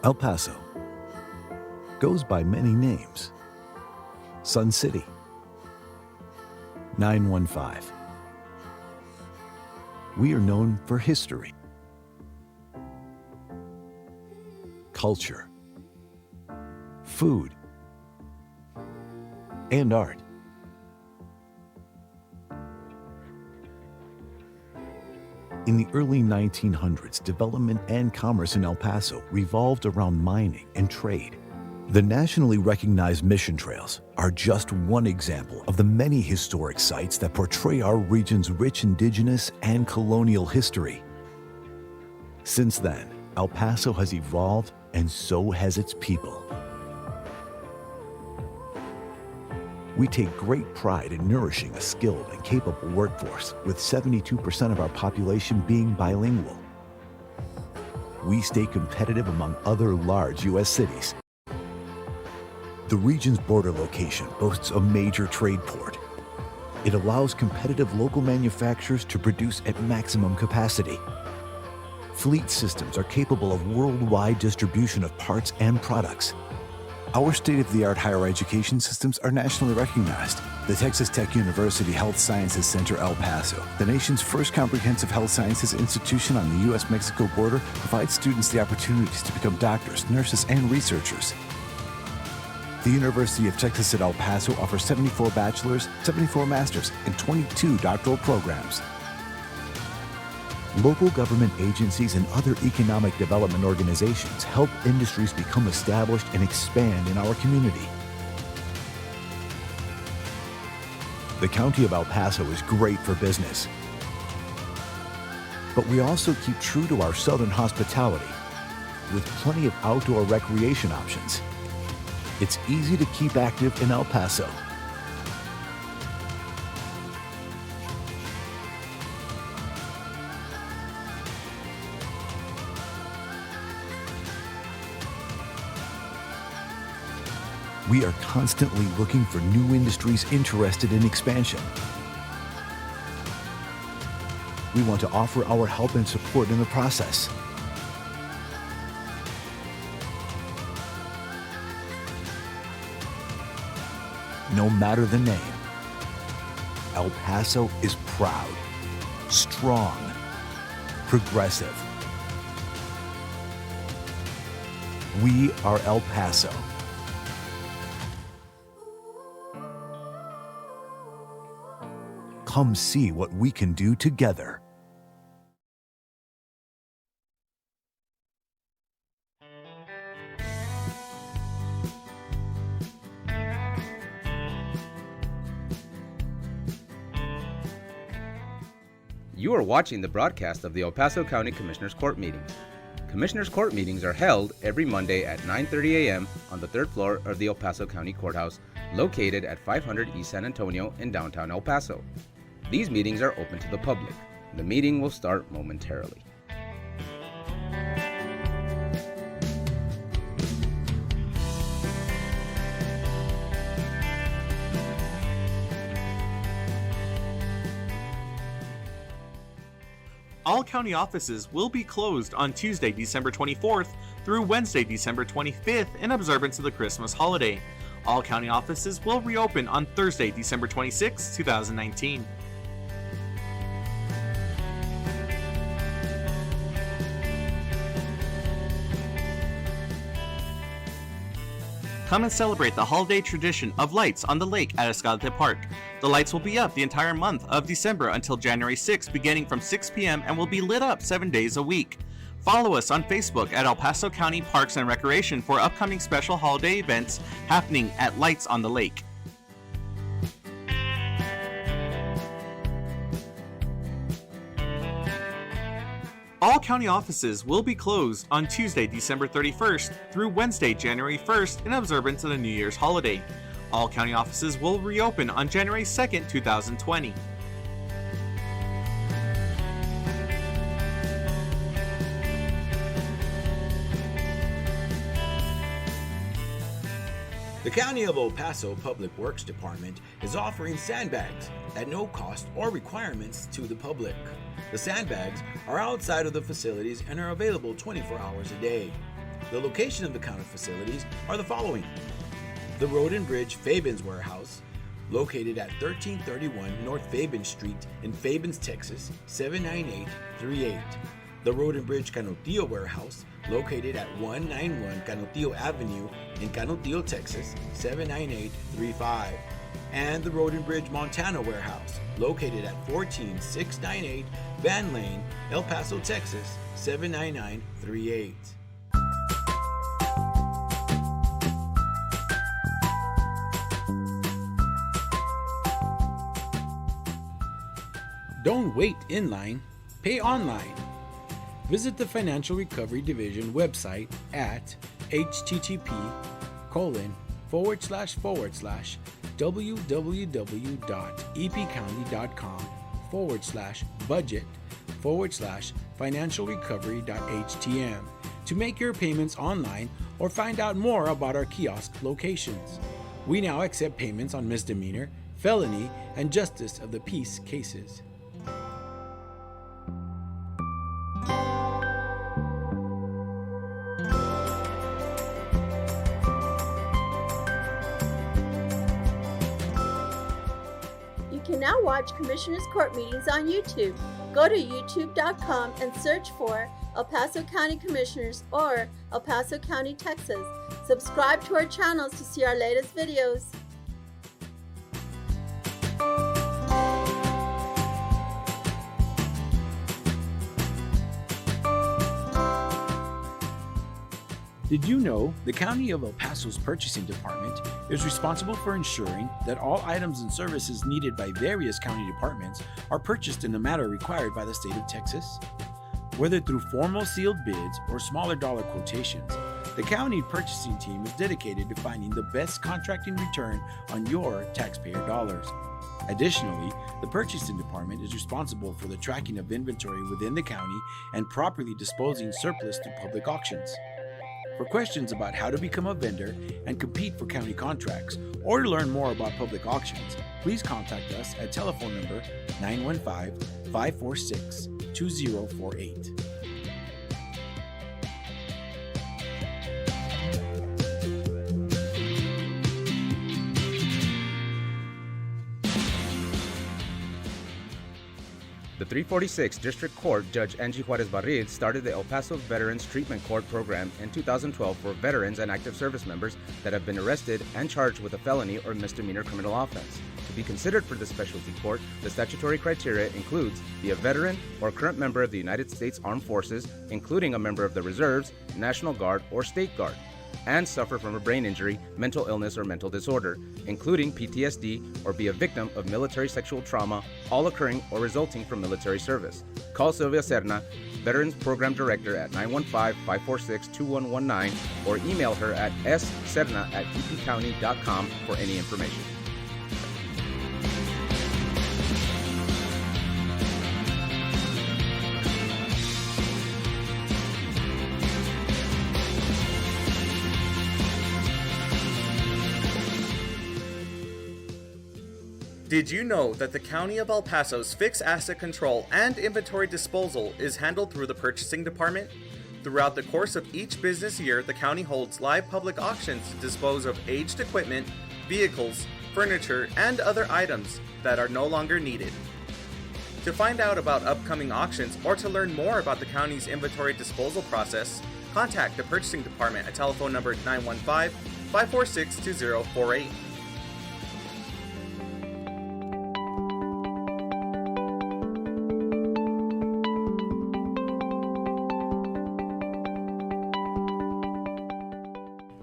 El Paso goes by many names. Sun City, 915. We are known for history, culture, food, and art. In the early 1900s, development and commerce in El Paso revolved around mining and trade. The nationally recognized mission trails are just one example of the many historic sites that portray our region's rich indigenous and colonial history. Since then, El Paso has evolved, and so has its people. We take great pride in nourishing a skilled and capable workforce, with 72% of our population being bilingual. We stay competitive among other large U.S. cities. The region's border location boasts a major trade port. It allows competitive local manufacturers to produce at maximum capacity. Fleet systems are capable of worldwide distribution of parts and products. Our state-of-the-art higher education systems are nationally recognized. The Texas Tech University Health Sciences Center El Paso, the nation's first comprehensive health sciences institution on the U.S.-Mexico border, provides students the opportunities to become doctors, nurses, and researchers. The University of Texas at El Paso offers 74 bachelor's, 74 master's, and 22 doctoral programs. Local government agencies and other economic development organizations help industries become established and expand in our community. The County of El Paso is great for business, but we also keep true to our southern hospitality with plenty of outdoor recreation options. It's easy to keep active in El Paso. We are constantly looking for new industries interested in expansion. We want to offer our help and support in the process. No matter the name, El Paso is proud, strong, progressive. We are El Paso. Come see what we can do together. You are watching the broadcast of the El Paso County Commissioners Court meetings. Commissioners Court meetings are held every Monday at 9:30 a.m. on the third floor of the El Paso County Courthouse, located at 500 East San Antonio in downtown El Paso. These meetings are open to the public. The meeting will start momentarily. All county offices will be closed on Tuesday, December 24th through Wednesday, December 25th in observance of the Christmas holiday. All county offices will reopen on Thursday, December 26, 2019. Come and celebrate the holiday tradition of lights on the lake at Escalante Park. The lights will be up the entire month of December until January 6th, beginning from 6 p.m. and will be lit up 7 days a week. Follow us on Facebook at El Paso County Parks and Recreation for upcoming special holiday events happening at Lights on the Lake. All county offices will be closed on Tuesday, December 31st through Wednesday, January 1st in observance of the New Year's holiday. All county offices will reopen on January 2nd, 2020. The County of El Paso Public Works Department is offering sandbags at no cost or requirements to the public. The sandbags are outside of the facilities and are available 24 hours a day. The location of the county facilities are the following: the Road and Bridge Fabens Warehouse, located at 1331 North Fabens Street in Fabens, Texas, 79838. The Road and Bridge Canutillo Warehouse, located at 191 Canutillo Avenue in Canutillo, Texas, 79835. And the Road and Bridge Montana Warehouse, located at 14698 Van Lane, El Paso, Texas, 79938. Don't wait in line, pay online. Visit the Financial Recovery Division website at http://www.epcounty.com/budget/financialrecovery.htm to make your payments online or find out more about our kiosk locations. We now accept payments on misdemeanor, felony, and justice of the peace cases. You can now watch Commissioners Court meetings on YouTube. Go to youtube.com and search for El Paso County Commissioners or El Paso County, Texas. Subscribe to our channels to see our latest videos. Did you know the County of El Paso's Purchasing Department is responsible for ensuring that all items and services needed by various county departments are purchased in the manner required by the state of Texas? Whether through formal sealed bids or smaller dollar quotations, the county purchasing team is dedicated to finding the best contracting return on your taxpayer dollars. Additionally, the purchasing department is responsible for the tracking of inventory within the county and properly disposing surplus through public auctions. For questions about how to become a vendor and compete for county contracts, or to learn more about public auctions, please contact us at telephone number 915-546-2048. The 346 District Court Judge Angie Juarez Barril started the El Paso Veterans Treatment Court program in 2012 for veterans and active service members that have been arrested and charged with a felony or misdemeanor criminal offense. To be considered for the specialty court, the statutory criteria includes be a veteran or current member of the United States Armed Forces, including a member of the Reserves, National Guard, or State Guard, and suffer from a brain injury, mental illness, or mental disorder, including PTSD, or be a victim of military sexual trauma, all occurring or resulting from military service. Call Sylvia Serna, Veterans Program Director, at 915-546-2119, or email her at sserna@epcounty.com for any information. Did you know that the County of El Paso's fixed asset control and inventory disposal is handled through the purchasing department? Throughout the course of each business year, the county holds live public auctions to dispose of aged equipment, vehicles, furniture, and other items that are no longer needed. To find out about upcoming auctions or to learn more about the county's inventory disposal process, contact the purchasing department at telephone number 915-546-2048.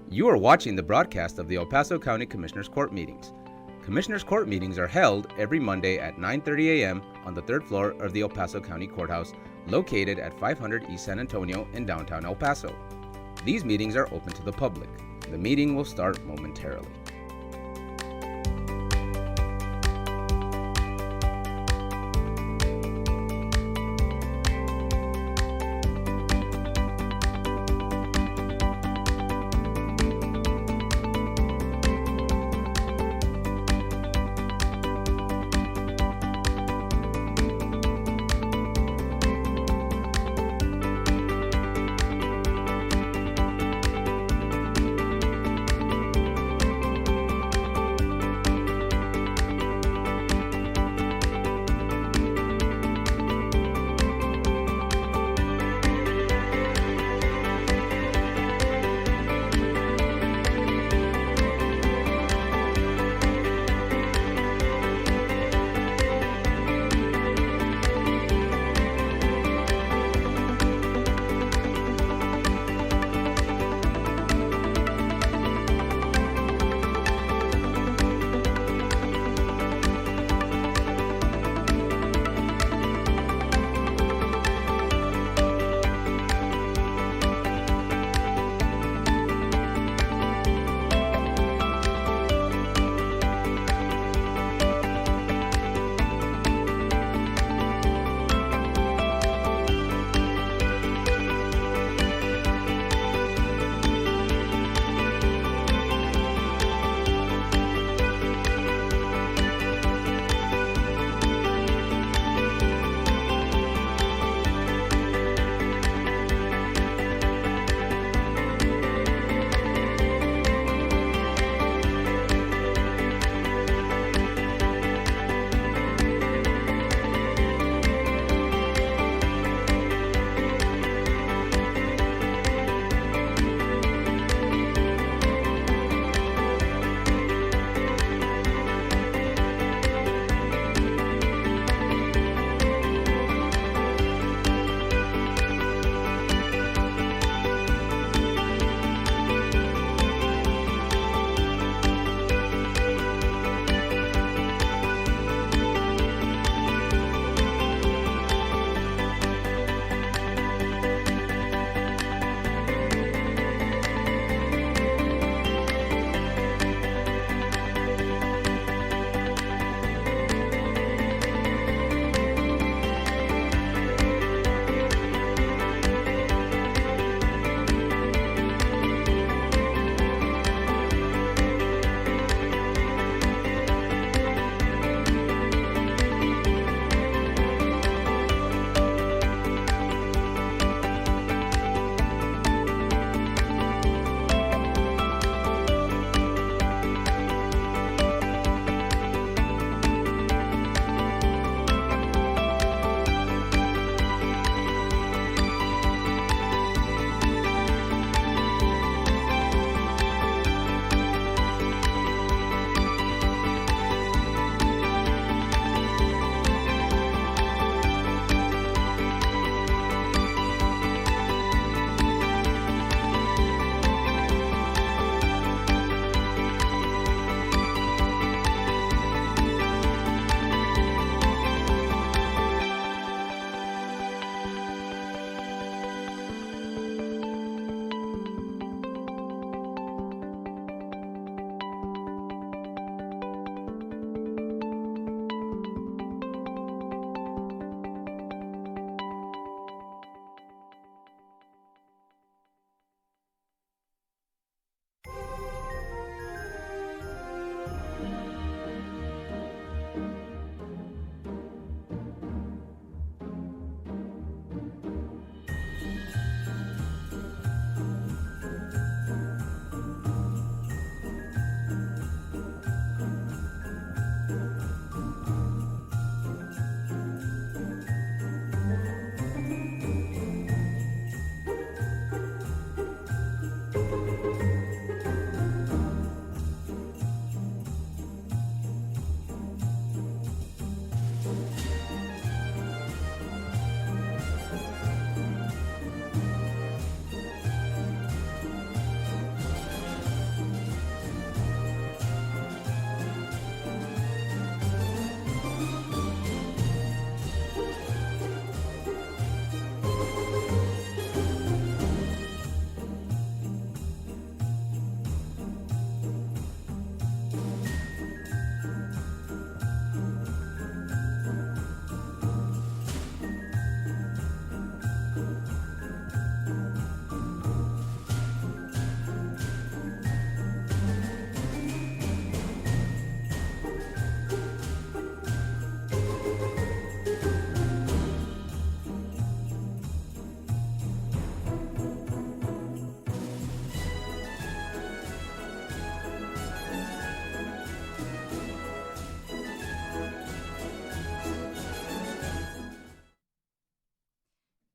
You are watching the broadcast of the El Paso County Commissioners Court meetings. Commissioners Court meetings are held every Monday at 9:30 a.m. on the third floor of the El Paso County Courthouse, located at 500 East San Antonio in downtown El Paso. These meetings are open to the public. The meeting will start momentarily.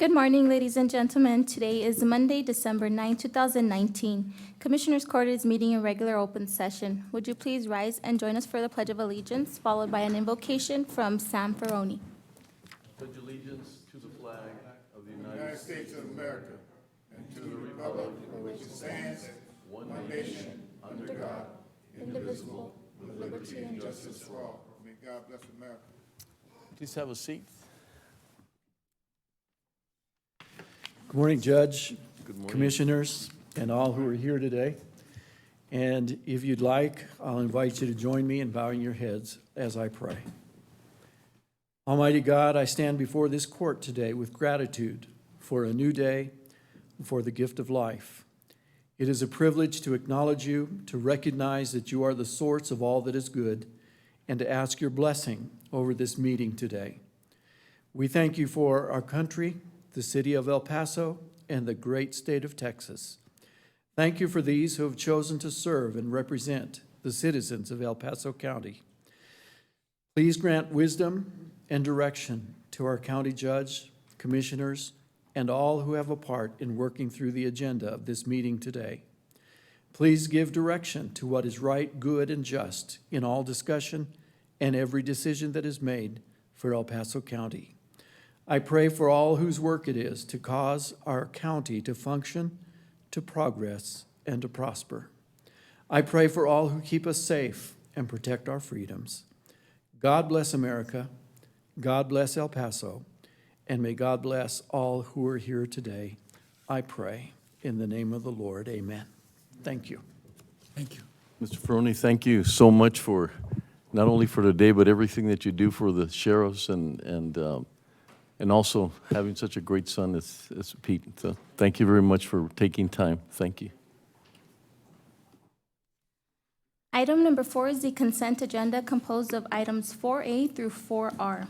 Good morning, ladies and gentlemen. Today is Monday, December 9, 2019. Commissioners' Court is meeting in regular open session. Would you please rise and join us for the Pledge of Allegiance, followed by an invocation from Sam Ferroni. Pledge allegiance to the flag of the United States of America and to the republic for which it stands, one nation, under God, indivisible, with liberty and justice for all. May God bless America. Please have a seat. Good morning, Judge, Good morning. Commissioners, and all who are here today. And if you'd like, I'll invite you to join me in bowing your heads as I pray. Almighty God, I stand before this court today with gratitude for a new day, for the gift of life. It is a privilege to acknowledge you, to recognize that you are the source of all that is good, and to ask your blessing over this meeting today. We thank you for our country, the city of El Paso, and the great state of Texas. Thank you for these who have chosen to serve and represent the citizens of El Paso County. Please grant wisdom and direction to our county judge, commissioners, and all who have a part in working through the agenda of this meeting today. Please give direction to what is right, good, and just in all discussion and every decision that is made for El Paso County. I pray for all whose work it is to cause our county to function, to progress, and to prosper. I pray for all who keep us safe and protect our freedoms. God bless America. God bless El Paso. And may God bless all who are here today. I pray in the name of the Lord. Amen. Thank you. Thank you. Mr. Ferroni, thank you so much for, not only for today, but everything that you do for the sheriffs and also having such a great son as Pete. So thank you very much for taking time. Thank you. Item number 4 is the consent agenda composed of items 4A through 4R.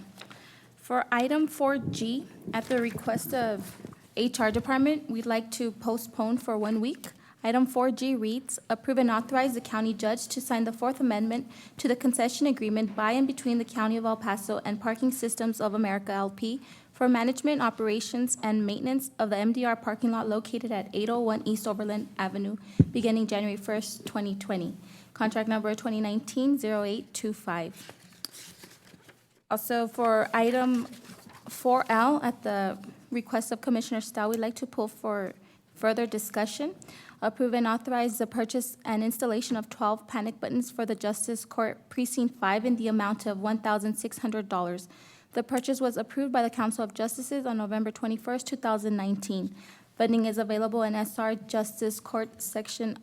For item 4G, at the request of HR Department, we'd like to postpone for 1 week. Item 4G reads, approve and authorize the county judge to sign the Fourth Amendment to the concession agreement by and between the County of El Paso and Parking Systems of America, LP, for management, operations, and maintenance of the MDR parking lot located at 801 East Overland Avenue, beginning January 1st, 2020. Contract number 2019-0825. Also, for item 4L, at the request of Commissioner Stowe, we'd like to pull for further discussion. Approve and authorize the purchase and installation of 12 panic buttons for the Justice Court Precinct 5 in the amount of $1,600. The purchase was approved by the Council of Justices on November 21st, 2019. Funding is available in SR Justice Court Section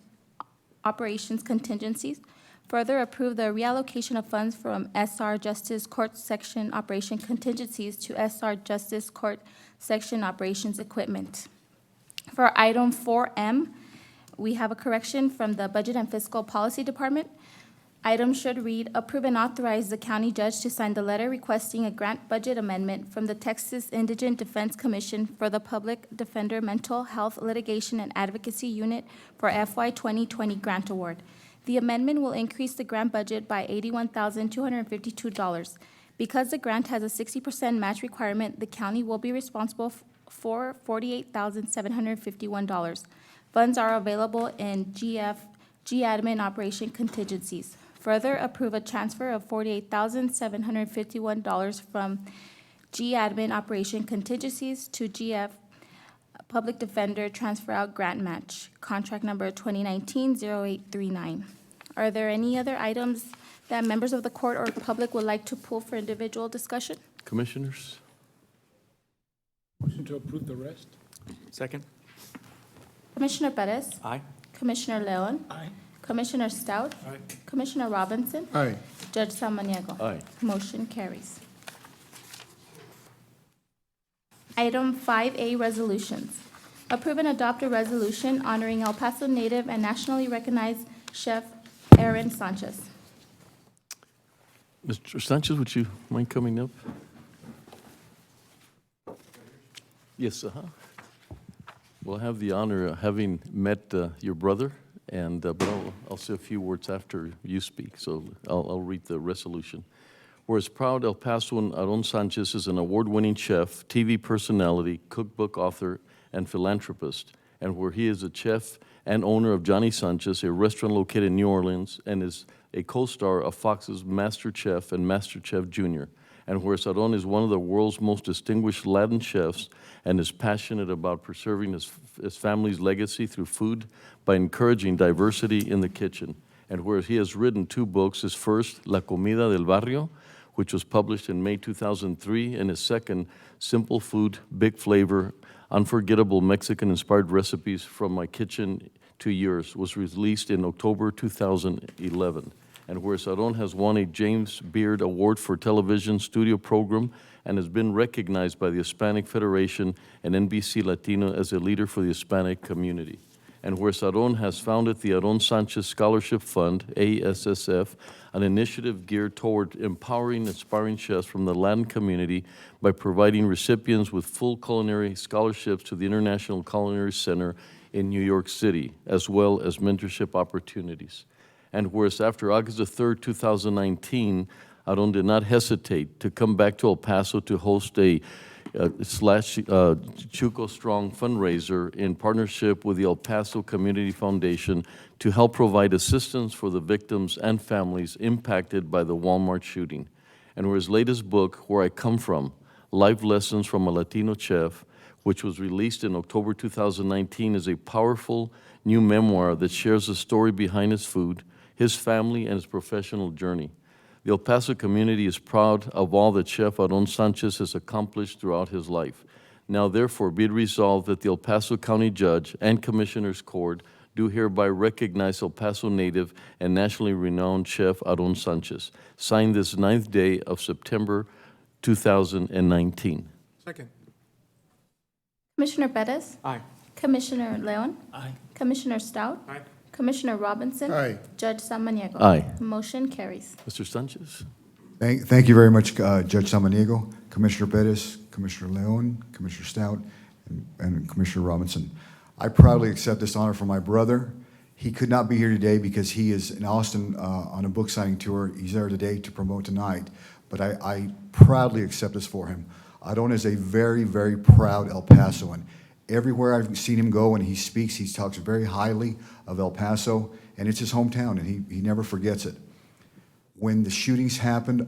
Operations Contingencies. Further, approve the reallocation of funds from SR Justice Court Section Operation Contingencies to SR Justice Court Section Operations Equipment. For item 4M, we have a correction from the Budget and Fiscal Policy Department. Item should read, approve and authorize the county judge to sign the letter requesting a grant budget amendment from the Texas Indigent Defense Commission for the Public Defender Mental Health Litigation and Advocacy Unit for FY 2020 grant award. The amendment will increase the grant budget by $81,252. Because the grant has a 60% match requirement, the county will be responsible for $48,751. Funds are available in G-Admin Operation Contingencies. Further, approve a transfer of $48,751 from G-Admin Operation Contingencies to GF Public Defender Transfer Out Grant Match, contract number 2019-0839. Are there any other items that members of the court or public would like to pull for individual discussion? Commissioners? Motion to approve the rest? Second? Commissioner Perez? Aye. Commissioner Leon? Aye. Commissioner Stout? Aye. Commissioner Robinson? Aye. Judge Samaniego? Aye. Motion carries. Item 5A, resolutions. Approve and adopt a resolution honoring El Paso native and nationally recognized chef Aaron Sanchez. Mr. Sanchez, would you mind coming up? Yes, We'll have the honor of having met your brother, and but I'll say a few words after you speak, so I'll read the resolution. Whereas proud El Pasoan Aron Sanchez is an award-winning chef, TV personality, cookbook author, and philanthropist, and where he is a chef and owner of Johnny Sanchez, a restaurant located in New Orleans, and is a co-star of Fox's Master Chef and Master Chef Junior. And whereas Aron is one of the world's most distinguished Latin chefs and is passionate about preserving his family's legacy through food by encouraging diversity in the kitchen. And whereas he has written 2 books, his first, La Comida del Barrio, which was published in May 2003, and his second, Simple Food, Big Flavor, Unforgettable Mexican-Inspired Recipes from My Kitchen to Yours, was released in October 2011. And whereas Aron has won a James Beard Award for television studio program and has been recognized by the Hispanic Federation and NBC Latino as a leader for the Hispanic community. And whereas Aron has founded the Aron Sanchez Scholarship Fund, ASSF, an initiative geared toward empowering aspiring chefs from the Latin community by providing recipients with full culinary scholarships to the International Culinary Center in New York City, as well as mentorship opportunities. And whereas after August the 3rd, 2019, Aron did not hesitate to come back to El Paso to host a Chuco Strong fundraiser in partnership with the El Paso Community Foundation to help provide assistance for the victims and families impacted by the Walmart shooting. And where his latest book, Where I Come From, Life Lessons from a Latino Chef, which was released in October 2019, is a powerful new memoir that shares the story behind his food, his family, and his professional journey. The El Paso community is proud of all that Chef Aron Sanchez has accomplished throughout his life. Now, therefore, be it resolved that the El Paso County Judge and Commissioners Court do hereby recognize El Paso native and nationally renowned Chef Aron Sanchez. Signed this 9th day of September 2019. Second. Commissioner Bettis? Aye. Commissioner Leon? Aye. Commissioner Stout? Aye. Commissioner Robinson? Aye. Judge Samaniego? Aye. Motion carries. Mr. Sanchez? Thank you very much, Judge Samaniego, Commissioner Pettis, Commissioner Leon, Commissioner Stout, and Commissioner Robinson. I proudly accept this honor from my brother. He could not be here today because he is in Austin on a book signing tour. He's there today to promote tonight, but I proudly accept this for him. Aron is a very, very proud El Pasoan. Everywhere I've seen him go and he speaks, he talks very highly of El Paso, and it's his hometown, and he never forgets it. When the shootings happened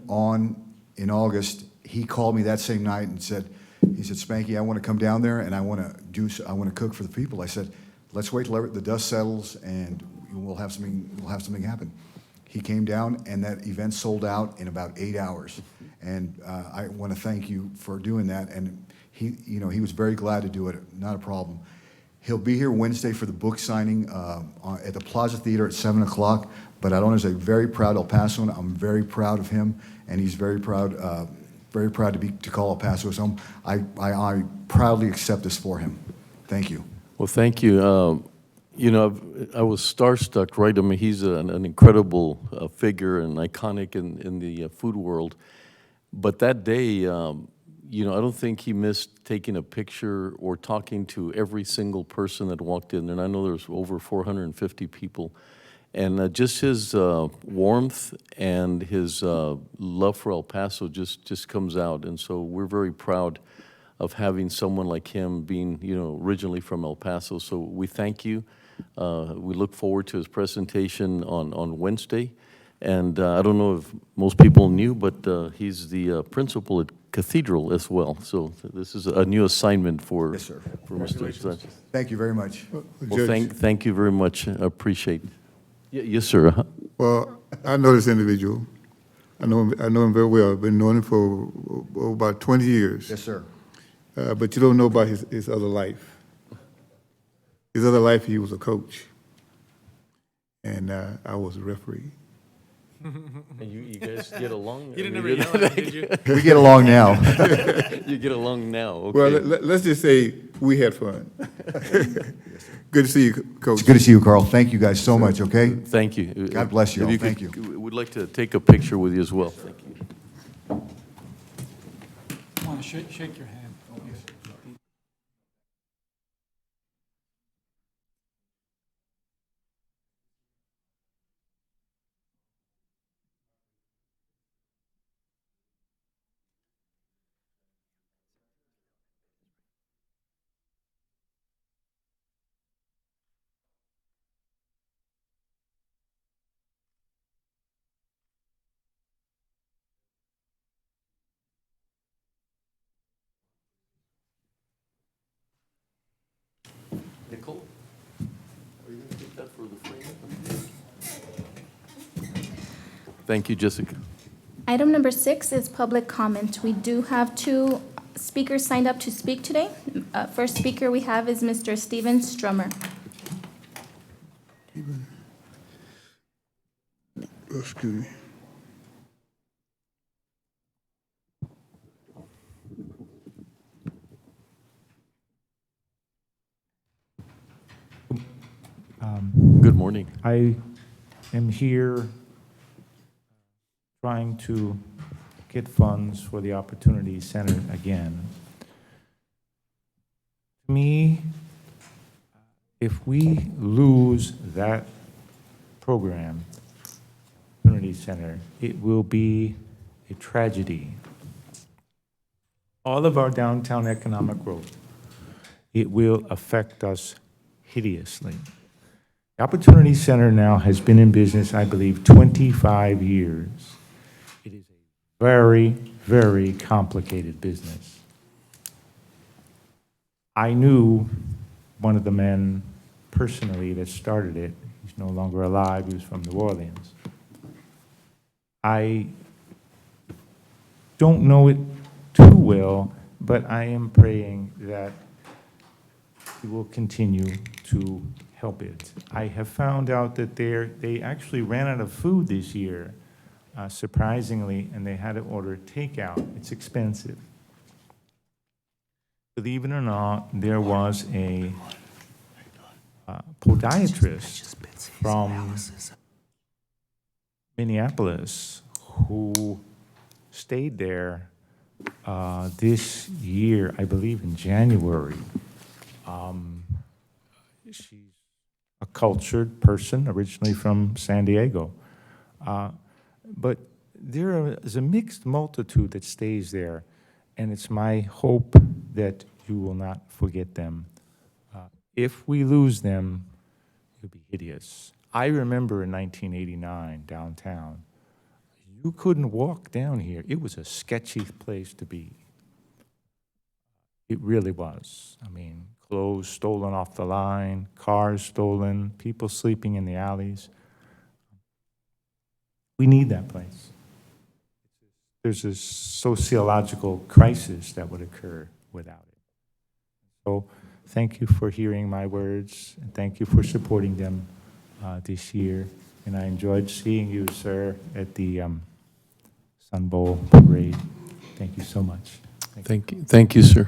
in August, he called me that same night and he said, Spanky, I want to come down there and I want to cook for the people. I said, let's wait till the dust settles and we'll have something happen. He came down and that event sold out in about 8 hours. And I want to thank you for doing that. And he was very glad to do it, not a problem. He'll be here Wednesday for the book signing at the Plaza Theater at 7 o'clock. But Aron is a very proud El Pasoan. I'm very proud of him, and he's very proud to call El Paso his home. I proudly accept this for him. Thank you. Well, thank you. I was starstruck, right? I mean, he's an incredible figure and iconic in the food world. But that day, I don't think he missed taking a picture or talking to every single person that walked in. And I know there's over 450 people. And just his warmth and his love for El Paso just comes out. And so we're very proud of having someone like him being, originally from El Paso. So we thank you. We look forward to his presentation on Wednesday. And I don't know if most people knew, but he's the principal at Cathedral as well. So this is a new assignment for, Yes, sir. for Mr. Sanchez. Thank you very much. Well, thank you very much. I appreciate it. Yes, sir. Well, I know this individual. I know him very well. I've been knowing him for about 20 years. Yes, sir. But you don't know about his other life. His other life, he was a coach, and I was a referee. And you guys get along? You didn't ever yell at me, did you? We get along now. You get along now, okay. Well, let's just say we had fun. Good to see you, Coach. It's good to see you, Carl. Thank you guys so much, okay? Thank you. God bless you all. If Thank could- you. We'd like to take a picture with you as well. Thank you. I want to shake your hand. Nicole? Are you going to take that for the frame? Thank you, Jessica. Item number 6 is public comment. We do have 2 speakers signed up to speak today. First speaker we have is Mr. Steven Strummer. Excuse me. Good morning. I am here trying to get funds for the Opportunity Center again. To me, if we lose that program, Opportunity Center, it will be a tragedy. All of our downtown economic growth, it will affect us hideously. The Opportunity Center now has been in business, I believe, 25 years. It is a very, very complicated business. I knew one of the men personally that started it. He's no longer alive. He was from New Orleans. I don't know it too well, but I am praying that he will continue to help it. I have found out that they actually ran out of food this year, surprisingly, and they had to order takeout. It's expensive. Believe it or not, there was a podiatrist from Minneapolis who stayed there this year, I believe in January. She's a cultured person, originally from San Diego. But there is a mixed multitude that stays there, and it's my hope that you will not forget them. If we lose them, it'll be hideous. I remember in 1989, downtown, you couldn't walk down here. It was a sketchy place to be. It really was. I mean, clothes stolen off the line, cars stolen, people sleeping in the alleys. We need that place. There's a sociological crisis that would occur without it. So thank you for hearing my words, and thank you for supporting them this year. And I enjoyed seeing you, sir, at the Sun Bowl parade. Thank you so much. Thank you. Thank you, sir.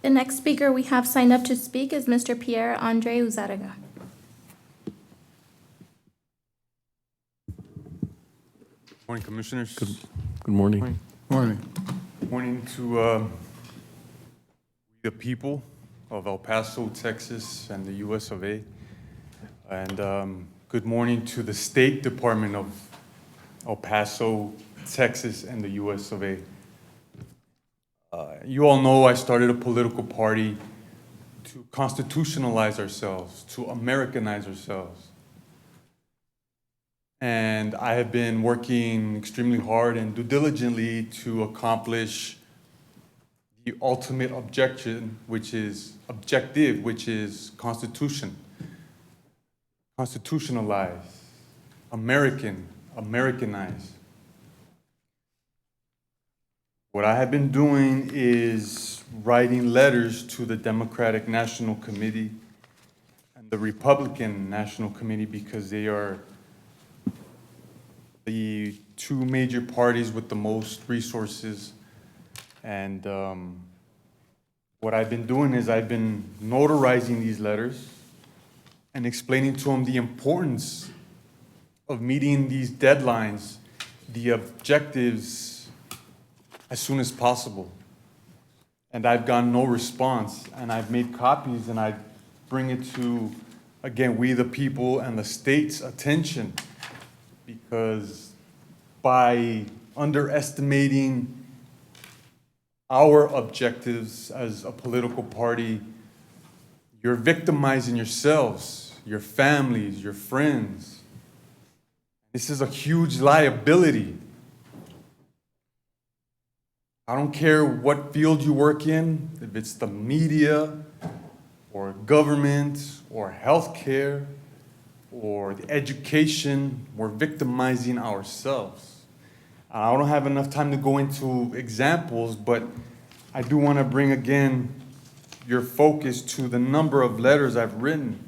The next speaker we have signed up to speak is Mr. Pierre Andre Uzaraga. Morning, Commissioners. Good morning. Morning. Morning to the people of El Paso, Texas, and the U.S. of A. And good morning to the State Department of El Paso, Texas, and the U.S. of A. You all know I started a political party to constitutionalize ourselves, to Americanize ourselves. And I have been working extremely hard and due diligently to accomplish the ultimate objective, which is Constitution. Constitutionalize, Americanize. What I have been doing is writing letters to the Democratic National Committee and the Republican National Committee because they are the two major parties with the most resources. And what I've been doing is I've been notarizing these letters and explaining to them the importance of meeting these deadlines, the objectives, as soon as possible. And I've gotten no response, and I've made copies, and I bring it to, again, we the people and the state's attention, because by underestimating our objectives as a political party, you're victimizing yourselves, your families, your friends. This is a huge liability. I don't care what field you work in, if it's the media or government or healthcare or the education, we're victimizing ourselves. I don't have enough time to go into examples, but I do want to bring again your focus to the number of letters I've written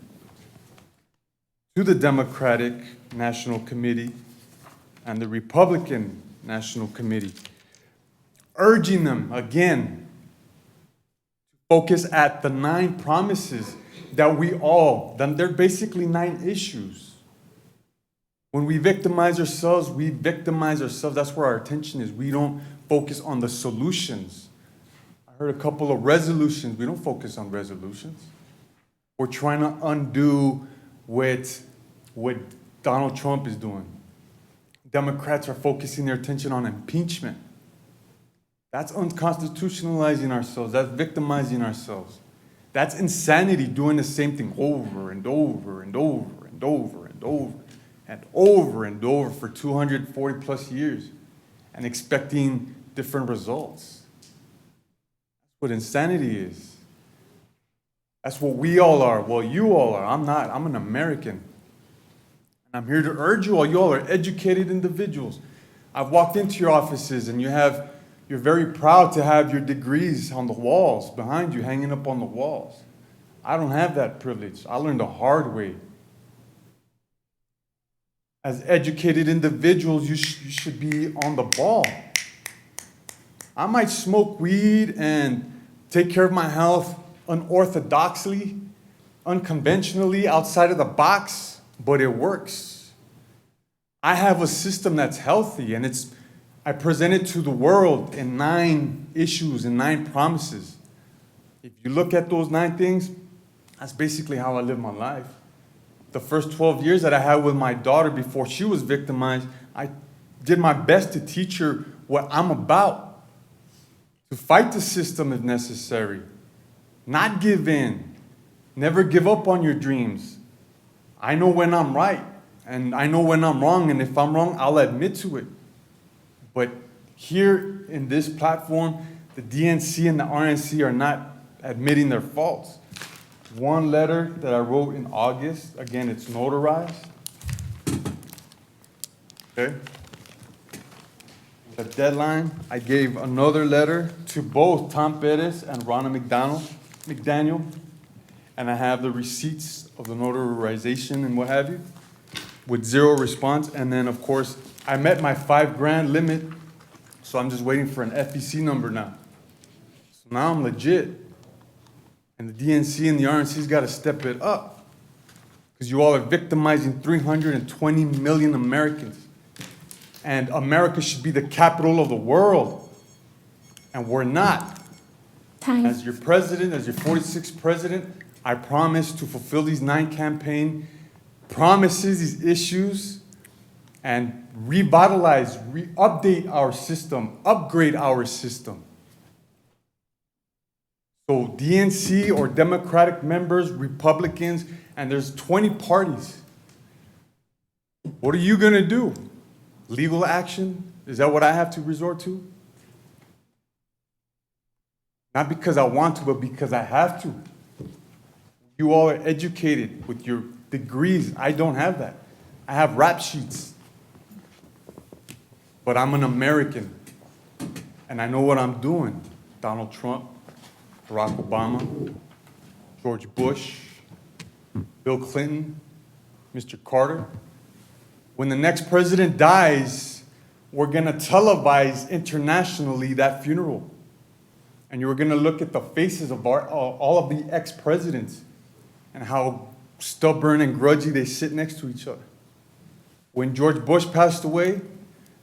to the Democratic National Committee and the Republican National Committee, urging them again to focus at the 9 promises that they're basically 9 issues. When we victimize ourselves, That's where our attention is. We don't focus on the solutions. I heard a couple of resolutions. We don't focus on resolutions. We're trying to undo what Donald Trump is doing. Democrats are focusing their attention on impeachment. That's unconstitutionalizing ourselves. That's victimizing ourselves. That's insanity, doing the same thing over and over and over and over and over and over and over for 240 plus years and expecting different results. That's what insanity is. That's what we all are. Well, you all are. I'm not. I'm an American. And I'm here to urge you all. You all are educated individuals. I've walked into your offices and you're very proud to have your degrees on the walls behind you, hanging up on the walls. I don't have that privilege. I learned the hard way. As educated individuals, you should be on the ball. I might smoke weed and take care of my health unorthodoxly, unconventionally, outside of the box, but it works. I have a system that's healthy, and I present it to the world in 9 issues and 9 promises. If you look at those 9 things, that's basically how I live my life. The first 12 years that I had with my daughter before she was victimized, I did my best to teach her what I'm about, to fight the system if necessary, not give in, never give up on your dreams. I know when I'm right, and I know when I'm wrong, and if I'm wrong, I'll admit to it. But here in this platform, the DNC and the RNC are not admitting their faults. One letter that I wrote in August, again, it's notarized. Okay. The deadline, I gave another letter to both Tom Perez and Ronna McDaniel, and I have the receipts of the notarization and what have you, with 0 response. And then, of course, I met my $5,000 limit, so I'm just waiting for an FEC number now. So now I'm legit. And the DNC and the RNC's got to step it up, because you all are victimizing 320 million Americans. And America should be the capital of the world, and we're not. Time. As your president, as your 46th president, I promise to fulfill these 9 campaign promises, these issues, and revitalize, update our system, upgrade our system. So DNC or Democratic members, Republicans, and there's 20 parties. What are you going to do? Legal action? Is that what I have to resort to? Not because I want to, but because I have to. You all are educated with your degrees. I don't have that. I have rap sheets. But I'm an American, and I know what I'm doing. Donald Trump, Barack Obama, George Bush, Bill Clinton, Mr. Carter. When the next president dies, we're going to televise internationally that funeral. And you're going to look at the faces of all of the ex-presidents and how stubborn and grudgy they sit next to each other. When George Bush passed away,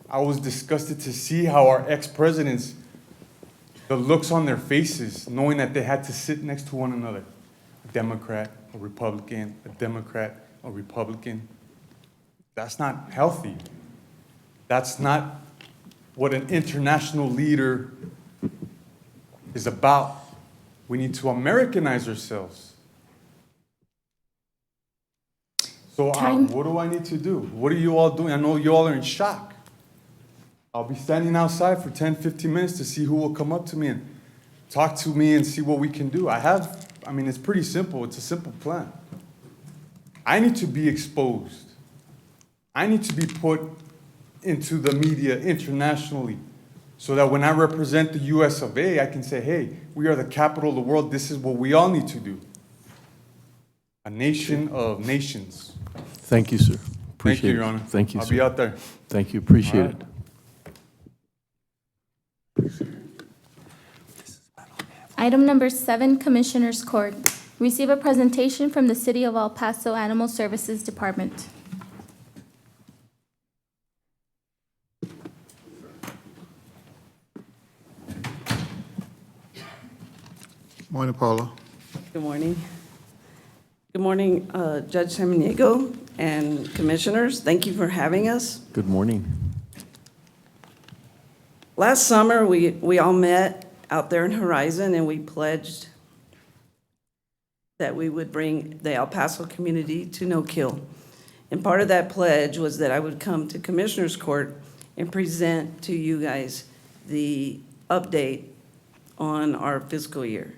I was disgusted to see how our ex-presidents, the looks on their faces, knowing that they had to sit next to one another. A Democrat, a Republican, a Democrat, a Republican. That's not healthy. That's not what an international leader is about. We need to Americanize ourselves. So what do I need to do? What are you all doing? I know you all are in shock. I'll be standing outside for 10, 15 minutes to see who will come up to me and talk to me and see what we can do. It's pretty simple. It's a simple plan. I need to be exposed. I need to be put into the media internationally so that when I represent the US of A, I can say, hey, we are the capital of the world. This is what we all need to do. A nation of nations. Thank you, sir. Thank you, Your Honor. Thank you, I'll sir. be out there. Thank you, appreciate All right. it. Item number 7, Commissioners Court. Receive a presentation from the City of El Paso Animal Services Department. Morning, Paula. Good morning. Good morning, Judge Samaniego and Commissioners. Thank you for having us. Good morning. Last summer, we all met out there in Horizon, and we pledged that we would bring the El Paso community to no kill. And part of that pledge was that I would come to Commissioners Court and present to you guys the update on our fiscal year.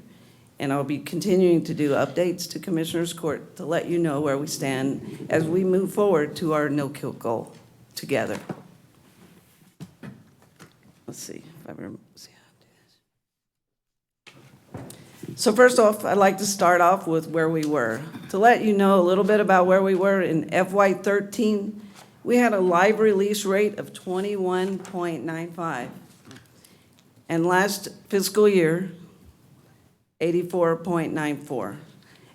And I'll be continuing to do updates to Commissioners Court to let you know where we stand as we move forward to our no-kill goal together. Let's see if I remember. See how to do this. So first off, I'd like to start off with where we were. To let you know a little bit about where we were in FY13, we had a live release rate of 21.95. And last fiscal year, 84.94.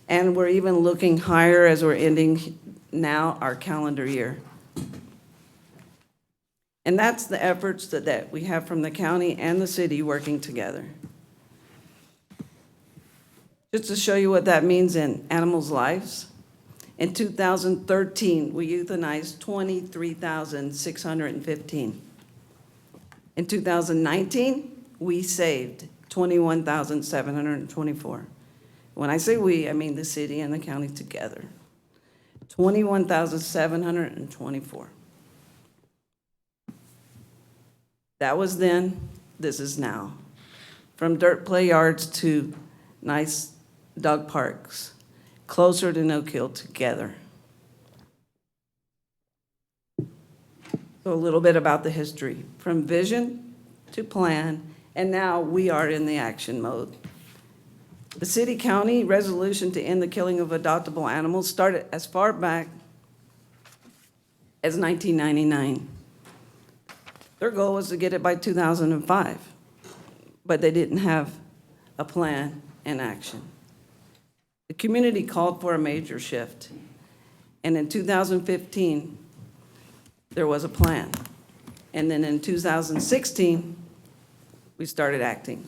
And we're even looking higher as we're ending now our calendar year. And that's the efforts that we have from the county and the city working together. Just to show you what that means in animals' lives, in 2013, we euthanized 23,615. In 2019, we saved 21,724. When I say we, I mean the city and the county together. 21,724. That was then, this is now. From dirt play yards to nice dog parks, closer to no kill together. So a little bit about the history, from vision to plan, and now we are in the action mode. The city-county resolution to end the killing of adoptable animals started as far back as 1999. Their goal was to get it by 2005, but they didn't have a plan in action. The community called for a major shift, and in 2015, there was a plan. And then in 2016, we started acting.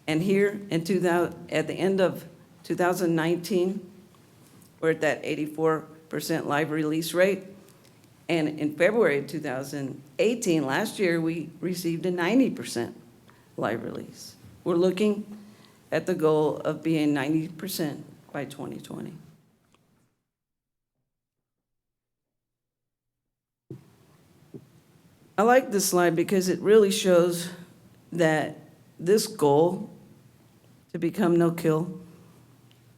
And here at the end of 2019, we're at that 84% live release rate. And in February of 2018, last year, we received a 90% live release. We're looking at the goal of being 90% by 2020. I like this slide because it really shows that this goal to become no kill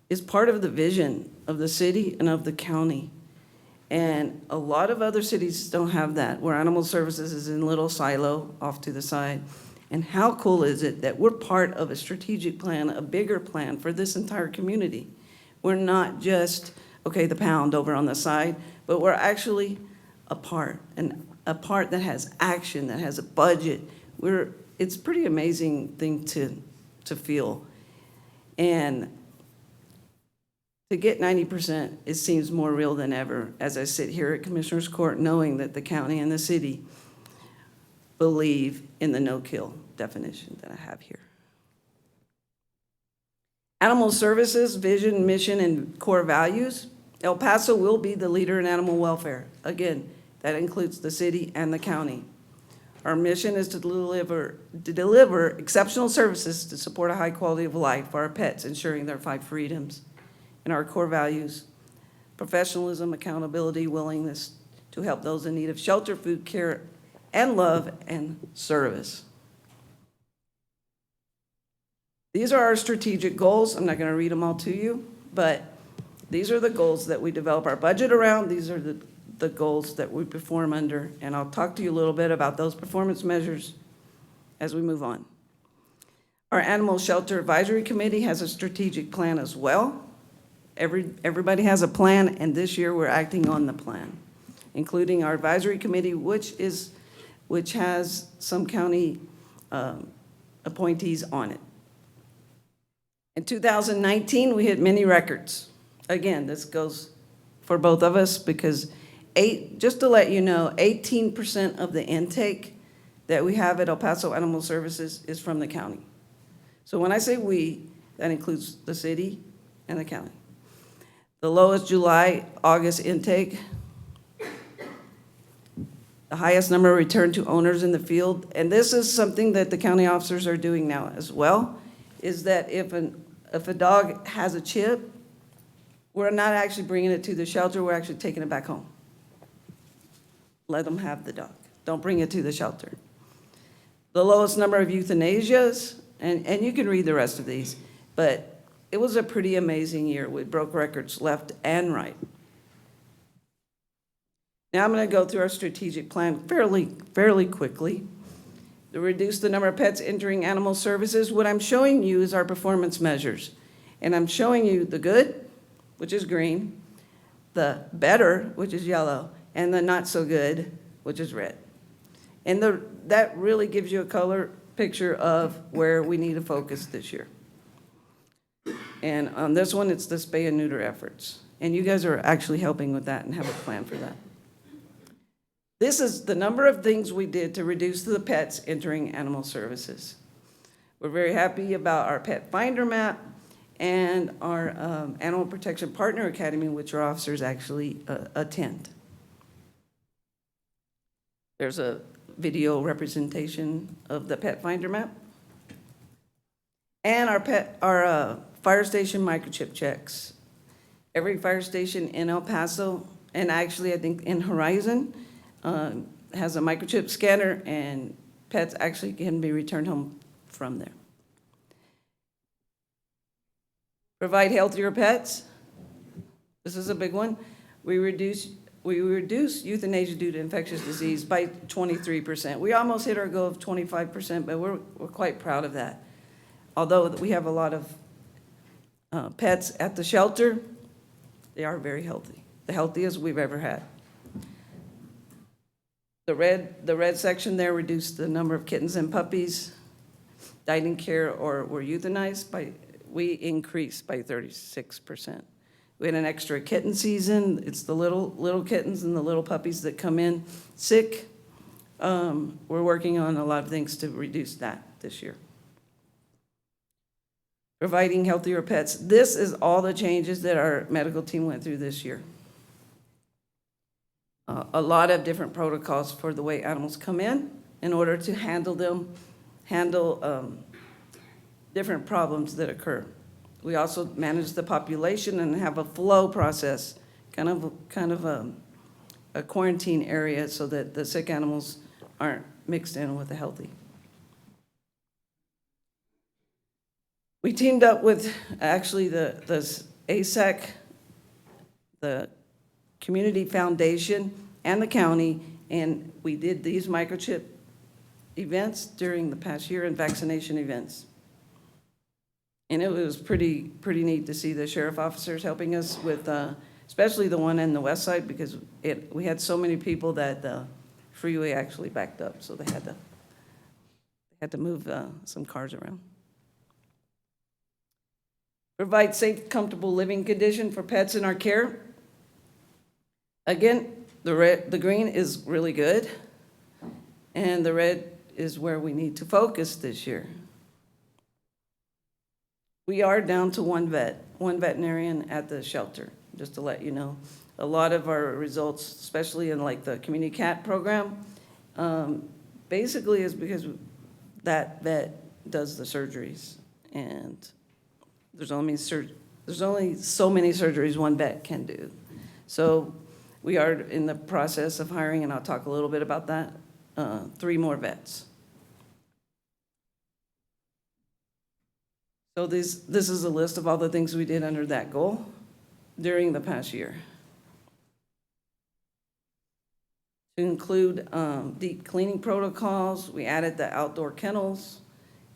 is part of the vision of the city and of the county. And a lot of other cities don't have that, where animal services is in a little silo off to the side. And how cool is it that we're part of a strategic plan, a bigger plan for this entire community? We're not just, okay, the pound over on the side, but we're actually a part, and a part that has action, that has a budget. It's a pretty amazing thing to feel. And to get 90%, it seems more real than ever as I sit here at Commissioners Court knowing that the county and the city believe in the no-kill definition that I have here. Animal services, vision, mission, and core values. El Paso will be the leader in animal welfare. Again, that includes the city and the county. Our mission is to deliver exceptional services to support a high quality of life for our pets, ensuring their 5 freedoms. And our core values: professionalism, accountability, willingness to help those in need of shelter, food, care, and love and service. These are our strategic goals. I'm not going to read them all to you, but these are the goals that we develop our budget around. These are the goals that we perform under, and I'll talk to you a little bit about those performance measures as we move on. Our Animal Shelter Advisory Committee has a strategic plan as well. Everybody has a plan, and this year we're acting on the plan, including our advisory committee, which has some county appointees on it. In 2019, we hit many records. Again, this goes for both of us because just to let you know, 18% of the intake that we have at El Paso Animal Services is from the county. So when I say we, that includes the city and the county. The lowest July, August intake, the highest number returned to owners in the field, and this is something that the county officers are doing now as well, is that if a dog has a chip, we're not actually bringing it to the shelter, we're actually taking it back home. Let them have the dog. Don't bring it to the shelter. The lowest number of euthanasias, and you can read the rest of these, but it was a pretty amazing year. We broke records left and right. Now I'm going to go through our strategic plan fairly quickly. To reduce the number of pets entering animal services, what I'm showing you is our performance measures. And I'm showing you the good, which is green, the better, which is yellow, and the not so good, which is red. And that really gives you a color picture of where we need to focus this year. And on this one, it's the spay and neuter efforts. And you guys are actually helping with that and have a plan for that. This is the number of things we did to reduce the pets entering animal services. We're very happy about our pet finder map and our Animal Protection Partner Academy, which our officers actually attend. There's a video representation of the pet finder map. And our fire station microchip checks. Every fire station in El Paso, and actually I think in Horizon, has a microchip scanner, and pets actually can be returned home from there. Provide healthier pets. This is a big one. We reduce euthanasia due to infectious disease by 23%. We almost hit our goal of 25%, but we're quite proud of that. Although we have a lot of pets at the shelter, they are very healthy, the healthiest we've ever had. The red section there reduced the number of kittens and puppies died in care or were euthanized we increased by 36%. We had an extra kitten season. It's the little kittens and the little puppies that come in sick. We're working on a lot of things to reduce that this year. Providing healthier pets. This is all the changes that our medical team went through this year. A lot of different protocols for the way animals come in order to handle different problems that occur. We also manage the population and have a flow process, kind of a quarantine area so that the sick animals aren't mixed in with the healthy. We teamed up with actually the ASAC, the Community Foundation, and the county, and we did these microchip events during the past year and vaccination events. And it was pretty neat to see the sheriff officers helping us with, especially the one in the west side, because we had so many people that the freeway actually backed up, so they had to move some cars around. Provide safe, comfortable living condition for pets in our care. Again, the green is really good, and the red is where we need to focus this year. We are down to one veterinarian at the shelter, just to let you know. A lot of our results, especially in like the community cat program, basically is because that vet does the surgeries, and there's only so many surgeries one vet can do. So we are in the process of hiring, and I'll talk a little bit about that, 3 more vets. So this is a list of all the things we did under that goal during the past year. To include deep cleaning protocols, we added the outdoor kennels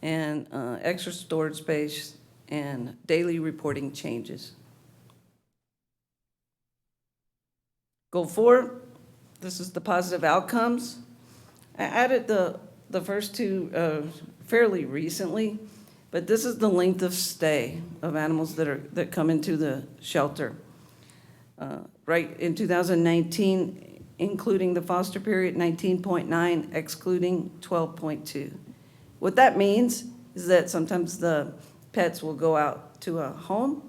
and extra storage space and daily reporting changes. Goal 4, this is the positive outcomes. I added the first 2 fairly recently, but this is the length of stay of animals that come into the shelter. Right in 2019, including the foster period, 19.9, excluding 12.2. What that means is that sometimes the pets will go out to a home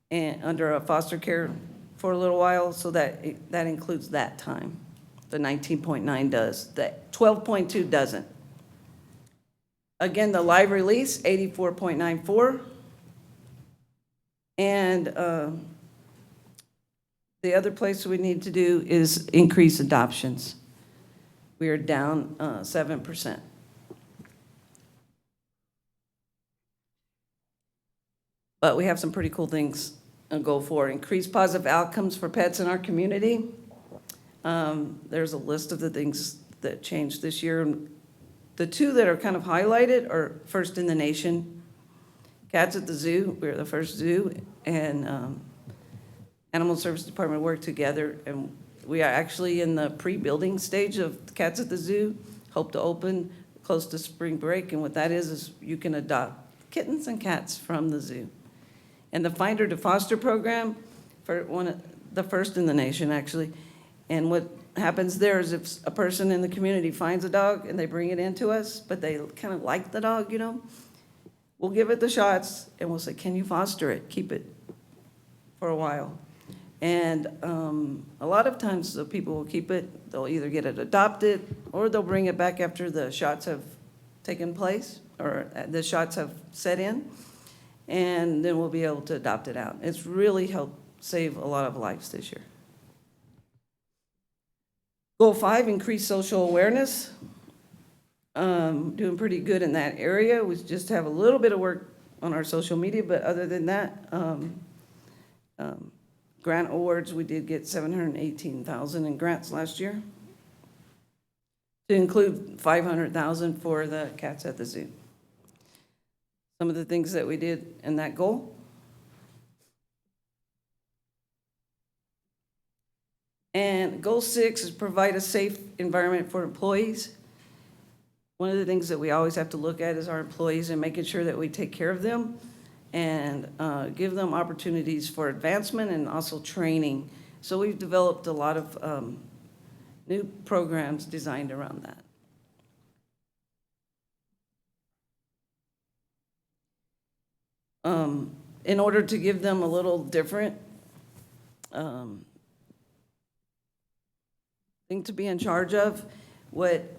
and under a foster care for a little while, so that includes that time. The 19.9 does, that 12.2 doesn't. Again, the live release, 84.94. And the other place we need to do is increase adoptions. We are down 7%. But we have some pretty cool things to go for. Increase positive outcomes for pets in our community. There's a list of the things that changed this year. The 2 that are kind of highlighted are first in the nation. Cats at the Zoo, we're the first zoo, and Animal Service Department worked together, and we are actually in the pre-building stage of Cats at the Zoo. Hope to open close to spring break, and what that is you can adopt kittens and cats from the zoo. And the Finder to Foster program, for the first in the nation, actually. And what happens there is if a person in the community finds a dog and they bring it into us, but they kind of like the dog, we'll give it the shots and we'll say, can you foster it? Keep it for a while. And a lot of times the people will keep it. They'll either get it adopted or they'll bring it back after the shots have taken place or the shots have set in. And then we'll be able to adopt it out. It's really helped save a lot of lives this year. Goal 5, increase social awareness. Doing pretty good in that area. We just have a little bit of work on our social media, but other than that, grant awards, we did get $718,000 in grants last year, to include $500,000 for the cats at the zoo. Some of the things that we did in that goal. And goal 6 is provide a safe environment for employees. One of the things that we always have to look at is our employees and making sure that we take care of them and give them opportunities for advancement and also training. So we've developed a lot of new programs designed around that. In order to give them a little different thing to be in charge of, what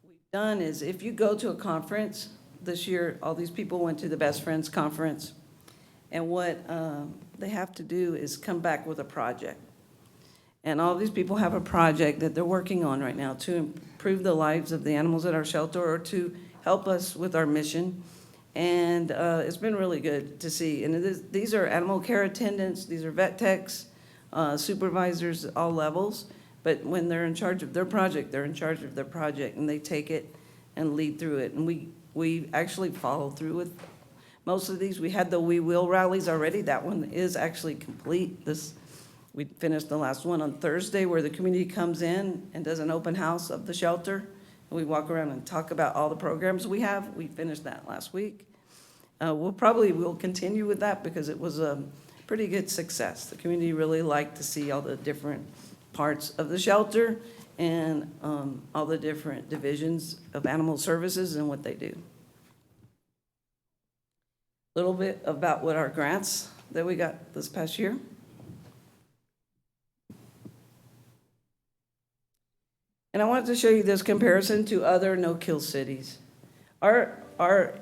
we've done is if you go to a conference, this year all these people went to the Best Friends Conference, and what they have to do is come back with a project. And all these people have a project that they're working on right now to improve the lives of the animals at our shelter or to help us with our mission. And it's been really good to see. And these are animal care attendants, these are vet techs, supervisors at all levels. But when they're in charge of their project, they're in charge of their project, and they take it and lead through it. And we actually follow through with most of these. We had the We Will rallies already. That one is actually complete. We finished the last one on Thursday, where the community comes in and does an open house of the shelter. And we walk around and talk about all the programs we have. We finished that last week. We'll continue with that because it was a pretty good success. The community really liked to see all the different parts of the shelter and all the different divisions of animal services and what they do. A little bit about what our grants that we got this past year. And I wanted to show you this comparison to other no-kill cities. Our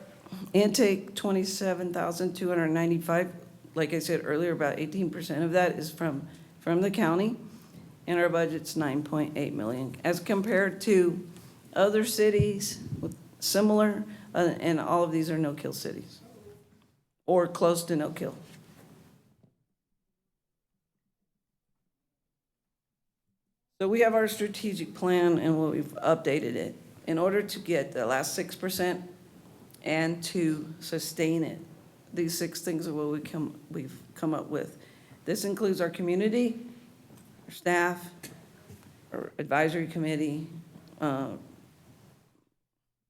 intake, 27,295, like I said earlier, about 18% of that is from the county. and our budget's 9.8 million, as compared to other cities with similar, and all of these are no-kill cities, or close to no-kill. So we have our strategic plan, and we've updated it in order to get the last 6% and to sustain it. These 6 things are what we've come up with. This includes our community, our staff, our advisory committee,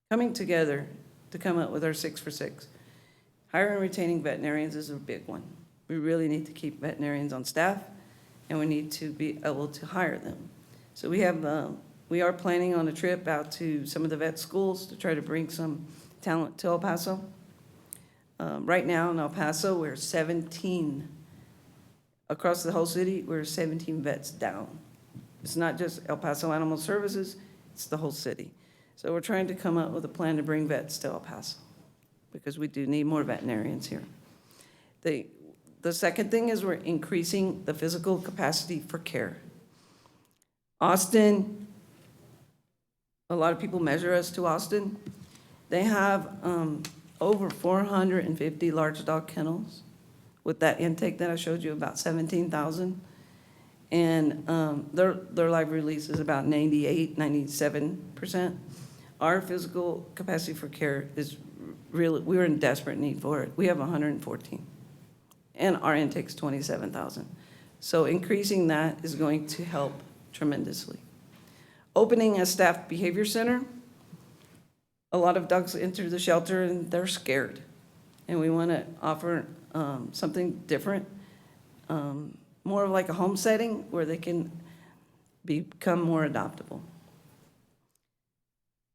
coming together to come up with our 6 for 6. Hiring and retaining veterinarians is a big one. We really need to keep veterinarians on staff, and we need to be able to hire them. So we are planning on a trip out to some of the vet schools to try to bring some talent to El Paso. Right now in El Paso, we're 17. Across the whole city, we're 17 vets down. It's not just El Paso Animal Services, it's the whole city. So we're trying to come up with a plan to bring vets to El Paso, because we do need more veterinarians here. The second thing is we're increasing the physical capacity for care. Austin, a lot of people measure us to Austin. They have over 450 large dog kennels with that intake that I showed you, about 17,000. And their live release is about 98, 97%. Our physical capacity for care is really, we're in desperate need for it. We have 114, and our intake's 27,000. So increasing that is going to help tremendously. Opening a staff behavior center. A lot of dogs enter the shelter and they're scared, and we want to offer something different, more of like a home setting where they can become more adoptable.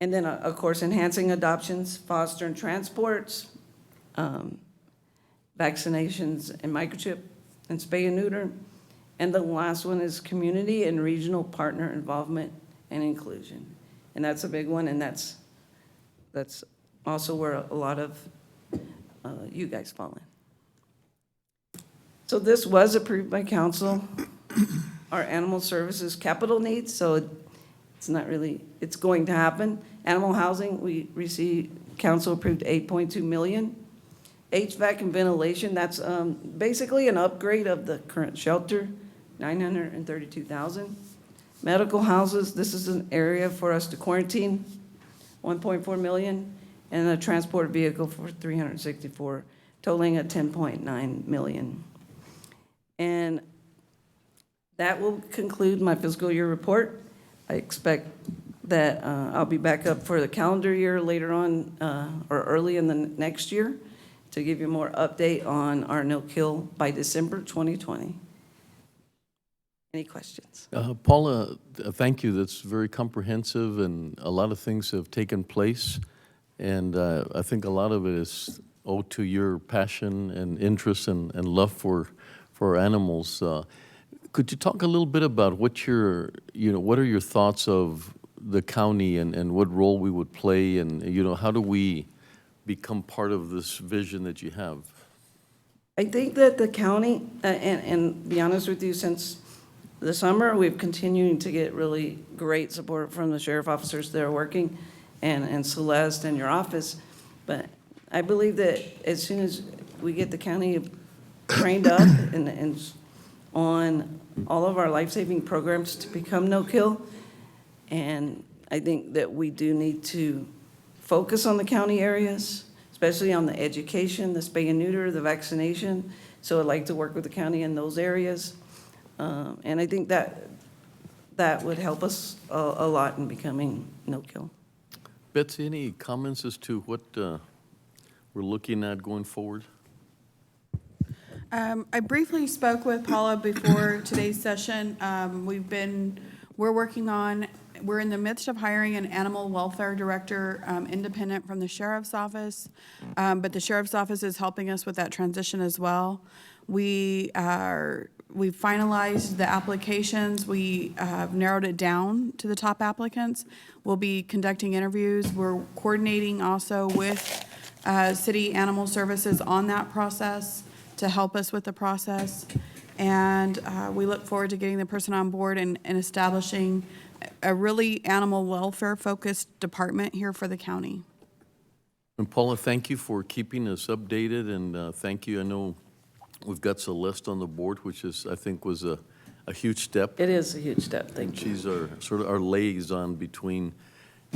And then, of course, enhancing adoptions, foster and transports, vaccinations and microchip, and spay and neuter. And the last one is community and regional partner involvement and inclusion. And that's a big one, and that's also where a lot of you guys fall in. So this was approved by council. Our animal services capital needs, so it's not really, it's going to happen. Animal housing, we received, council approved 8.2 million. HVAC and ventilation, that's basically an upgrade of the current shelter, 932,000. Medical houses, this is an area for us to quarantine, 1.4 million, and a transport vehicle for 364, totaling at 10.9 million. And that will conclude my fiscal year report. I expect that I'll be back up for the calendar year later on, or early in the next year, to give you more update on our no-kill by December 2020. Any questions? Paula, thank you. That's very comprehensive, and a lot of things have taken place. And I think a lot of it is owed to your passion and interest and love for animals. Could you talk a little bit about what are your thoughts of the county and what role we would play, and how do we become part of this vision that you have? I think that the county, and be honest with you, since the summer, we've continued to get really great support from the sheriff officers that are working, and Celeste and your office. But I believe that as soon as we get the county trained up and on all of our life-saving programs to become no-kill, and I think that we do need to focus on the county areas, especially on the education, the spay and neuter, the vaccination. So I'd like to work with the county in those areas. And I think that would help us a lot in becoming no-kill. Betsy, any comments as to what we're looking at going forward? I briefly spoke with Paula before today's session. We're in the midst of hiring an animal welfare director, independent from the sheriff's office, but the sheriff's office is helping us with that transition as well. We've finalized the applications. We have narrowed it down to the top applicants. We'll be conducting interviews. We're coordinating also with City Animal Services on that process to help us with the process. And we look forward to getting the person on board and establishing a really animal welfare-focused department here for the county. And Paula, thank you for keeping us updated, and thank you. I know we've got Celeste on the board, which is, I think, was a huge step. It is a huge step, thank you. She's our, sort of our liaison between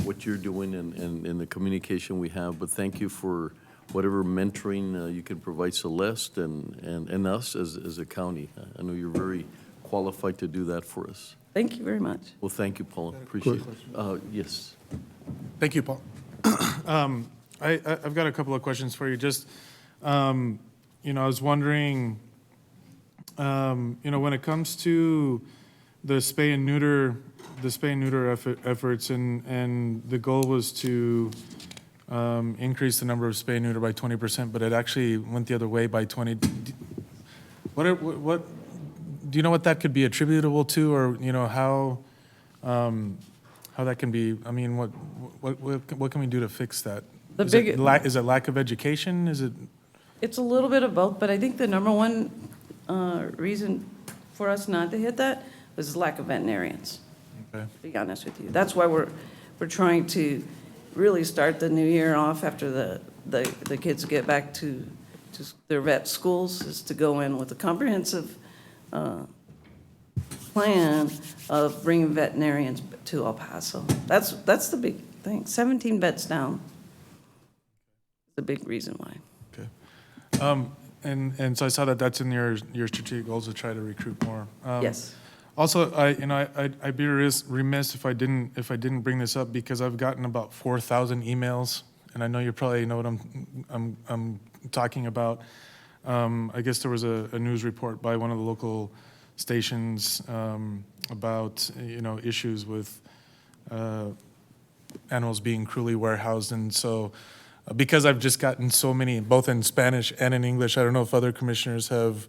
what you're doing and the communication we have. But thank you for whatever mentoring you can provide Celeste and us as a county. I know you're very qualified to do that for us. Thank you very much. Well, thank you, Paula. Appreciate it. Yes. Thank you, Paul. I've got a couple of questions for you. Just, you know, I was wondering, you know, when it comes to the spay and neuter efforts, and the goal was to increase the number of spay and neuter by 20%, but it actually went the other way by 20. What do you know what that could be attributable to, or you know how that can be? I mean, what can we do to fix that? Is it lack of education? Is it? It's a little bit of both, but I think the number one reason for us not to hit that was lack of veterinarians. Okay. To be honest with you, that's why we're trying to really start the new year off after the kids get back to their vet schools, is to go in with a comprehensive plan of bringing veterinarians to El Paso. That's the big thing. 17 vets down. The big reason why. Okay. And so I saw that that's in your strategic goals to try to recruit more. Yes. Also, I'd be remiss if I didn't bring this up, because I've gotten about 4,000 emails, and I know you probably know what I'm talking about. I guess there was a news report by one of the local stations about, you know, issues with animals being cruelly warehoused, and so because I've just gotten so many, both in Spanish and in English, I don't know if other commissioners have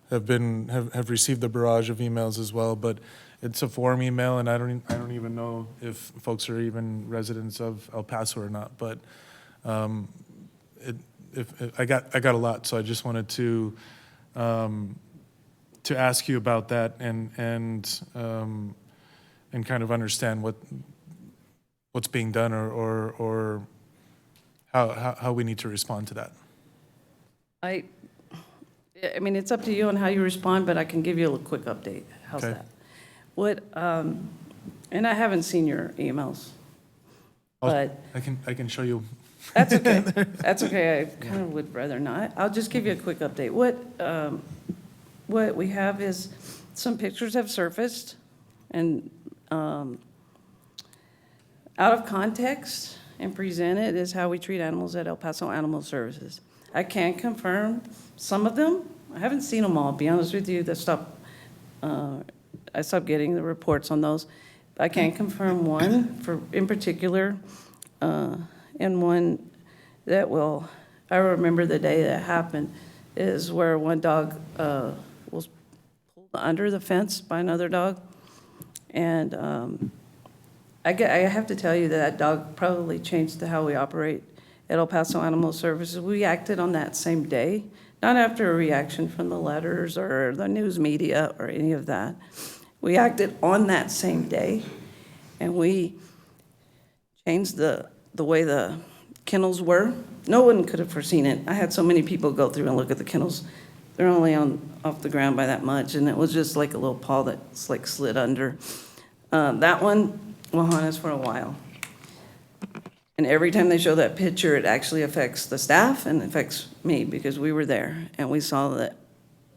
received the barrage of emails as well, but it's a form email, and I don't even know if folks are even residents of El Paso or not. But I got a lot, so I just wanted to ask you about that and kind of understand what's being done or how we need to respond to that. I mean, it's up to you on how you respond, but I can give you a quick update. How's Okay. that? What, and I haven't seen your emails, but I can show you. that's okay. That's okay. I kind of would rather not. I'll just give you a quick update. What we have is some pictures have surfaced, and out of context and presented is how we treat animals at El Paso Animal Services. I can't confirm some of them. I haven't seen them all, to be honest with you. I stopped getting the reports on those. I can't confirm one in particular, and one that I remember the day that happened, is where one dog was pulled under the fence by another dog. And I have to tell you that dog probably changed how we operate at El Paso Animal Services. We acted on that same day, not after a reaction from the letters or the news media or any of that. We acted on that same day, and we changed the way the kennels were. No one could have foreseen it. I had so many people go through and look at the kennels. They're only off the ground by that much, and it was just like a little paw that's like slid under. That one will haunt us for a while. And every time they show that picture, it actually affects the staff and affects me, because we were there and we saw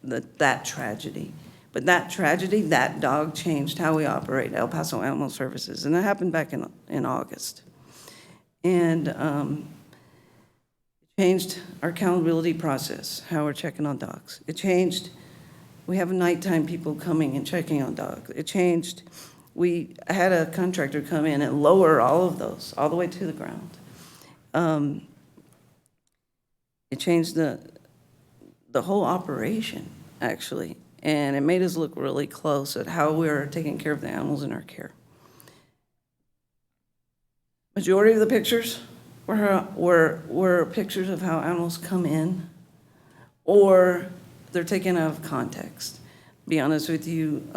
that tragedy. But that tragedy, that dog changed how we operate El Paso Animal Services. And that happened back in August. And it changed our accountability process, how we're checking on dogs. It changed, we have nighttime people coming and checking on dogs. It changed, we had a contractor come in and lower all of those, all the way to the ground. It changed the whole operation, actually. And it made us look really close at how we were taking care of the animals in our care. Majority of the pictures were pictures of how animals come in, or they're taken out of context. be honest with you,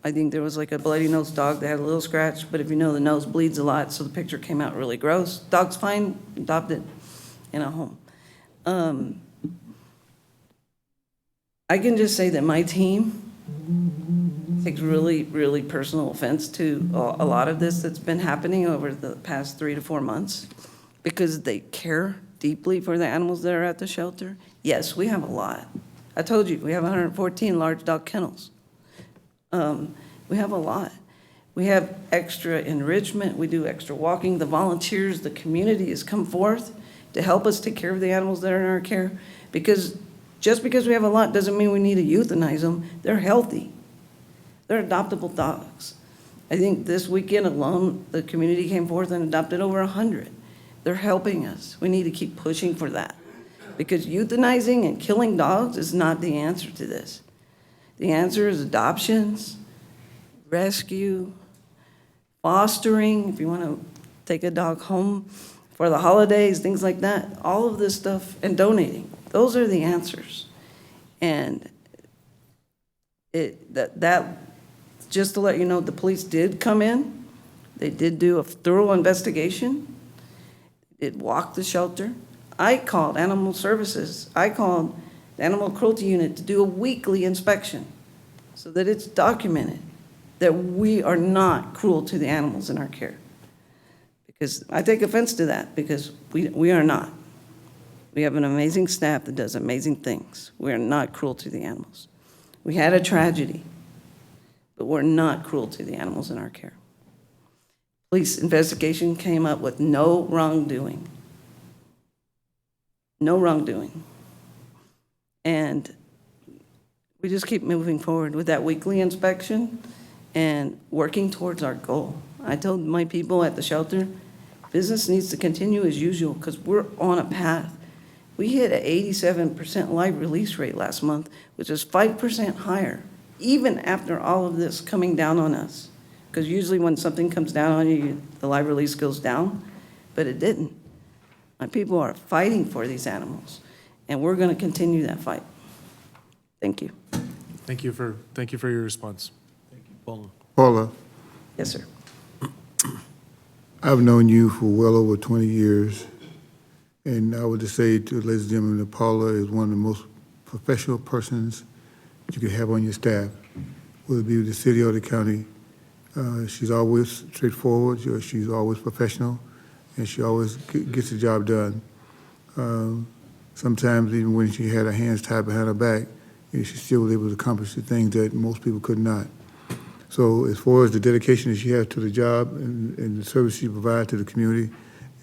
I think there was like a bloody-nosed dog that had a little scratch, but if you know, the nose bleeds a lot, so the picture came out really gross. Dog's fine, adopted in a home. I can just say that my team takes really, really personal offense to a lot of this that's been happening over the past 3 to 4 months, because they care deeply for the animals that are at the shelter. Yes, we have a lot. I told you, we have 114 large dog kennels. We have a lot. We have extra enrichment, we do extra walking. The volunteers, the community has come forth to help us take care of the animals that are in our care, because just because we have a lot doesn't mean we need to euthanize them. They're healthy. They're adoptable dogs. I think this weekend alone, the community came forth and adopted over 100. They're helping us. We need to keep pushing for that, because euthanizing and killing dogs is not the answer to this. The answer is adoptions, rescue, fostering, if you want to take a dog home for the holidays, things like that, all of this stuff, and donating. Those are the answers. And just to let you know, the police did come in. They did do a thorough investigation. It walked the shelter. I called Animal Services. I called the Animal Cruelty Unit to do a weekly inspection so that it's documented that we are not cruel to the animals in our care. Because I take offense to that, because we are not. We have an amazing staff that does amazing things. We are not cruel to the animals. We had a tragedy, but we're not cruel to the animals in our care. Police investigation came up with no wrongdoing. No wrongdoing. And we just keep moving forward with that weekly inspection and working towards our goal. I told my people at the shelter, business needs to continue as usual, because we're on a path. We hit an 87% live release rate last month, which is 5% higher, even after all of this coming down on us. Because usually when something comes down on you, the live release goes down, but it didn't. My people are fighting for these animals, and we're going to continue that fight. Thank you. Thank you for your response. Paula, Yes, sir. I've known you for well over 20 years, and I would just say to the ladies and gentlemen that Paula is one of the most professional persons that you could have on your staff, whether it be with the city or the county. She's always straightforward, she's always professional, and she always gets the job done. Sometimes even when she had her hands tied behind her back, she still was able to accomplish the things that most people could not. So as far as the dedication that she has to the job and the service she provides to the community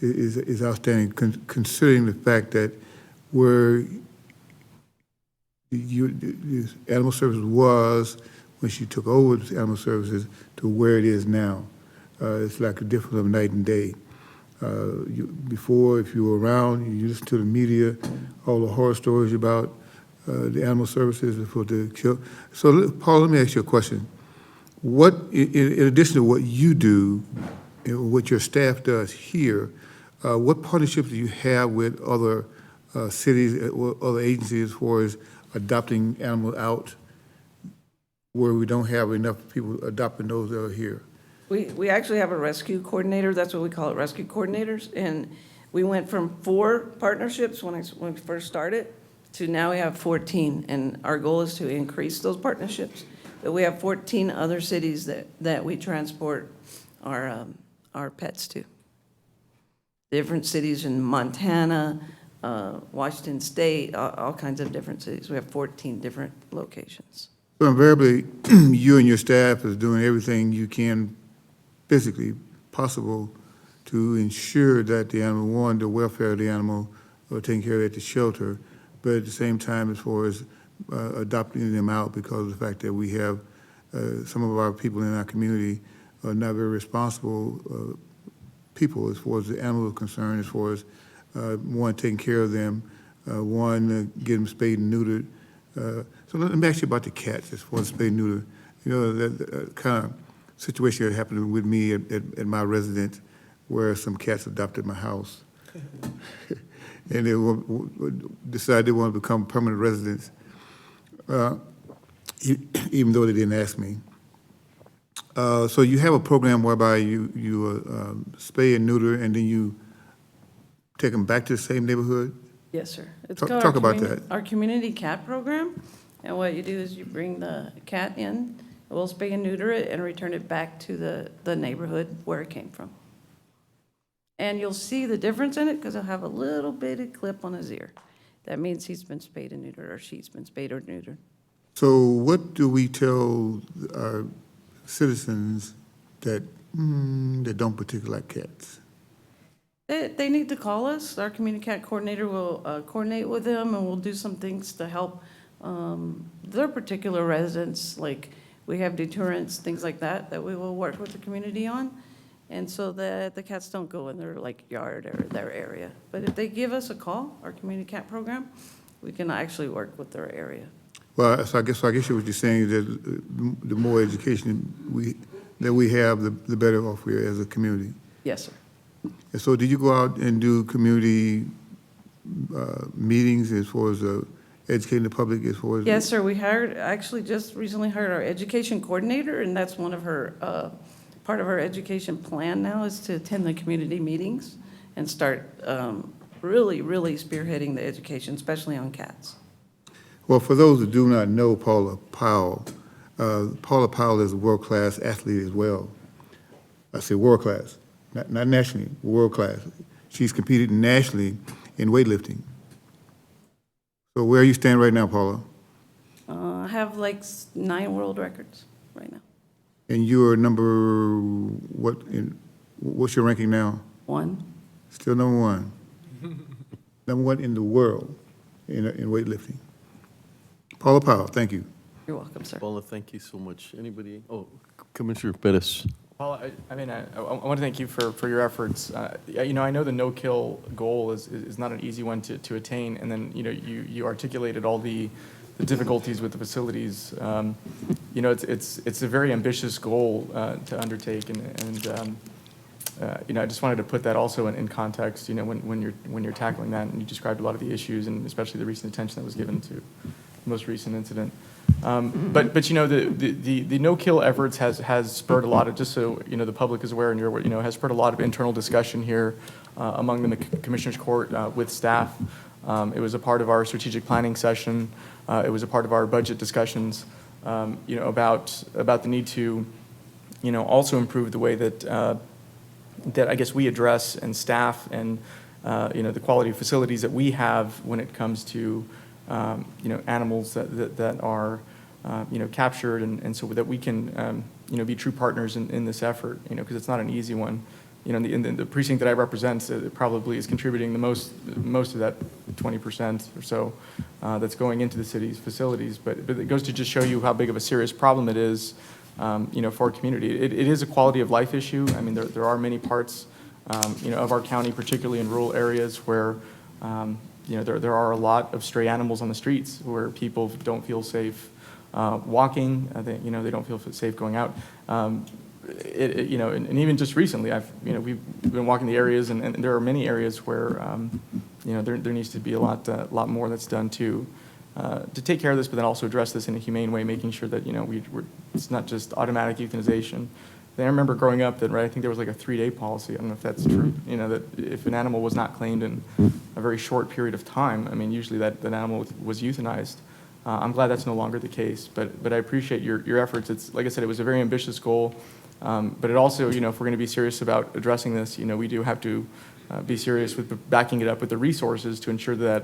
is outstanding, considering the fact that where the Animal Services was when she took over the Animal Services to where it is now. It's like a difference of night and day. Before, if you were around, you listened to the media, all the horror stories about the Animal Services before the kill. So, Paul, let me ask you a question. What, in addition to what you do, and what your staff does here, what partnerships do you have with other cities or other agencies as far as adopting animals out where we don't have enough people adopting those that are here? We actually have a rescue coordinator. That's what we call it, rescue coordinators. And we went from 4 partnerships when we first started to now we have 14. And our goal is to increase those partnerships. But we have 14 other cities that we transport our pets to. Different cities in Montana, Washington State, all kinds of different cities. We have 14 different locations. So invariably, you and your staff is doing everything you can physically possible to ensure that the animal, one, the welfare of the animal are taken care of at the shelter, but at the same time as far as adopting them out, because of the fact that we have some of our people in our community are not very responsible people as far as the animal is concerned, as far as one, taking care of them, one, get them spayed and neutered. So let me ask you about the cats as far as spayed and neutered. You know, that kind of situation that happened with me at my residence where some cats adopted my house. And they decided they wanted to become permanent residents. even though they didn't ask me. So you have a program whereby you spay and neuter, and then you take them back to the same neighborhood? Yes, sir. It's Talk called our about communi- that. Our community cat program. And what you do is you bring the cat in, we'll spay and neuter it and return it back to the neighborhood where it came from. And you'll see the difference in it because he'll have a little bitty clip on his ear. That means he's been spayed and neutered, or she's been spayed or neutered. So what do we tell our citizens that don't particularly like cats? They need to call us. Our community cat coordinator will coordinate with them, and we'll do some things to help their particular residents. Like we have deterrents, things like that we will work with the community on, and so that the cats don't go in their like yard or their area. But if they give us a call, our community cat program, we can actually work with their area. Well, so I guess what you're saying is that the more education that we have, the better off we are as a community. Yes, sir. And so did you go out and do community meetings as far as educating the public as far as? Yes, sir. We actually just recently hired our education coordinator, and that's one of her, part of her education plan now is to attend the community meetings and start really spearheading the education, especially on cats. Well, for those who do not know Paula Powell is a world-class athlete as well. I say world-class, not nationally, world-class. She's competed nationally in weightlifting. So where you stand right now, Paula? I have like 9 world records right now. And you are what's your ranking now? 1. Still number 1. Number 1 in the world in weightlifting. Paula Powell, thank you. You're welcome, sir. Paula, thank you so much. Anybody? Oh, Commissioner Perez. Paula, I want to thank you for your efforts. I know the no-kill goal is not an easy one to attain, and then you articulated all the difficulties with the facilities. It's a very ambitious goal to undertake, and I just wanted to put that also in context. When you're tackling that, and you described a lot of the issues, and especially the recent attention that was given to the most recent incident. But the no-kill efforts has spurred a lot of, just so the public is aware, and you're aware, has spurred a lot of internal discussion here among the Commissioners Court with staff. It was a part of our strategic planning session. It was a part of our budget discussions. About the need to also improve the way that I guess we address and staff and the quality of facilities that we have when it comes to animals that are captured, and so that we can be true partners in this effort, because it's not an easy one. In the precinct that I represent, it probably is contributing the most of that 20% or so that's going into the city's facilities. But it goes to just show you how big of a serious problem it is, for our community. It is a quality of life issue. I mean, there are many parts, of our county, particularly in rural areas, where there are a lot of stray animals on the streets where people don't feel safe walking. They don't feel safe going out. And even just recently, we've been walking the areas, and there are many areas where there needs to be a lot more that's done to take care of this, but then also address this in a humane way, making sure that it's not just automatic euthanization. I remember growing up that, I think there was like a 3-day policy. I don't know if that's true. That if an animal was not claimed in a very short period of time, usually that animal was euthanized. I'm glad that's no longer the case, but I appreciate your efforts. It's, like I said, it was a very ambitious goal, but it also, if we're going to be serious about addressing this, we do have to be serious with backing it up with the resources to ensure that,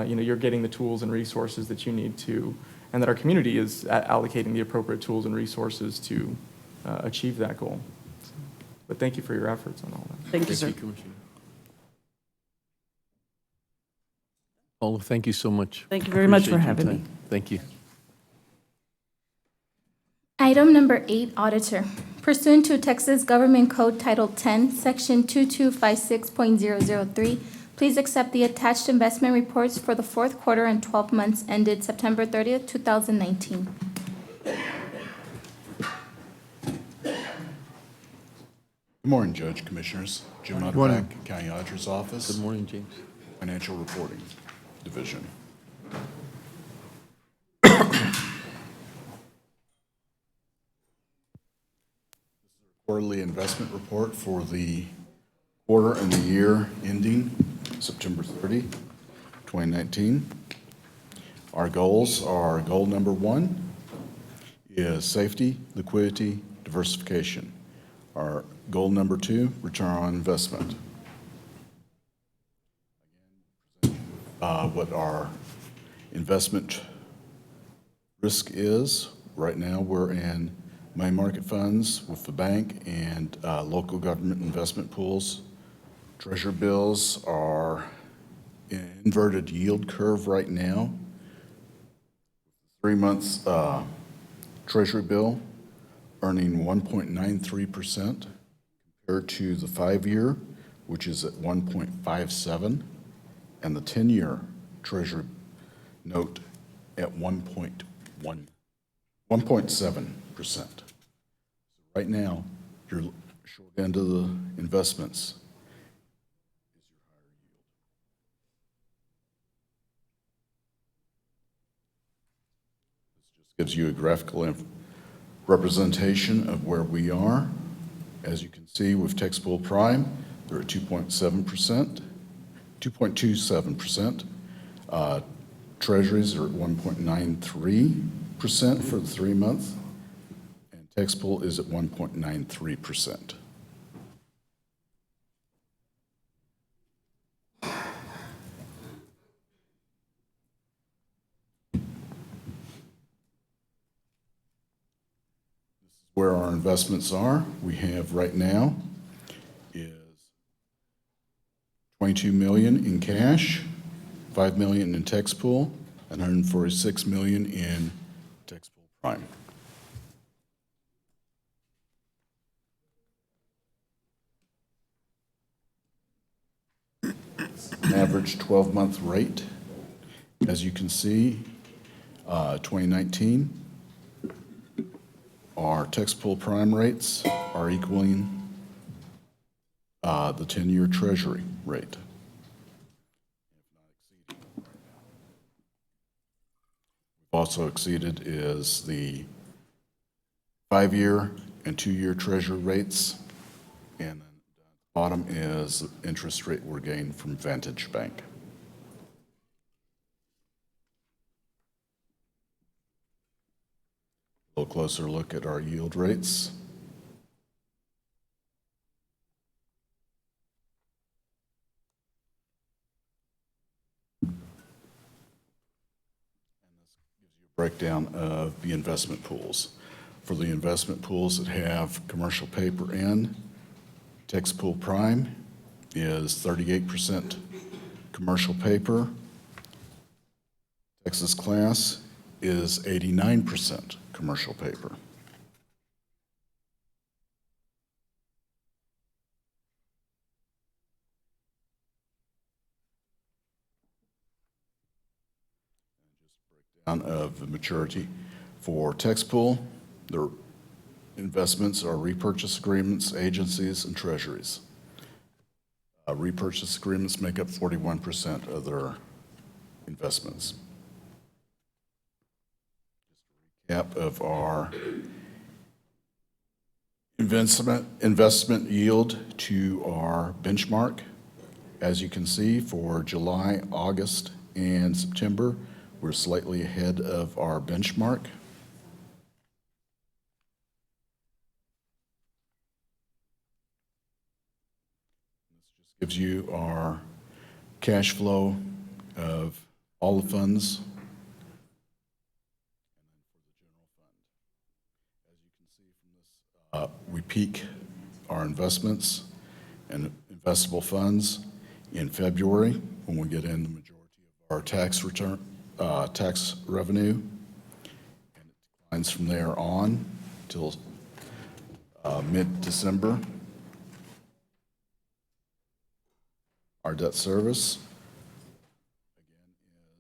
you're getting the tools and resources that you need to, and that our community is allocating the appropriate tools and resources to achieve that goal. But thank you for your efforts on all that. Thank you, sir. Commissioner. Paula, thank you so much. Thank you very much for Appreciate your having time. me. Thank you. Item number 8, Auditor. Pursuant to Texas Government Code Title 10, Section 2256.003, please accept the attached investment reports for the 4th quarter and 12 months ended September 30th, 2019. Good morning, Judge, Commissioners. Jim morning. Utterback, County Auditor's Office. Good morning, James. Financial Reporting Division. quarterly investment report for the quarter and the year ending September 30, 2019. Our goals are, goal number 1 is safety, liquidity, diversification. Our goal number 2, return on investment. What our investment risk is. Right now, we're in money market funds with the bank and local government investment pools. Treasury bills are in an inverted yield curve right now. 3 months Treasury bill earning 1.93% compared to the 5-year, which is at 1.57, and the 10-year Treasury note at 1.7%. Right now, your short end of the investments is your higher yield. This just gives you a graphical representation of where we are. As you can see with tax pool prime, they're at 2.7%, 2.27%. Treasuries are at 1.93% for the 3 months, and tax pool is at 1.93%. Where our investments are, we have right now is $22 million in cash, $5 million in tax pool, and $146 million in tax pool prime. Average 12-month rate, as you can see, 2019. Our tax pool prime rates are equaling the 10-year Treasury rate. We've also exceeded is the 5-year and 2-year Treasury rates, and then the bottom is the interest rate we're getting from Vantage Bank. A little closer look at our yield rates. And this gives you a breakdown of the investment pools. For the investment pools that have commercial paper in, tax pool prime is 38% commercial paper. Texas class is 89% commercial paper. And just breakdown of the maturity for tax pool. The investments are repurchase agreements, agencies, and treasuries. Repurchase agreements make up 41% of their investments. Recap of our investment yield to our benchmark. As you can see, for July, August, and September, we're slightly ahead of our benchmark. This just gives you our cash flow of all the funds. We peak our investments and investable funds in February when we get in the majority of our tax return, tax revenue, and it declines from there on till mid-December. Our debt service, again,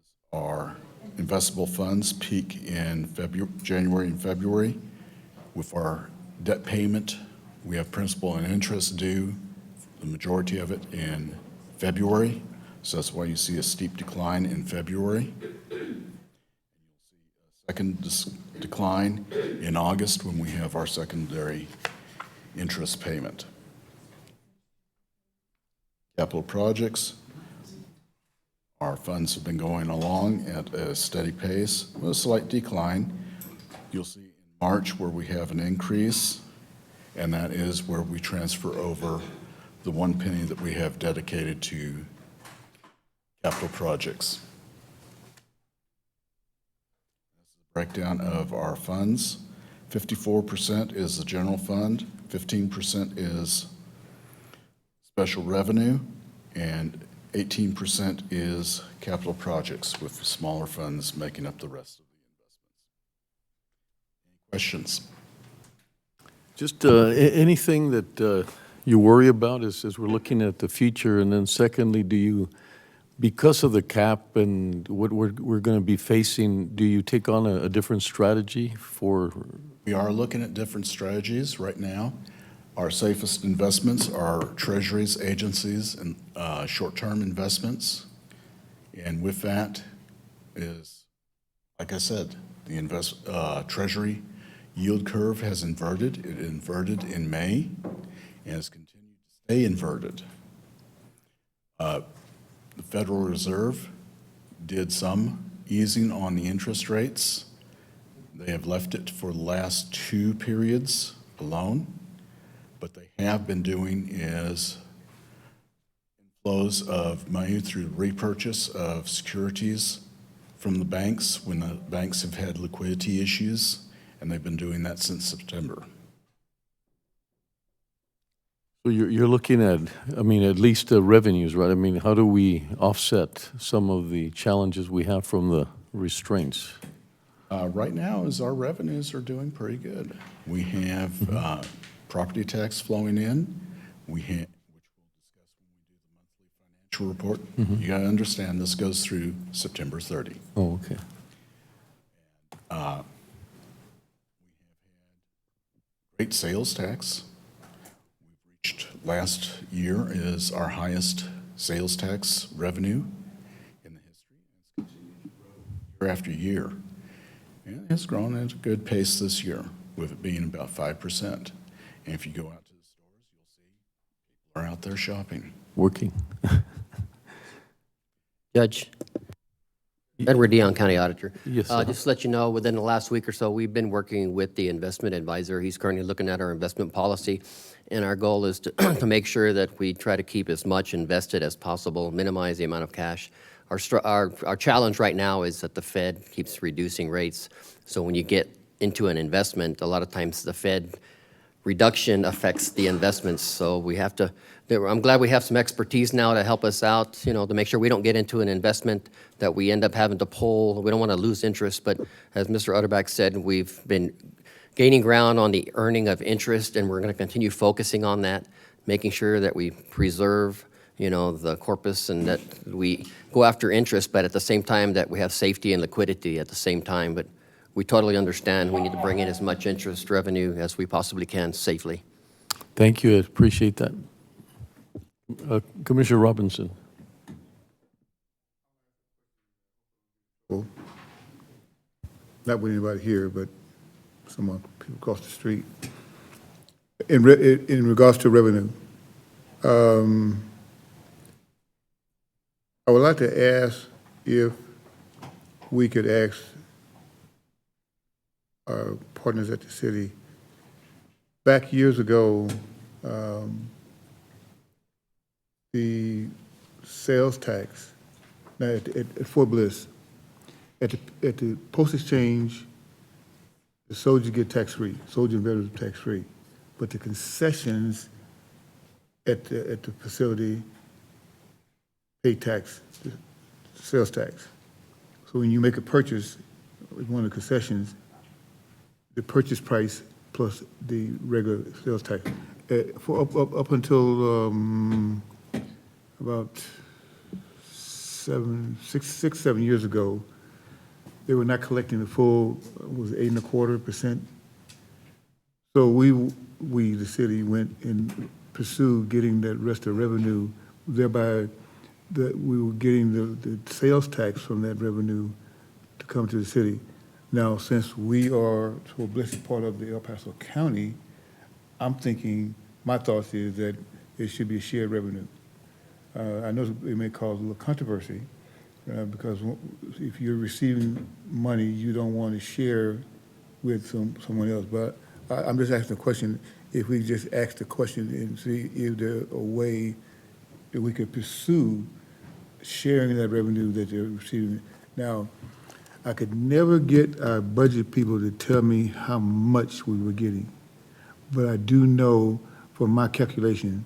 is our investable funds peak in January and February. With our debt payment, we have principal and interest due, the majority of it in February. So that's why you see a steep decline in February. And you'll see a second decline in August when we have our secondary interest payment. Capital projects, our funds have been going along at a steady pace with a slight decline. You'll see in March where we have an increase, and that is where we transfer over the 1 penny that we have dedicated to capital projects. This is a breakdown of our funds. 54% is the general fund, 15% is special revenue, and 18% is capital projects, with smaller funds making up the rest of the investments. Any questions? Just anything that you worry about as we're looking at the future? And then secondly, do you, because of the cap and what we're going to be facing, do you take on a different strategy for? We are looking at different strategies right now. Our safest investments are treasuries, agencies, and short-term investments. And with that is, like I said, the treasury yield curve has inverted. It inverted in May and has continued to stay inverted. The Federal Reserve did some easing on the interest rates. They have left it for the last 2 periods alone. What they have been doing is inflows of money through repurchase of securities from the banks when the banks have had liquidity issues, and they've been doing that since September. So you're looking at, I mean, at least the revenues, right? I mean, how do we offset some of the challenges we have from the restraints? Right now, our revenues are doing pretty good. We have property tax flowing in, which we'll discuss when we do the monthly financial report. You got to understand this goes through September 30. Oh, okay. We have had great sales tax. We've reached, last year is our highest sales tax revenue in the history. It's continued to grow year after year. And it's grown at a good pace this year, with it being about 5%. And if you go out to the stores, you'll see people are out there shopping. Working. Judge, Edward Dion, County Auditor. Yes, sir. Just to let you know, within the last week or so, we've been working with the investment advisor. He's currently looking at our investment policy, and our goal is to, to make sure that we try to keep as much invested as possible, minimize the amount of cash. Our challenge right now is that the Fed keeps reducing rates. So when you get into an investment, a lot of times the Fed reduction affects the investments. So we have to, I'm glad we have some expertise now to help us out, to make sure we don't get into an investment that we end up having to pull. We don't want to lose interest, but as Mr. Utterback said, we've been gaining ground on the earning of interest, and we're going to continue focusing on that, making sure that we preserve, the corpus and that we go after interest, but at the same time that we have safety and liquidity at the same time. But we totally understand we need to bring in as much interest revenue as we possibly can safely. Thank you. I appreciate that. Commissioner Robinson. Well, not with anybody here, but some people across the street. In regards to revenue, I would like to ask if we could ask our partners at the city, back years ago, the sales tax at Fort Bliss, at the post exchange, the soldiers get tax-free, soldiers and veterans are tax-free, but the concessions at the facility pay tax, sales tax. So when you make a purchase with one of the concessions, the purchase price plus the regular sales tax. For up until about 6, 7 years ago, they were not collecting the full, was it 8.25%? So we, the city, went and pursued getting that rest of the revenue, thereby that we were getting the sales tax from that revenue to come to the city. Now, since we are so blessed part of the El Paso County, I'm thinking, my thoughts is that it should be a shared revenue. I know it may cause a little controversy, because if you're receiving money, you don't want to share with someone else. But I'm just asking a question, if we just ask the question and see if there's a way that we could pursue sharing that revenue that they're receiving. Now, I could never get our budget people to tell me how much we were getting, but I do know from my calculation,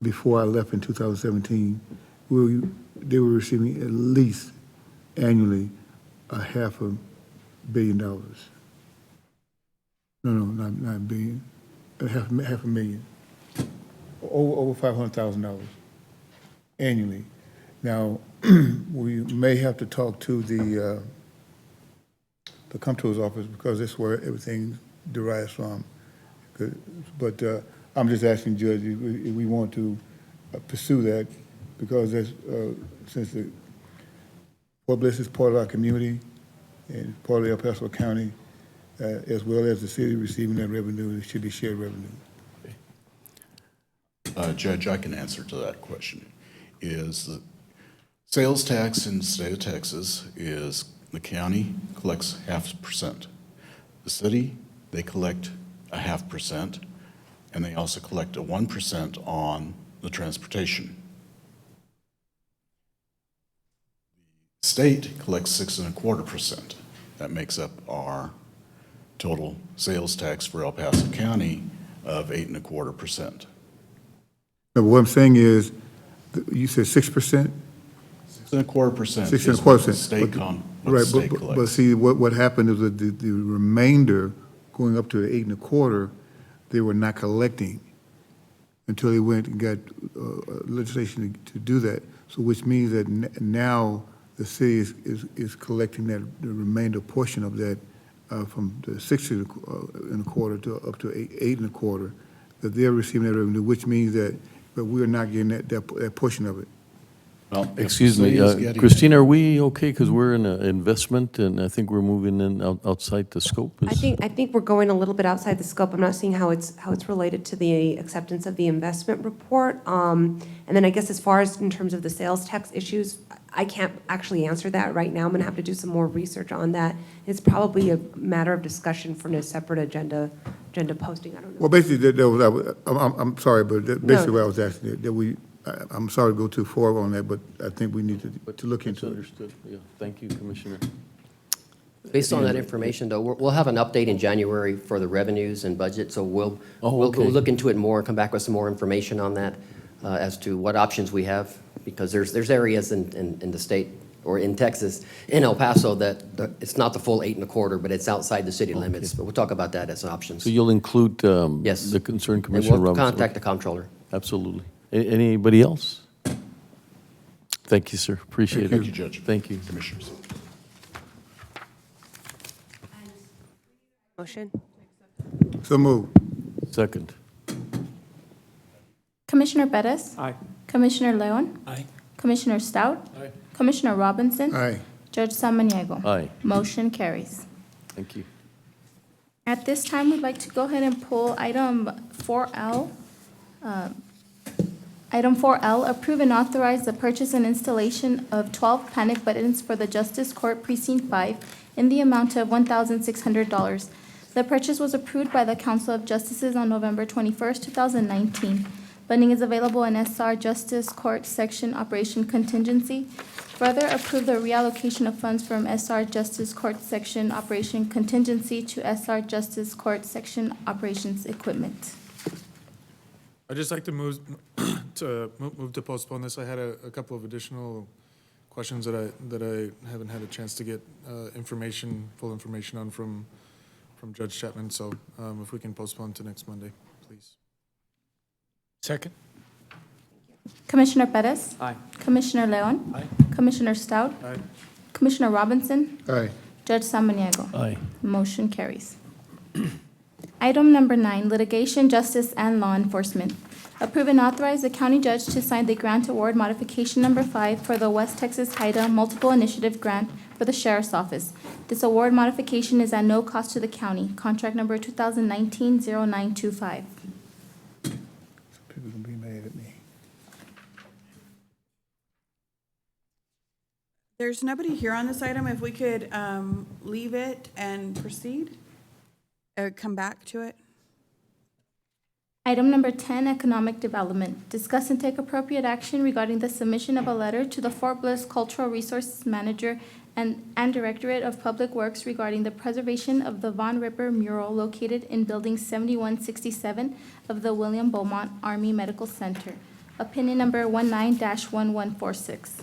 before I left in 2017, they were receiving at least annually $500 million. No, not a billion, half a million, over $500,000 annually. Now, we may have to talk to the comptroller's office, because that's where everything derives from. But I'm just asking, Judge, if we want to pursue that, because that's, since Fort Bliss is part of our community and part of El Paso County, as well as the city receiving that revenue, it should be shared revenue. Judge, I can answer to that question. Is the sales tax in the state of Texas is the county collects 0.5%. The city, they collect 0.5%, and they also collect a 1% on the transportation. The state collects 6.25%. That makes up our total sales tax for El Paso County of 8.25%. No, but what I'm saying is, you said 6%? 6.25%. 6.25%. State Right, but see, what happened is that the remainder, going up to 8.25%, they were not collecting until they went and got legislation to do that. So which means that now the city is collecting the remainder portion of that from the 6.25% to up to 8.25%, that they're receiving that revenue, which means that we're not getting that portion of it. Well, Excuse me, Christina, are we okay? Because we're in an investment, and I think we're moving in outside the scope. I think we're going a little bit outside the scope. I'm not seeing how it's related to the acceptance of the investment report. And then I guess as far as in terms of the sales tax issues, I can't actually answer that right now. I'm going to have to do some more research on that. It's probably a matter of discussion for a separate agenda posting. I don't know. Well, basically, I'm sorry, but basically what I was asking, that I'm sorry to go too far on that, but I think we need to look into it. Understood. Yeah, thank you, Commissioner. Based on that information, though, we'll have an update in January for the revenues and budget, so we'll look into it more and come back with some more information on that as to what options we have, because there's areas in the state or in Texas, in El Paso, that it's not the full 8.25%, but it's outside the city limits. But we'll talk about that as options. So you'll include yes, the concerned Commissioner and we'll Robinson? Contact the comptroller. Absolutely. Anybody else? Thank you, sir. Appreciate it. Thank you, Judge. Thank you. Commissioners. Motion? So move. Second. Commissioner Bettis? Aye. Commissioner Leon? Aye. Commissioner Stout? Aye. Commissioner Robinson? Aye. Judge Samaniego? Aye. Motion carries. Thank you. At this time, we'd like to go ahead and pull item 4L. Item 4L, approve and authorize the purchase and installation of 12 panic buttons for the Justice Court Precinct 5 in the amount of $1,600. The purchase was approved by the Council of Justices on November 21st, 2019. Funding is available in SR Justice Court Section Operation Contingency. Further, approve the reallocation of funds from SR Justice Court Section Operation Contingency to SR Justice Court Section Operations Equipment. I'd just like to move to postpone this. I had a couple of additional questions that I haven't had a chance to get full information on from Judge Chapman. So if we can postpone to next Monday, please. Second? Commissioner Bettis? Aye. Commissioner Leon? Aye. Commissioner Stout? Aye. Commissioner Robinson? Aye. Judge Samaniego? Aye. Motion carries. Item number 9, litigation, justice, and law enforcement. Approve and authorize the county judge to sign the grant award modification number 5 for the West Texas HIDA Multiple Initiative Grant for the Sheriff's Office. This award modification is at no cost to the county. Contract number 2019-0925. People gonna be mad at me. There's nobody here on this item. If we could leave it and proceed, or come back to it. Item number 10, economic development. Discuss and take appropriate action regarding the submission of a letter to the Fort Bliss Cultural Resources Manager and Directorate of Public Works regarding the preservation of the Von Ripper mural located in Building 7167 of the William Beaumont Army Medical Center. Opinion number 19-1146.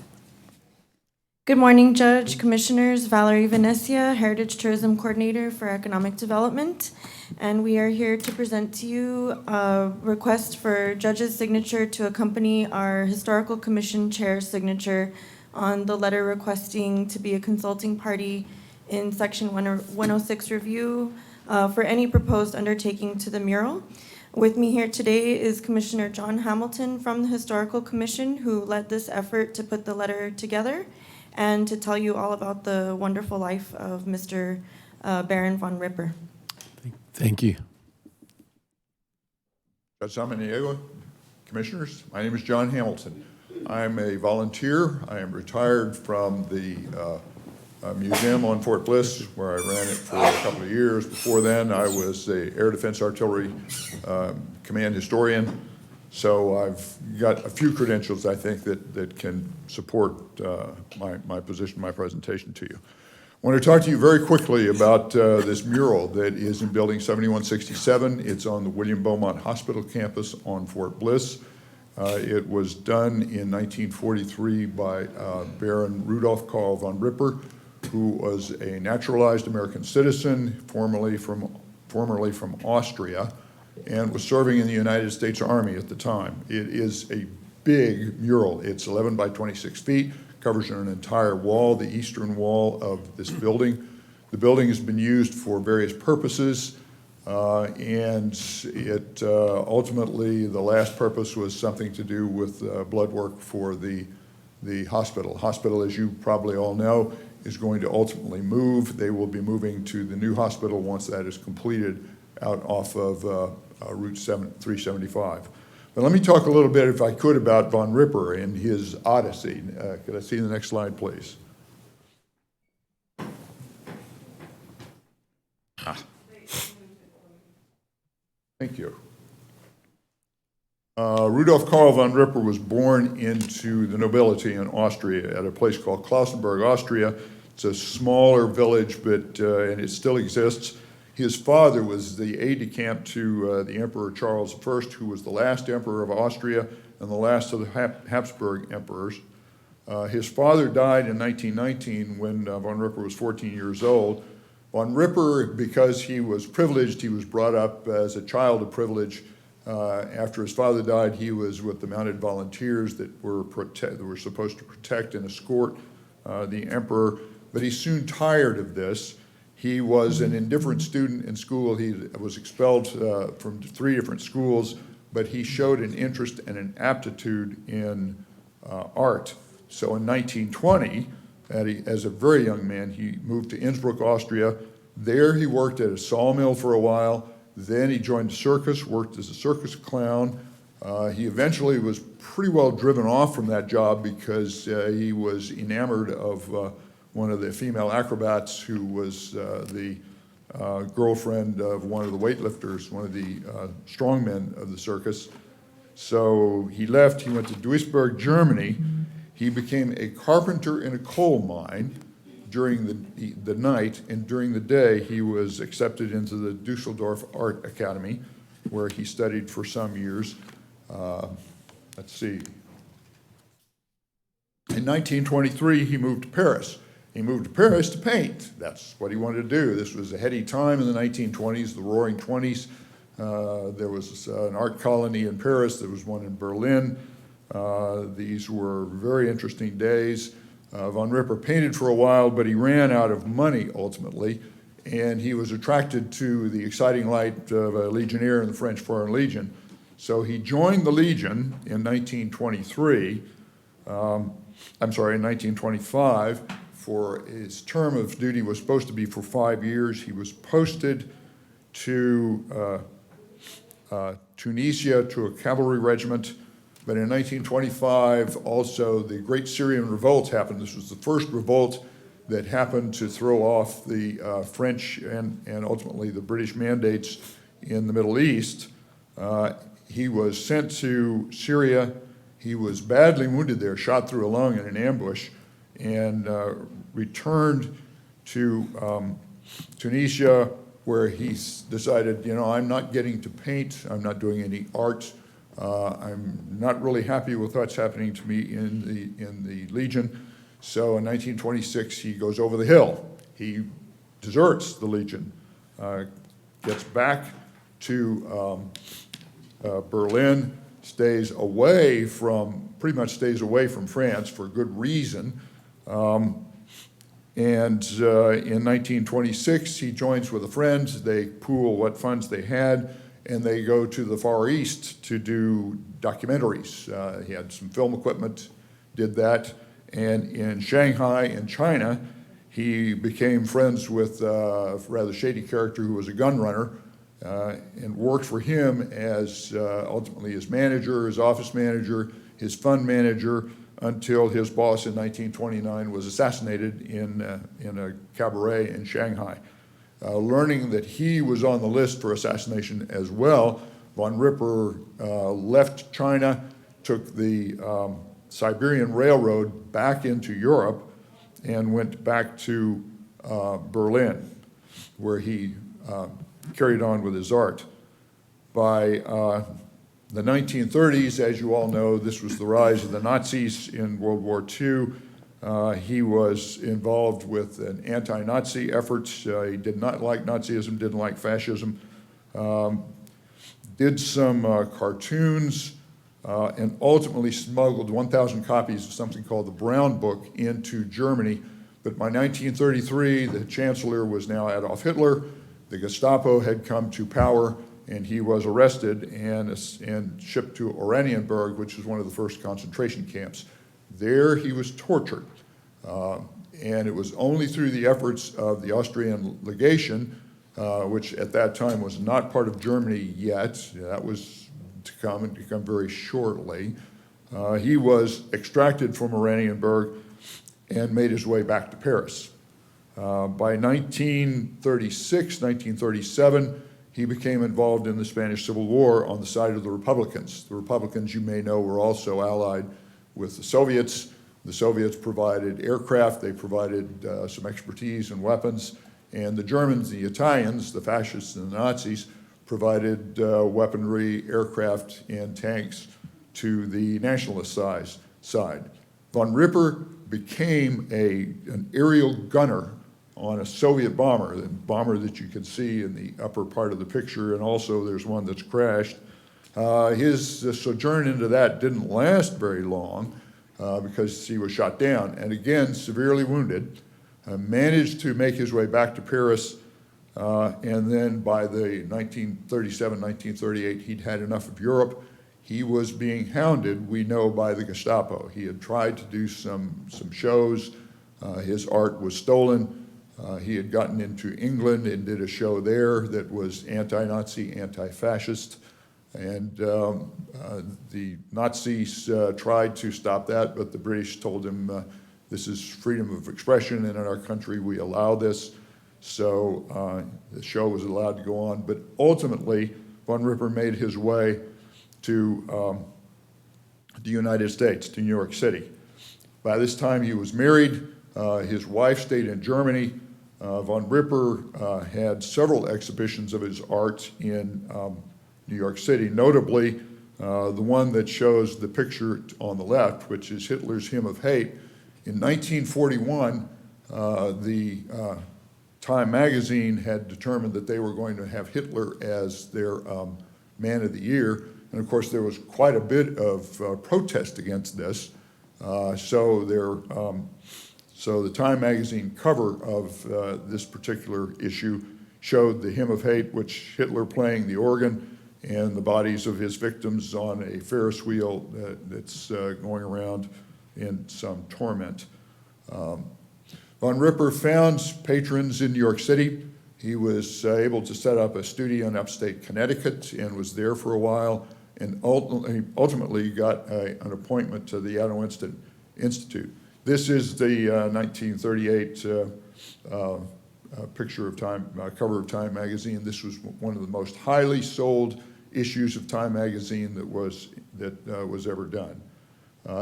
Good morning, Judge, Commissioners. Valerie Venecia, Heritage Tourism Coordinator for Economic Development. And we are here to present to you a request for Judge's signature to accompany our Historical Commission Chair's signature on the letter requesting to be a consulting party in Section 106 review for any proposed undertaking to the mural. With me here today is Commissioner John Hamilton from the Historical Commission, who led this effort to put the letter together and to tell you all about the wonderful life of Mr. Baron Von Ripper. Thank you. Judge Samaniego, Commissioners, my name is John Hamilton. I'm a volunteer. I am retired from the museum on Fort Bliss, where I ran it for a couple of years. Before then, I was the Air Defense Artillery Command historian. So I've got a few credentials, I think, that can support my position, my presentation to you. I want to talk to you very quickly about this mural that is in Building 7167. It's on the William Beaumont Hospital campus on Fort Bliss. It was done in 1943 by Baron Rudolph Karl von Ripper, who was a naturalized American citizen, formerly from Austria, and was serving in the United States Army at the time. It is a big mural. It's 11 by 26 feet, covers an entire wall, the eastern wall of this building. The building has been used for various purposes, and it ultimately, the last purpose was something to do with blood work for the hospital. The hospital, as you probably all know, is going to ultimately move. They will be moving to the new hospital once that is completed out off of Route 375. But let me talk a little bit, if I could, about Von Ripper and his odyssey. Could I see the next slide, please? Thank you. Rudolf Karl von Ripper was born into the nobility in Austria at a place called Klausenberg, Austria. It's a smaller village, but and it still exists. His father was the aide-de-camp to the Emperor Charles I, who was the last emperor of Austria and the last of the Habsburg emperors. His father died in 1919 when Von Ripper was 14 years old. Von Ripper, because he was privileged, he was brought up as a child of privilege. After his father died, he was with the mounted volunteers that were supposed to protect and escort the emperor, but he soon tired of this. He was an indifferent student in school. He was expelled from 3 different schools, but he showed an interest and an aptitude in art. So in 1920, as a very young man, he moved to Innsbruck, Austria. There he worked at a sawmill for a while. Then he joined the circus, worked as a circus clown. He eventually was pretty well driven off from that job because he was enamored of one of the female acrobats who was the girlfriend of one of the weightlifters, one of the strongmen of the circus. So he left, he went to Duisburg, Germany. He became a carpenter in a coal mine during the night, and during the day he was accepted into the Dusseldorf Art Academy, where he studied for some years. Let's see. In 1923, he moved to Paris. He moved to Paris to paint. That's what he wanted to do. This was a heady time in the 1920s, the Roaring 20s. There was an art colony in Paris. There was one in Berlin. These were very interesting days. Von Ripper painted for a while, but he ran out of money ultimately, and he was attracted to the exciting life of a legionnaire in the French Foreign Legion. So he joined the Legion in 1925. For his term of duty was supposed to be for 5 years. He was posted to Tunisia to a cavalry regiment. But in 1925, also the Great Syrian Revolt happened. This was the first revolt that happened to throw off the French and ultimately the British mandates in the Middle East. He was sent to Syria. He was badly wounded there, shot through a lung in an ambush, and returned to Tunisia, where he decided, I'm not getting to paint, I'm not doing any art, I'm not really happy with what's happening to me in the Legion. So in 1926, he goes over the hill. He deserts the Legion, gets back to Berlin, pretty much stays away from France for good reason. In 1926, he joins with a friend. They pool what funds they had, and they go to the Far East to do documentaries. He had some film equipment, did that. And in Shanghai, in China, he became friends with a rather shady character who was a gun runner, and worked for him as ultimately his manager, his office manager, his fund manager, until his boss in 1929 was assassinated in a cabaret in Shanghai. Learning that he was on the list for assassination as well, von Ripper left China, took the Siberian Railroad back into Europe, and went back to Berlin, where he carried on with his art. By the 1930s, as you all know, this was the rise of the Nazis in World War II. He was involved with an anti-Nazi efforts. He did not like Nazism, didn't like fascism. Did some cartoons, and ultimately smuggled 1,000 copies of something called the Brown Book into Germany. But by 1933, the chancellor was now Adolf Hitler. The Gestapo had come to power, and he was arrested and shipped to Oranienburg, which was one of the first concentration camps. There he was tortured, and it was only through the efforts of the Austrian legation, which at that time was not part of Germany yet. That was to come and to come very shortly. He was extracted from Oranienburg and made his way back to Paris. By 1936, 1937, he became involved in the Spanish Civil War on the side of the Republicans. The Republicans, you may know, were also allied with the Soviets. The Soviets provided aircraft, they provided some expertise and weapons, and the Germans, the Italians, the fascists and the Nazis, provided weaponry, aircraft, and tanks to the nationalist side. Von Ripper became an aerial gunner on a Soviet bomber, the bomber that you can see in the upper part of the picture, and also there's one that's crashed. His sojourn into that didn't last very long because he was shot down, and again, severely wounded. Managed to make his way back to Paris, and then by the 1937, 1938, he'd had enough of Europe. He was being hounded, we know, by the Gestapo. He had tried to do some shows. His art was stolen. He had gotten into England and did a show there that was anti-Nazi, anti-fascist, and the Nazis tried to stop that, but the British told him, this is freedom of expression, and in our country we allow this. So the show was allowed to go on, but ultimately von Ripper made his way to the United States, to New York City. By this time he was married. His wife stayed in Germany. Von Ripper had several exhibitions of his art in New York City, notably the one that shows the picture on the left, which is Hitler's Hymn of Hate. In 1941, the Time magazine had determined that they were going to have Hitler as their Man of the Year, and of course there was quite a bit of protest against this. So the Time magazine cover of this particular issue showed the Hymn of Hate, which Hitler playing the organ, and the bodies of his victims on a Ferris wheel that's going around in some torment. Von Ripper found patrons in New York City. He was able to set up a studio in upstate Connecticut and was there for a while, and ultimately got an appointment to the Addo Institute. This is the 1938 picture of Time, cover of Time magazine. This was one of the most highly sold issues of Time magazine that was ever done.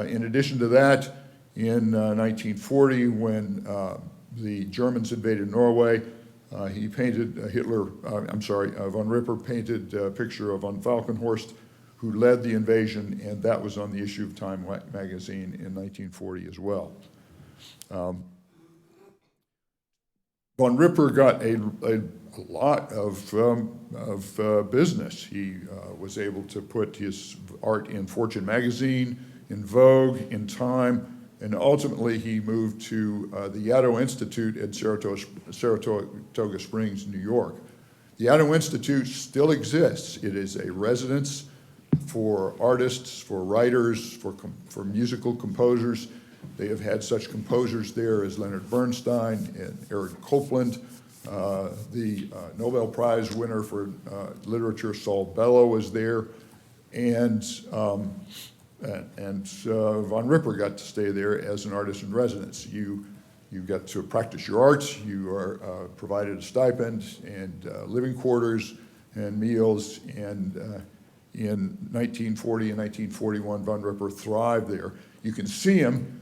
In addition to that, in 1940, when the Germans invaded Norway, he painted Von Ripper painted a picture of von Falkenhorst, who led the invasion, and that was on the issue of Time magazine in 1940 as well. Von Ripper got a lot of business. He was able to put his art in Fortune magazine, in Vogue, in Time, and ultimately he moved to the Addo Institute at Saratoga Springs, New York. The Addo Institute still exists. It is a residence for artists, for writers, for musical composers. They have had such composers there as Leonard Bernstein and Eric Copeland. The Nobel Prize winner for literature, Saul Bellow, was there. And Von Ripper got to stay there as an artist in residence. You got to practice your art. You are provided a stipend and living quarters and meals. And in 1940 and 1941, Von Ripper thrived there. You can see him.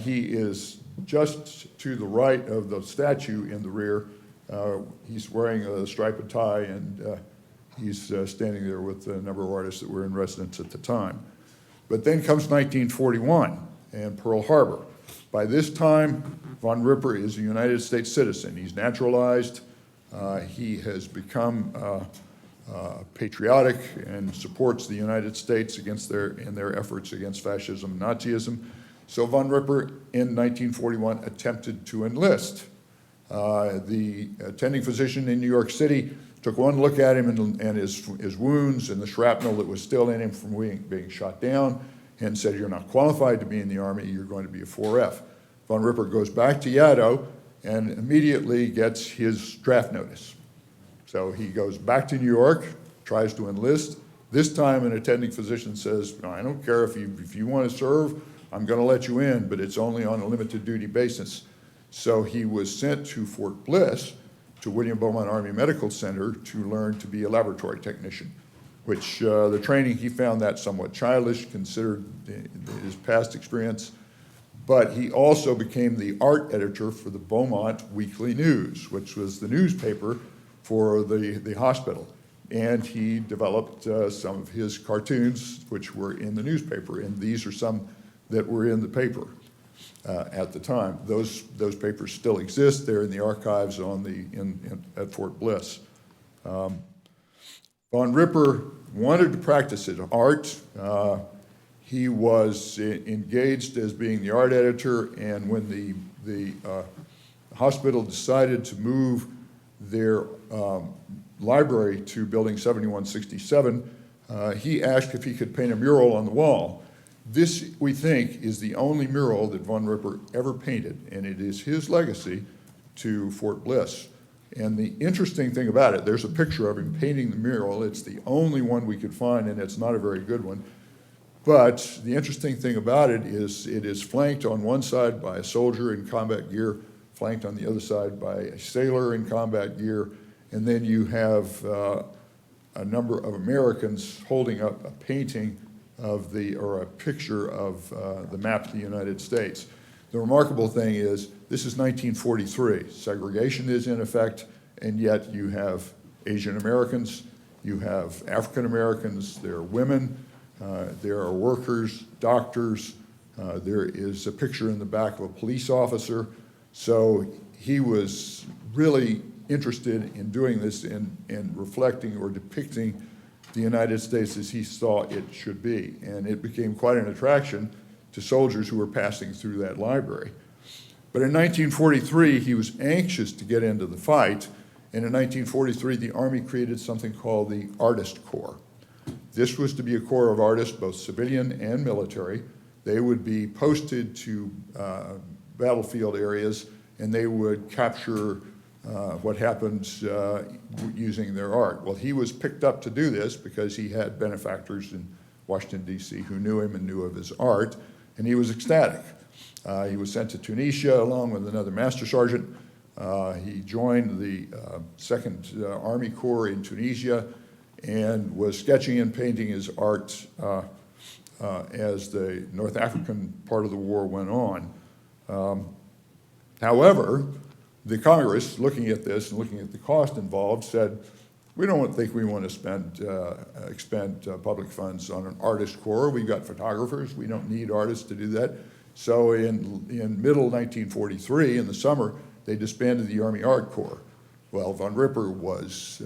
He is just to the right of the statue in the rear. He's wearing a striped tie, and he's standing there with a number of artists that were in residence at the time. But then comes 1941 and Pearl Harbor. By this time, Von Ripper is a United States citizen. He's naturalized. He has become patriotic and supports the United States in their efforts against fascism and Nazism. So Von Ripper, in 1941, attempted to enlist. The attending physician in New York City took one look at him and his wounds and the shrapnel that was still in him from being shot down, and said, "You're not qualified to be in the Army, you're going to be a 4F. Von Ripper goes back to Yaddo and immediately gets his draft notice. So he goes back to New York, tries to enlist. This time an attending physician says, "No, I don't care if you want to serve, I'm going to let you in, but it's only on a limited duty basis." So he was sent to Fort Bliss, to William Beaumont Army Medical Center, to learn to be a laboratory technician, which the training, he found that somewhat childish, considered his past experience. But he also became the art editor for the Beaumont Weekly News, which was the newspaper for the hospital. And he developed some of his cartoons, which were in the newspaper, and these are some that were in the paper at the time. Those papers still exist. They're in the archives at Fort Bliss. Von Ripper wanted to practice his art. He was engaged as being the art editor, and when the hospital decided to move their library to Building 7167, he asked if he could paint a mural on the wall. This, we think, is the only mural that Von Ripper ever painted, and it is his legacy to Fort Bliss. And the interesting thing about it, there's a picture of him painting the mural. It's the only one we could find, and it's not a very good one. But the interesting thing about it is flanked on one side by a soldier in combat gear, flanked on the other side by a sailor in combat gear, and then you have a number of Americans holding up a painting or a picture of the map of the United States. The remarkable thing is, this is 1943. Segregation is in effect, and yet you have Asian Americans, you have African Americans, there are women, there are workers, doctors, there is a picture in the back of a police officer. So he was really interested in doing this and reflecting or depicting the United States as he saw it should be. And it became quite an attraction to soldiers who were passing through that library. But in 1943, he was anxious to get into the fight. And in 1943, the Army created something called the Artist Corps. This was to be a corps of artists, both civilian and military. They would be posted to battlefield areas, and they would capture what happened using their art. Well, he was picked up to do this because he had benefactors in Washington, D.C. who knew him and knew of his art, and he was ecstatic. He was sent to Tunisia along with another master sergeant. He joined the 2nd Army Corps in Tunisia and was sketching and painting his art as the North African part of the war went on. However, the Congress, looking at this and looking at the cost involved, said, we don't think we want to expend public funds on an artist corps. We've got photographers. We don't need artists to do that. So in middle 1943, in the summer, they disbanded the Army Art Corps. Well, von Ripper was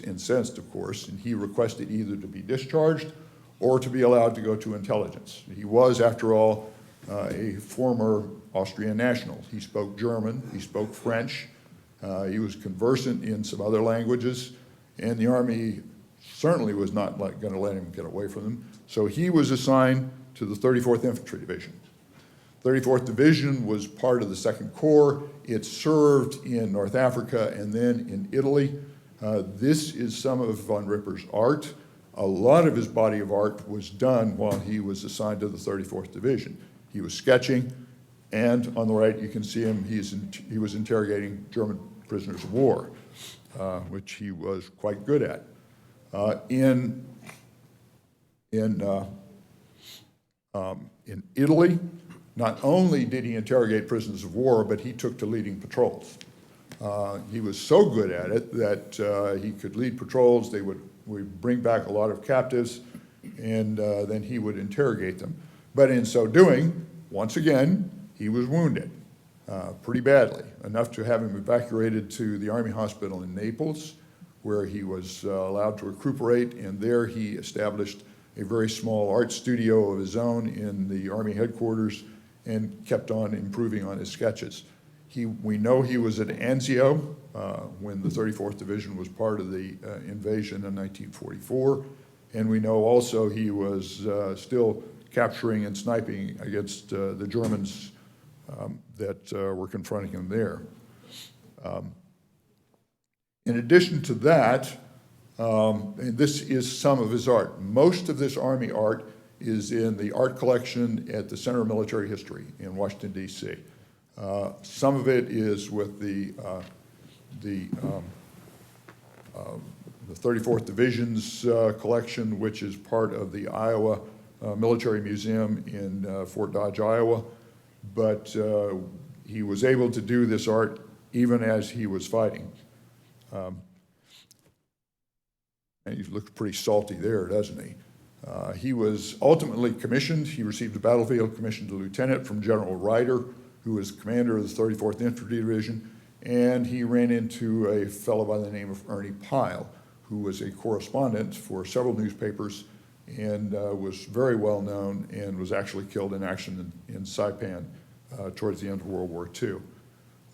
incensed, of course, and he requested either to be discharged or to be allowed to go to intelligence. He was, after all, a former Austrian national. He spoke German, he spoke French, he was conversant in some other languages, and the Army certainly was not going to let him get away from them. So he was assigned to the 34th Infantry Division. 34th Division was part of the 2nd Corps. It served in North Africa and then in Italy. This is some of von Ripper's art. A lot of his body of art was done while he was assigned to the 34th Division. He was sketching, and on the right you can see him, he was interrogating German prisoners of war, which he was quite good at. In Italy, not only did he interrogate prisoners of war, but he took to leading patrols. He was so good at it that he could lead patrols. They would bring back a lot of captives, and then he would interrogate them. But in so doing, once again, he was wounded pretty badly, enough to have him evacuated to the Army Hospital in Naples, where he was allowed to recuperate, and there he established a very small art studio of his own in the Army headquarters and kept on improving on his sketches. We know he was at Anzio when the 34th Division was part of the invasion in 1944, and we know also he was still capturing and sniping against the Germans that were confronting him there. In addition to that, and this is some of his art. Most of this Army art is in the art collection at the Center of Military History in Washington, D.C. Some of it is with the 34th Division's collection, which is part of the Iowa Military Museum in Fort Dodge, Iowa. But he was able to do this art even as he was fighting. And he looks pretty salty there, doesn't he? He was ultimately commissioned. He received a battlefield commission to lieutenant from General Ryder, who was commander of the 34th Infantry Division, and he ran into a fellow by the name of Ernie Pyle, who was a correspondent for several newspapers and was very well known and was actually killed in action in Saipan towards the end of World War II.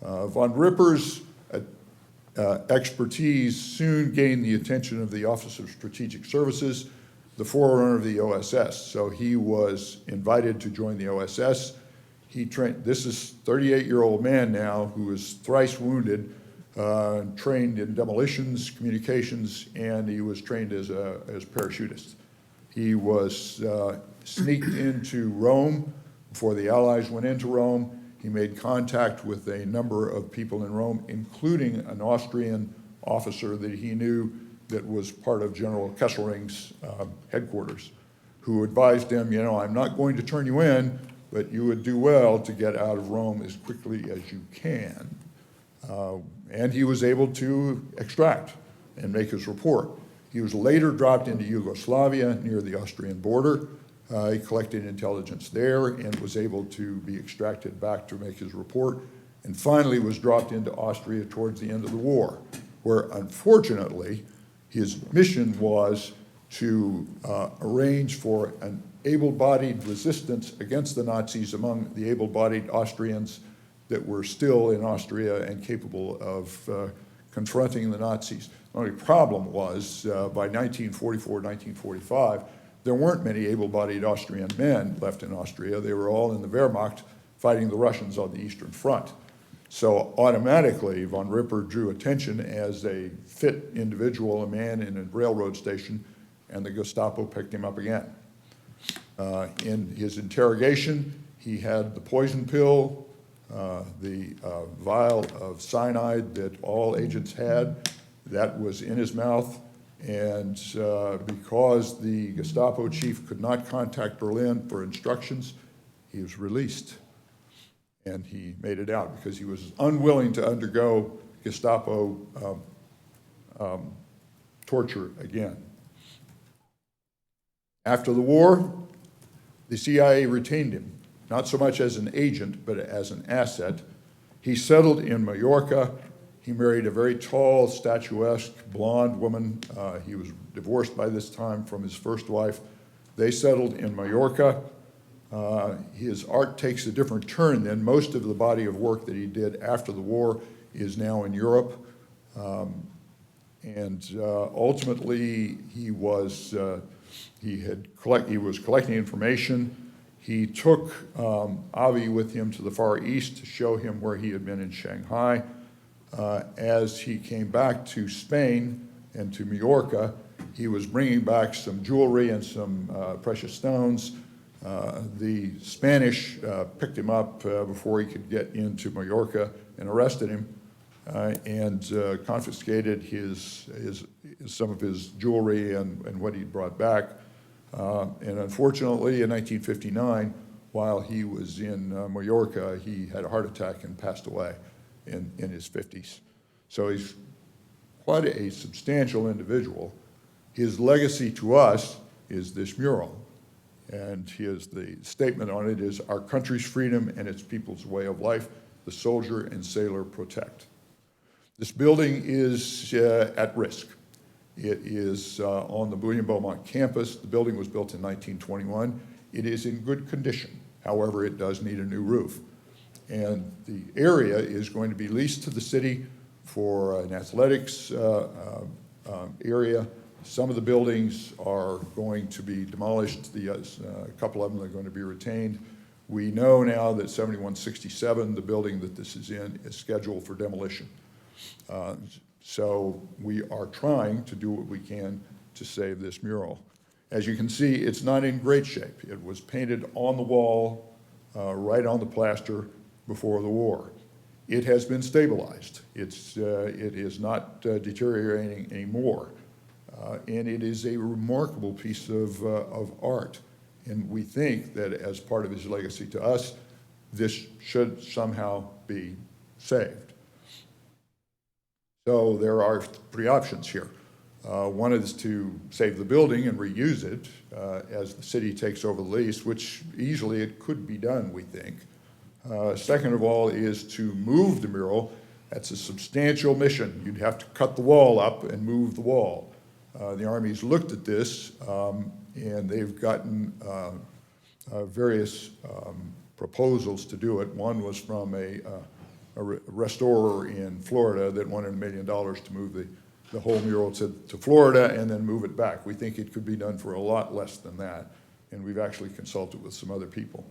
Von Ripper's expertise soon gained the attention of the Office of Strategic Services, the forerunner of the OSS. So he was invited to join the OSS. He trained, this is a 38-year-old man now who was thrice wounded, trained in demolitions, communications, and he was trained as a parachutist. He was sneaked into Rome before the Allies went into Rome. He made contact with a number of people in Rome, including an Austrian officer that he knew that was part of General Kesselring's headquarters, who advised him, you know, I'm not going to turn you in, but you would do well to get out of Rome as quickly as you can. And he was able to extract and make his report. He was later dropped into Yugoslavia near the Austrian border. He collected intelligence there and was able to be extracted back to make his report, and finally was dropped into Austria towards the end of the war, where unfortunately his mission was to arrange for an able-bodied resistance against the Nazis among the able-bodied Austrians that were still in Austria and capable of confronting the Nazis. The only problem was, by 1944, 1945, there weren't many able-bodied Austrian men left in Austria. They were all in the Wehrmacht fighting the Russians on the Eastern Front. So automatically, von Ripper drew attention as a fit individual, a man in a railroad station, and the Gestapo picked him up again. In his interrogation, he had the poison pill, the vial of cyanide that all agents had, that was in his mouth, and because the Gestapo chief could not contact Berlin for instructions, he was released. And he made it out because he was unwilling to undergo Gestapo torture again. After the war, the CIA retained him, not so much as an agent, but as an asset. He settled in Mallorca. He married a very tall, statuesque, blonde woman. He was divorced by this time from his first wife. They settled in Mallorca. His art takes a different turn then. Most of the body of work that he did after the war is now in Europe. Ultimately, he was collecting information. He took Avi with him to the Far East to show him where he had been in Shanghai. As he came back to Spain and to Majorca, he was bringing back some jewelry and some precious stones. The Spanish picked him up before he could get into Majorca and arrested him and confiscated some of his jewelry and what he'd brought back. And unfortunately, in 1959, while he was in Majorca, he had a heart attack and passed away in his 50s. So he's quite a substantial individual. His legacy to us is this mural. And the statement on it is, "Our country's freedom and its people's way of life, the soldier and sailor protect." This building is at risk. It is on the William-Beaumont campus. The building was built in 1921. It is in good condition. However, it does need a new roof. And the area is going to be leased to the city for an athletics area. Some of the buildings are going to be demolished. A couple of them are going to be retained. We know now that 7167, the building that this is in, is scheduled for demolition. So we are trying to do what we can to save this mural. As you can see, it's not in great shape. It was painted on the wall, right on the plaster before the war. It has been stabilized. It is not deteriorating anymore. And it is a remarkable piece of art. And we think that as part of his legacy to us, this should somehow be saved. So there are three options here. One is to save the building and reuse it as the city takes over the lease, which easily it could be done, we think. Second of all is to move the mural. That's a substantial mission. You'd have to cut the wall up and move the wall. The Army's looked at this, and they've gotten various proposals to do it. One was from a restorer in Florida that wanted $1 million to move the whole mural to Florida and then move it back. We think it could be done for a lot less than that, and we've actually consulted with some other people.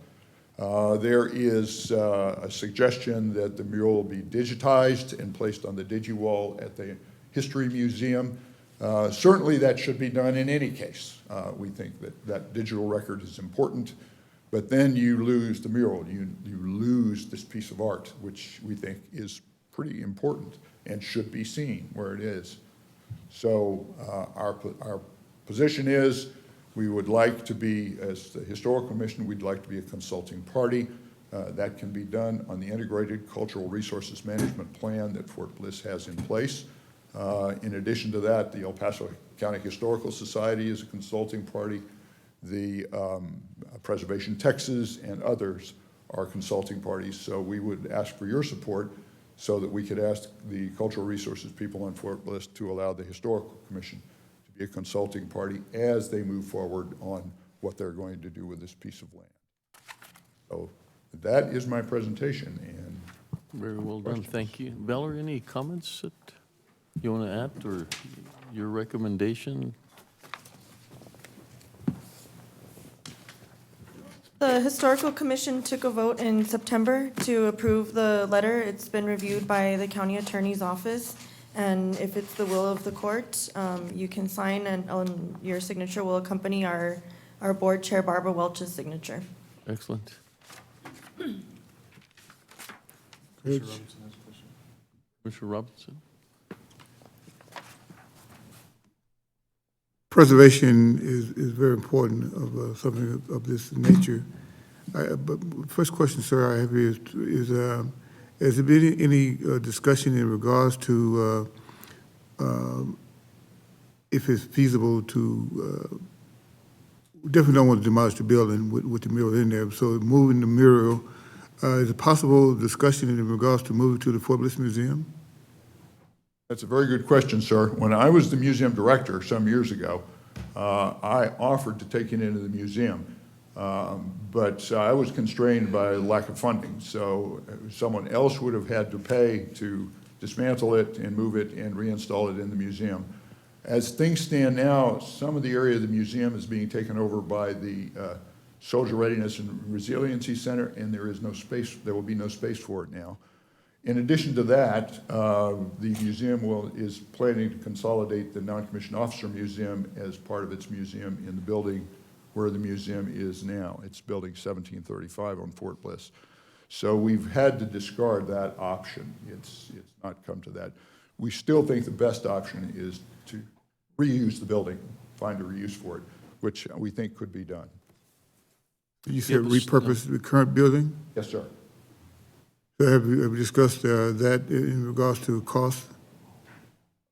There is a suggestion that the mural will be digitized and placed on the DigiWall at the History Museum. Certainly that should be done in any case. We think that digital record is important, but then you lose the mural. You lose this piece of art, which we think is pretty important and should be seen where it is. So our position is we would like to be, as the Historical Commission, we'd like to be a consulting party. That can be done on the Integrated Cultural Resources Management Plan that Fort Bliss has in place. In addition to that, the El Paso County Historical Society is a consulting party. The Preservation Texas and others are consulting parties. So we would ask for your support so that we could ask the cultural resources people on Fort Bliss to allow the Historical Commission to be a consulting party as they move forward on what they're going to do with this piece of land. So that is my presentation. And very well done. Thank you. Valerie, any comments? You want to add, or your recommendation? The Historical Commission took a vote in September to approve the letter. It's been reviewed by the county attorney's office, and if it's the will of the court, you can sign, and your signature will accompany our board chair, Barbara Welch's signature. Excellent. Commissioner Robinson? Preservation is very important of something of this nature. But first question, sir, I have is has there been any discussion in regards to if it's feasible to, definitely don't want to demolish the building with the mural in there, so moving the mural, is it possible discussion in regards to moving to the Fort Bliss Museum? That's a very good question, sir. When I was the museum director some years ago, I offered to take it into the museum, but I was constrained by lack of funding. So someone else would have had to pay to dismantle it and move it and reinstall it in the museum. As things stand now, some of the area of the museum is being taken over by the Soldier Readiness and Resiliency Center, and there is no space, there will be no space for it now. In addition to that, the museum is planning to consolidate the non-commissioned officer museum as part of its museum in the building where the museum is now. It's building 1735 on Fort Bliss. So we've had to discard that option. It's not come to that. We still think the best option is to reuse the building, find a reuse for it, which we think could be done. You said repurpose the current building? Yes, sir. So have you discussed that in regards to cost?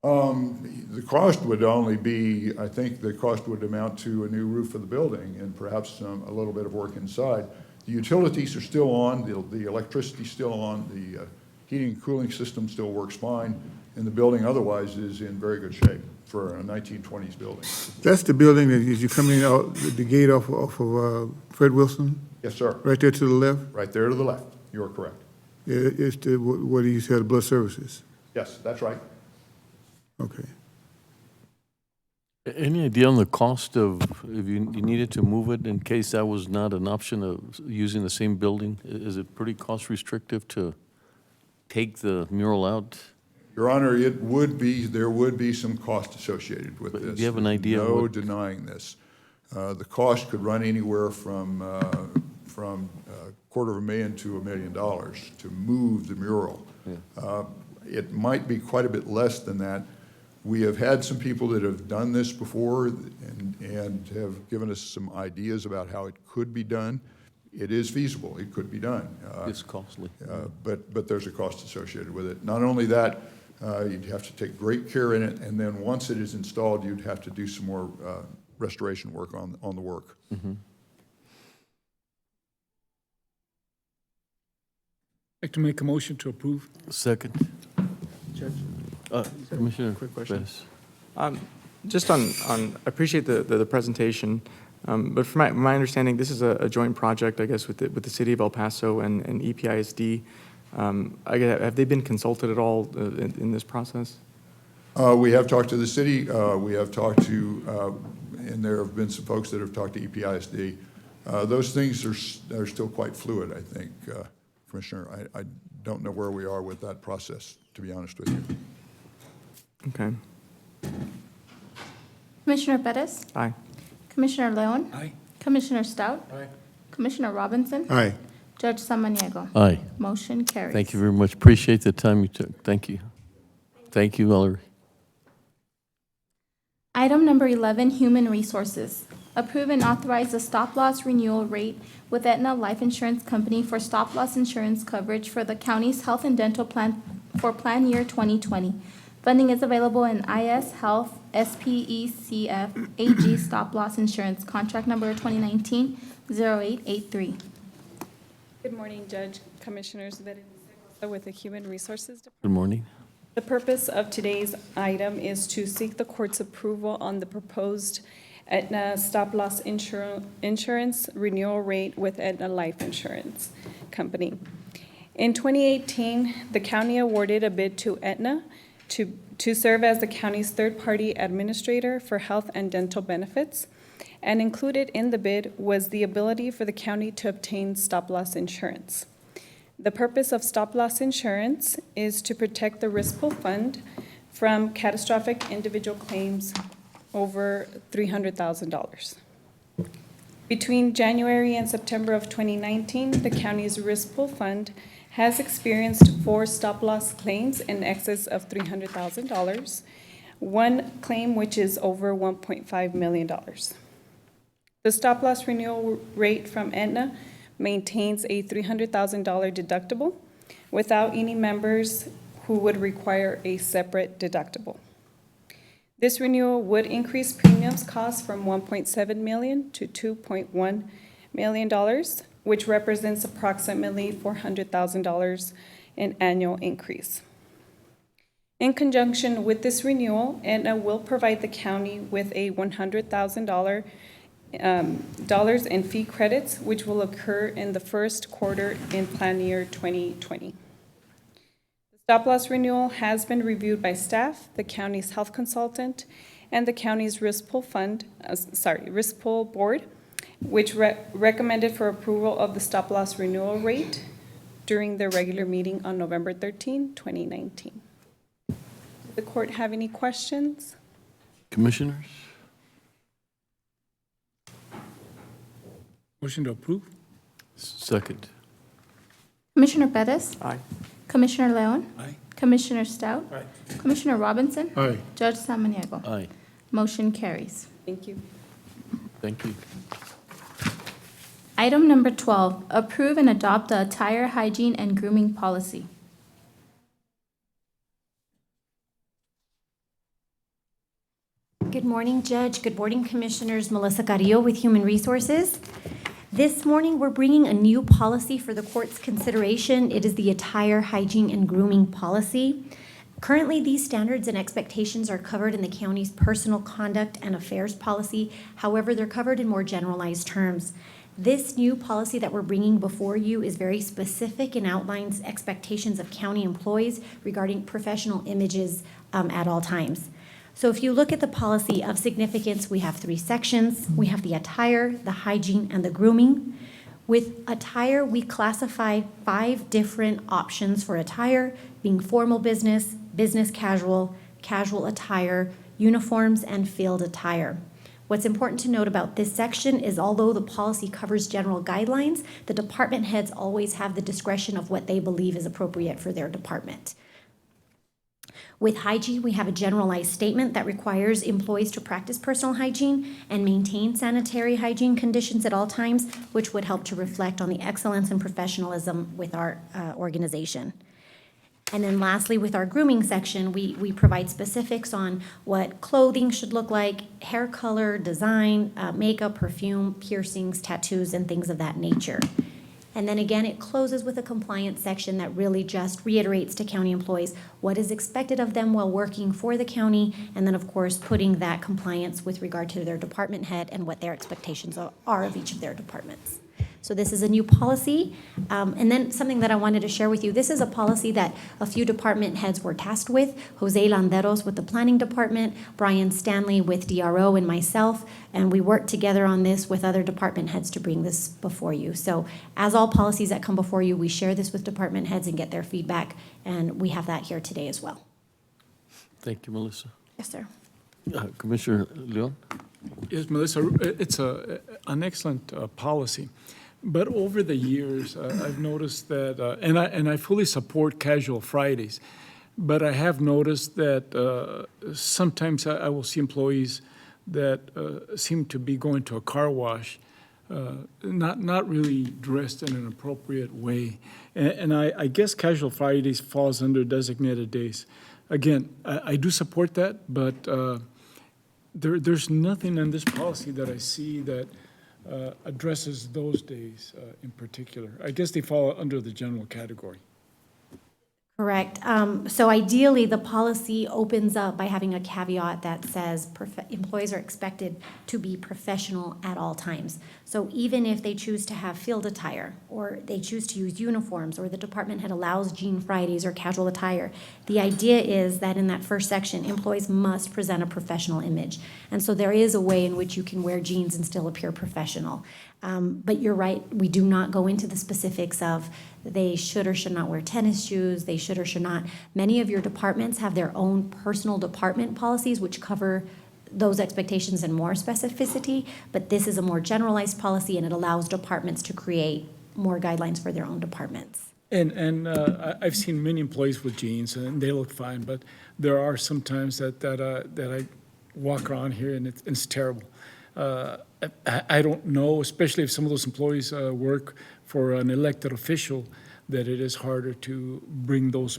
The cost would only be, I think the cost would amount to a new roof for the building and perhaps a little bit of work inside. The utilities are still on, the electricity's still on, the heating and cooling system still works fine, and the building otherwise is in very good shape for a 1920s building. That's the building that as you come in out the gate off of Fred Wilson? Yes, sir. Right there to the left? Right there to the left. You are correct. It's the, where you had blood services? Yes, that's right. Okay. Any idea on the cost of, if you needed to move it in case that was not an option of using the same building? Is it pretty cost restrictive to take the mural out? Your Honor, it would be, there would be some cost associated with this. Do you have an idea? No denying this. The cost could run anywhere from $250,000 to $1 million to move the mural. Yeah. It might be quite a bit less than that. We have had some people that have done this before and have given us some ideas about how it could be done. It is feasible. It could be done. It's costly. But there's a cost associated with it. Not only that, you'd have to take great care in it, and then once it is installed, you'd have to do some more restoration work on the work. Mm-hmm. I'd like to make a motion to approve. Second. Judge? Commissioner Quick question. Bettis. Just on, I appreciate the presentation, but from my understanding, this is a joint project, I guess, with the city of El Paso and EPISD. Have they been consulted at all in this process? We have talked to the city. We have talked to, and there have been some folks that have talked to EPISD. Those things are still quite fluid, I think, Commissioner. I don't know where we are with that process, to be honest with you. Okay. Commissioner Bettis? Aye. Commissioner Leon? Aye. Commissioner Stout? Aye. Commissioner Robinson? Aye. Judge Samaniego? Aye. Motion carries. Thank you very much. Appreciate the time you took. Thank you. Thank you, Valerie. Item number 11, Human Resources. Approve and authorize the stop-loss renewal rate with Aetna Life Insurance Company for stop-loss insurance coverage for the county's health and dental plan for plan year 2020. Funding is available in IS Health SPECF AG stop-loss insurance, contract number 2019-0883. Good morning, Judge, Commissioners, with the Human Resources Department. Good morning. The purpose of today's item is to seek the court's approval on the proposed Aetna stop-loss insurance renewal rate with Aetna Life Insurance Company. In 2018, the county awarded a bid to Aetna to serve as the county's third-party administrator for health and dental benefits. And included in the bid was the ability for the county to obtain stop-loss insurance. The purpose of stop-loss insurance is to protect the risk pool fund from catastrophic individual claims over $300,000. Between January and September of 2019, the county's risk pool fund has experienced 4 stop-loss claims in excess of $300,000, one claim which is over $1.5 million. The stop-loss renewal rate from Aetna maintains a $300,000 deductible without any members who would require a separate deductible. This renewal would increase premiums cost from $1.7 million to $2.1 million, which represents approximately $400,000 in annual increase. In conjunction with this renewal, Aetna will provide the county with a $100,000 dollars in fee credits, which will occur in the first quarter in plan year 2020. The stop-loss renewal has been reviewed by staff, the county's health consultant, and the county's risk pool board, which recommended for approval of the stop-loss renewal rate during their regular meeting on November 13, 2019. Does the court have any questions? Commissioners? Motion to approve? Second. Commissioner Bettis? Aye. Commissioner Leon? Aye. Commissioner Stout? Aye. Commissioner Robinson? Aye. Judge Samaniego? Aye. Motion carries. Thank you. Thank you. Item number 12, approve and adopt the attire, hygiene, and grooming policy. Good morning, Judge. Good morning, Commissioners. Melissa Carrillo with Human Resources. This morning, we're bringing a new policy for the court's consideration. It is the attire, hygiene, and grooming policy. Currently, these standards and expectations are covered in the county's personal conduct and affairs policy. However, they're covered in more generalized terms. This new policy that we're bringing before you is very specific and outlines expectations of county employees regarding professional images at all times. So if you look at the policy of significance, we have 3 sections. We have the attire, the hygiene, and the grooming. With attire, we classify 5 different options for attire, being formal business, business casual, casual attire, uniforms, and field attire. What's important to note about this section is although the policy covers general guidelines, the department heads always have the discretion of what they believe is appropriate for their department. With hygiene, we have a generalized statement that requires employees to practice personal hygiene and maintain sanitary hygiene conditions at all times, which would help to reflect on the excellence and professionalism with our organization. And then lastly, with our grooming section, we provide specifics on what clothing should look like, hair color, design, makeup, perfume, piercings, tattoos, and things of that nature. And then again, it closes with a compliance section that really just reiterates to county employees what is expected of them while working for the county, and then of course putting that compliance with regard to their department head and what their expectations are of each of their departments. So this is a new policy. And then something that I wanted to share with you, this is a policy that a few department heads were tasked with. Jose Landeros with the planning department, Brian Stanley with DRO, and myself. And we worked together on this with other department heads to bring this before you. So as all policies that come before you, we share this with department heads and get their feedback. And we have that here today as well. Thank you, Melissa. Yes, sir. Commissioner Leon? Yes, Melissa, it's an excellent policy. But over the years, I've noticed that, and I fully support casual Fridays, but I have noticed that sometimes I will see employees that seem to be going to a car wash, not really dressed in an appropriate way. And I guess casual Fridays falls under designated days. Again, I do support that, but there's nothing in this policy that I see that addresses those days in particular. I guess they fall under the general category. Correct. So ideally, the policy opens up by having a caveat that says employees are expected to be professional at all times. So even if they choose to have field attire, or they choose to use uniforms, or the department head allows Jean Fridays or casual attire, the idea is that in that first section, employees must present a professional image. And so there is a way in which you can wear jeans and still appear professional. But you're right, we do not go into the specifics of they should or should not wear tennis shoes, they should or should not. Many of your departments have their own personal department policies which cover those expectations in more specificity, but this is a more generalized policy and it allows departments to create more guidelines for their own departments. And I've seen many employees with jeans and they look fine, but there are some times that I walk around here and it's terrible. I don't know, especially if some of those employees work for an elected official, that it is harder to bring those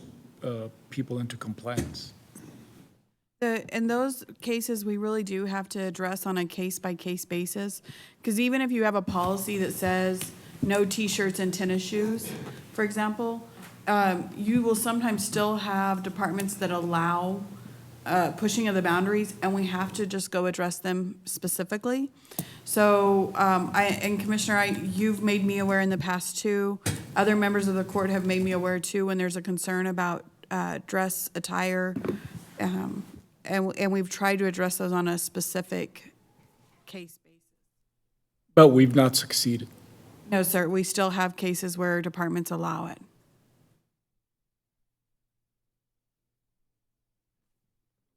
people into compliance. In those cases, we really do have to address on a case-by-case basis, because even if you have a policy that says no T-shirts and tennis shoes, for example, you will sometimes still have departments that allow pushing of the boundaries, and we have to just go address them specifically. So, and Commissioner, you've made me aware in the past too. Other members of the court have made me aware too when there's a concern about dress attire, and we've tried to address those on a specific case basis. But we've not succeeded. No, sir, we still have cases where departments allow it.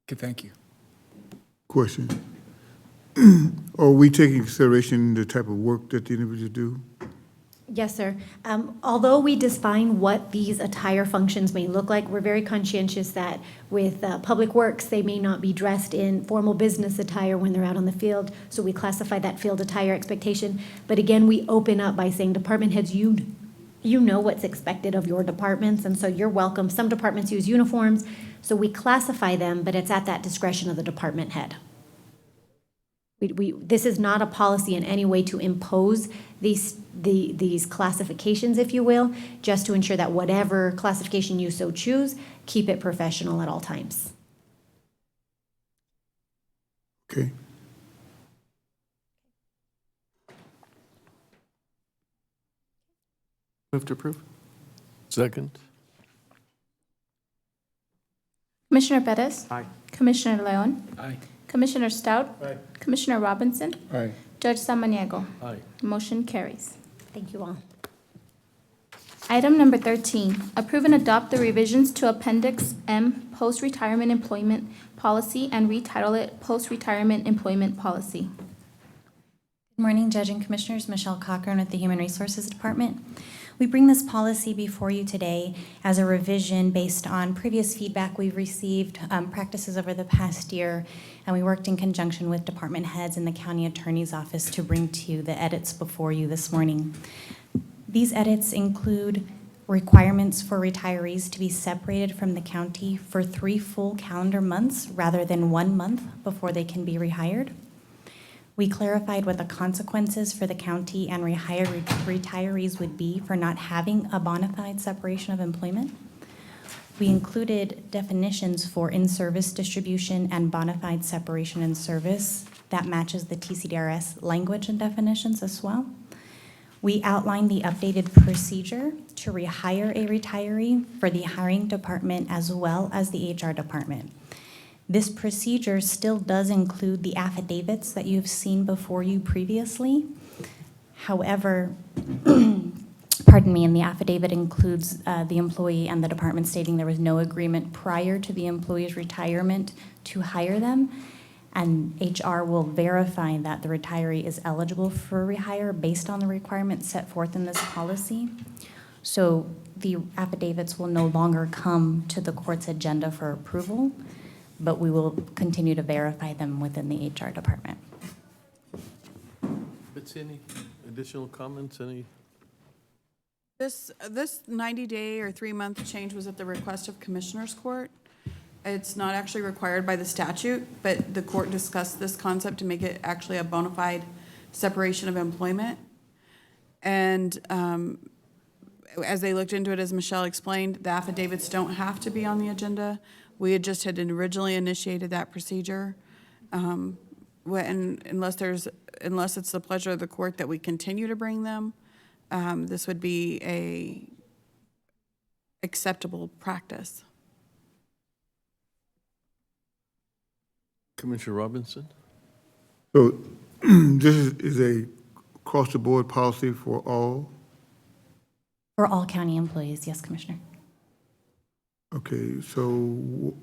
Okay, thank you. Question. Are we taking consideration the type of work that the individuals do? Yes, sir. Although we define what these attire functions may look like, we're very conscientious that with Public Works, they may not be dressed in formal business attire when they're out on the field, so we classify that field attire expectation. But again, we open up by saying, department heads, you know what's expected of your departments, and so you're welcome. Some departments use uniforms, so we classify them, but it's at that discretion of the department head. This is not a policy in any way to impose these classifications, if you will, just to ensure that whatever classification you so choose, keep it professional at all times. Okay. Move to approve. Second. Commissioner Perez? Aye. Commissioner Leon? Aye. Commissioner Stout? Aye. Commissioner Robinson? Aye. Judge Samaniego? Aye. Motion carries. Thank you all. Item number 13, approve and adopt the revisions to Appendix M Post-Retirement Employment Policy and retitle it Post-Retirement Employment Policy. Good morning, Judge and Commissioners. Michelle Cochran with the Human Resources Department. We bring this policy before you today as a revision based on previous feedback we've received, practices over the past year, and we worked in conjunction with department heads in the county attorney's office to bring to you the edits before you this morning. These edits include requirements for retirees to be separated from the county for 3 full calendar months rather than 1 month before they can be rehired. We clarified what the consequences for the county and rehired retirees would be for not having a bona fide separation of employment. We included definitions for in-service distribution and bona fide separation in service that matches the TCDRS language and definitions as well. We outlined the updated procedure to rehire a retiree for the hiring department as well as the HR department. This procedure still does include the affidavits that you've seen before you previously. However, pardon me, and the affidavit includes the employee and the department stating there was no agreement prior to the employee's retirement to hire them, and HR will verify that the retiree is eligible for rehire based on the requirements set forth in this policy. So the affidavits will no longer come to the court's agenda for approval, but we will continue to verify them within the HR department. Betsy, any additional comments? Any? This 90-day or 3-month change was at the request of Commissioner's Court. It's not actually required by the statute, but the court discussed this concept to make it actually a bona fide separation of employment. And as they looked into it, as Michelle explained, the affidavits don't have to be on the agenda. We had just had originally initiated that procedure. Unless it's the pleasure of the court that we continue to bring them, this would be a acceptable practice. Commissioner Robinson? So this is a across-the-board policy for all? For all county employees, yes, Commissioner. Okay, so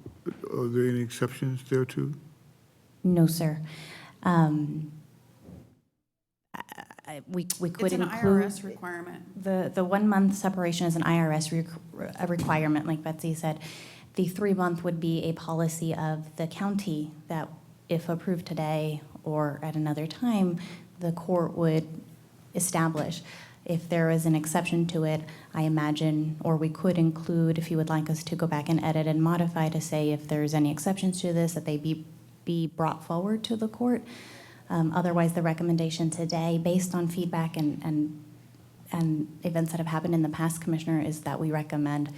are there any exceptions there too? No, sir. We could It's an include. IRS requirement. The 1 month separation is an IRS a requirement, like Betsy said. The 3 month would be a policy of the county that, if approved today or at another time, the court would establish. If there is an exception to it, I imagine, or we could include, if you would like us to go back and edit and modify to say if there's any exceptions to this, that they be brought forward to the court. Otherwise, the recommendation today, based on feedback and events that have happened in the past, Commissioner, is that we recommend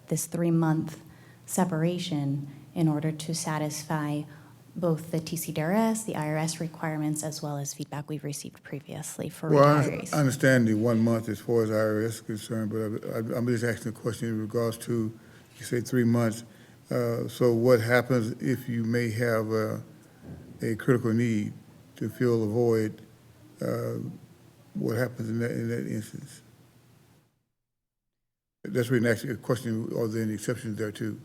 this 3 month separation in order to satisfy both the TCDRS, the IRS requirements, as well as feedback we've received previously for retirees. I understand the 1 month as far as IRS is concerned, but I'm just asking a question in regards to, you say 3 months. So what happens if you may have a critical need to fill a void? What happens in that instance? That's really actually a question, are there any exceptions there too?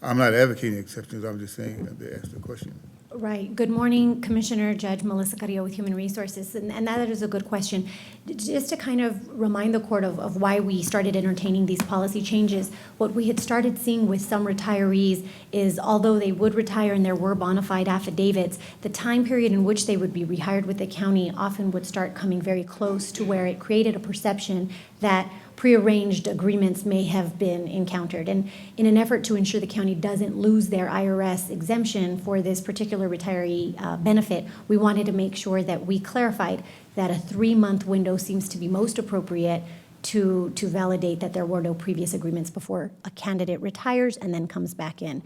I'm not advocating exceptions, I'm just saying that they asked the question. Right. Good morning, Commissioner Judge Melissa Carrillo with Human Resources. And that is a good question. Just to kind of remind the court of why we started entertaining these policy changes, what we had started seeing with some retirees is, although they would retire and there were bona fide affidavits, the time period in which they would be rehired with the county often would start coming very close to where it created a perception that prearranged agreements may have been encountered. And in an effort to ensure the county doesn't lose their IRS exemption for this particular retiree benefit, we wanted to make sure that we clarified that a 3 month window seems to be most appropriate to validate that there were no previous agreements before a candidate retires and then comes back in.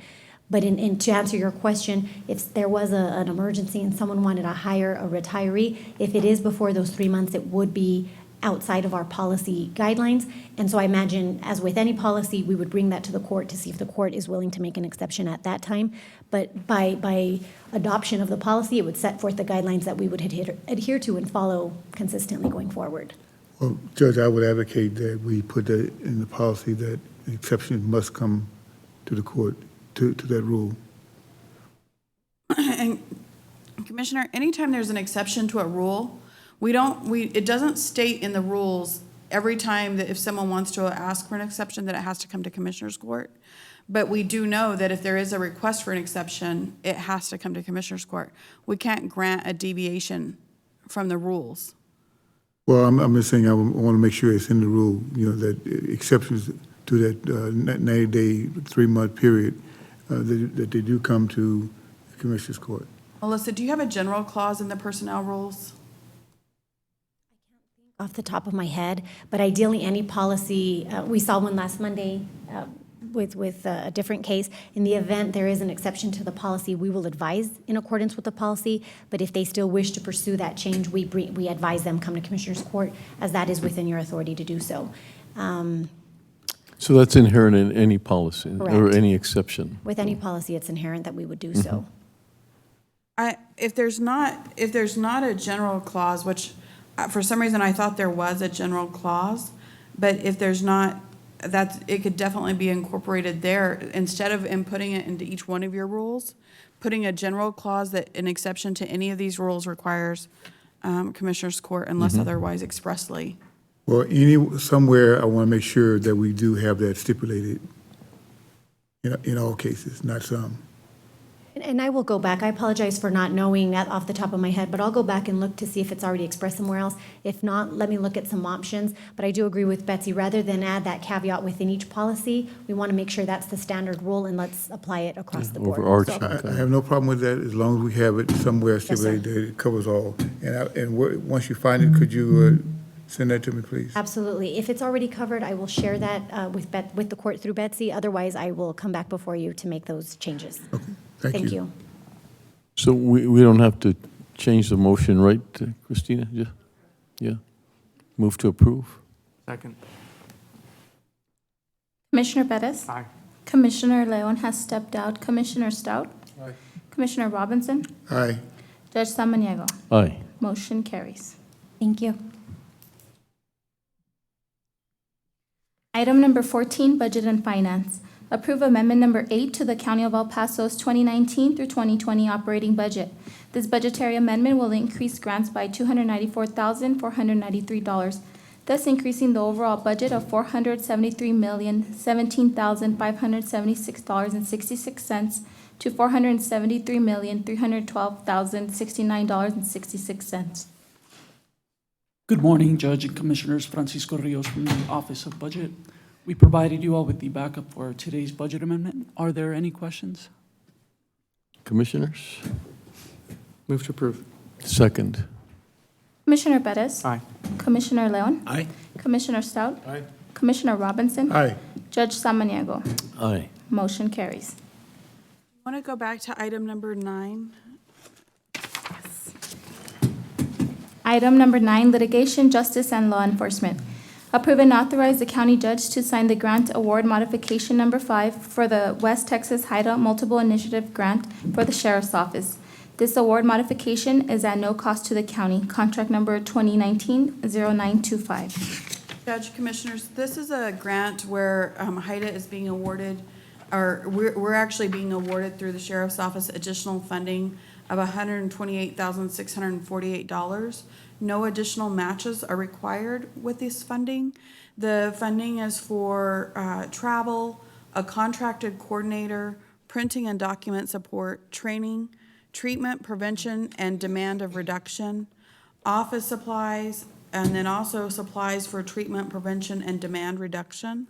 But to answer your question, if there was an emergency and someone wanted to hire a retiree, if it is before those 3 months, it would be outside of our policy guidelines. And so I imagine, as with any policy, we would bring that to the court to see if the court is willing to make an exception at that time. But by adoption of the policy, it would set forth the guidelines that we would adhere to and follow consistently going forward. Well, Judge, I would advocate that we put that in the policy that an exception must come to the court to that rule. And Commissioner, anytime there's an exception to a rule, it doesn't state in the rules every time that if someone wants to ask for an exception that it has to come to Commissioner's Court. But we do know that if there is a request for an exception, it has to come to Commissioner's Court. We can't grant a deviation from the rules. Well, I'm just saying I want to make sure it's in the rule, that exceptions to that 90-day, 3 month period, that they do come to the Commissioner's Court. Melissa, do you have a general clause in the personnel rules? Off the top of my head, but ideally any policy, we saw one last Monday with a different case. In the event there is an exception to the policy, we will advise in accordance with the policy, but if they still wish to pursue that change, we advise them come to Commissioner's Court, as that is within your authority to do so. So that's inherent in any policy or Correct. any exception? With any policy, it's inherent that we would do so. If there's not a general clause, which for some reason I thought there was a general clause, but if there's not, it could definitely be incorporated there. Instead of inputting it into each one of your rules, putting a general clause that an exception to any of these rules requires Commissioner's Court unless otherwise expressly. Well, somewhere I want to make sure that we do have that stipulated in all cases, not some. And I will go back. I apologize for not knowing that off the top of my head, but I'll go back and look to see if it's already expressed somewhere else. If not, let me look at some options. But I do agree with Betsy. Rather than add that caveat within each policy, we want to make sure that's the standard rule and let's apply it across the board. Overarching. I have no problem with that as long as we have it somewhere stipulated that it covers all. And once you find it, could you send that to me, please? Absolutely. If it's already covered, I will share that with the court through Betsy. Otherwise, I will come back before you to make those changes. Thank you. So we don't have to change the motion, right, Christina? Yeah. Move to approve? Second. Commissioner Bettis? Aye. Commissioner Leon has stepped out. Commissioner Stout? Aye. Commissioner Robinson? Aye. Judge Samaniego? Aye. Motion carries. Thank you. Item number 14, Budget and Finance. Approve Amendment Number 8 to the County of El Paso's 2019 through 2020 operating budget. This budgetary amendment will increase grants by $294,493, thus increasing the overall budget of $473,017,576.66 to $473,312,069.66. Good morning, Judge and Commissioners. Francisco Rios from the Office of Budget. We provided you all with the backup for today's budget amendment. Are there any questions? Commissioners? Move to approve. Second. Commissioner Bettis? Aye. Commissioner Leon? Aye. Commissioner Stout? Aye. Commissioner Robinson? Aye. Judge Samaniego? Aye. Motion carries. Want to go back to item number 9? Item number 9, Litigation, Justice, and Law Enforcement. Approve and authorize the county judge to sign the grant award modification number 5 for the West Texas Hideout Multiple Initiative Grant for the Sheriff's Office. This award modification is at no cost to the county. Contract number 2019-0925. Judge, Commissioners, this is a grant where HIDA is being awarded, or we're actually being awarded through the Sheriff's Office additional funding of $128,648. No additional matches are required with this funding. The funding is for travel, a contracted coordinator, printing and document support, training, treatment, prevention, and demand of reduction, office supplies, and then also supplies for treatment, prevention, and demand reduction.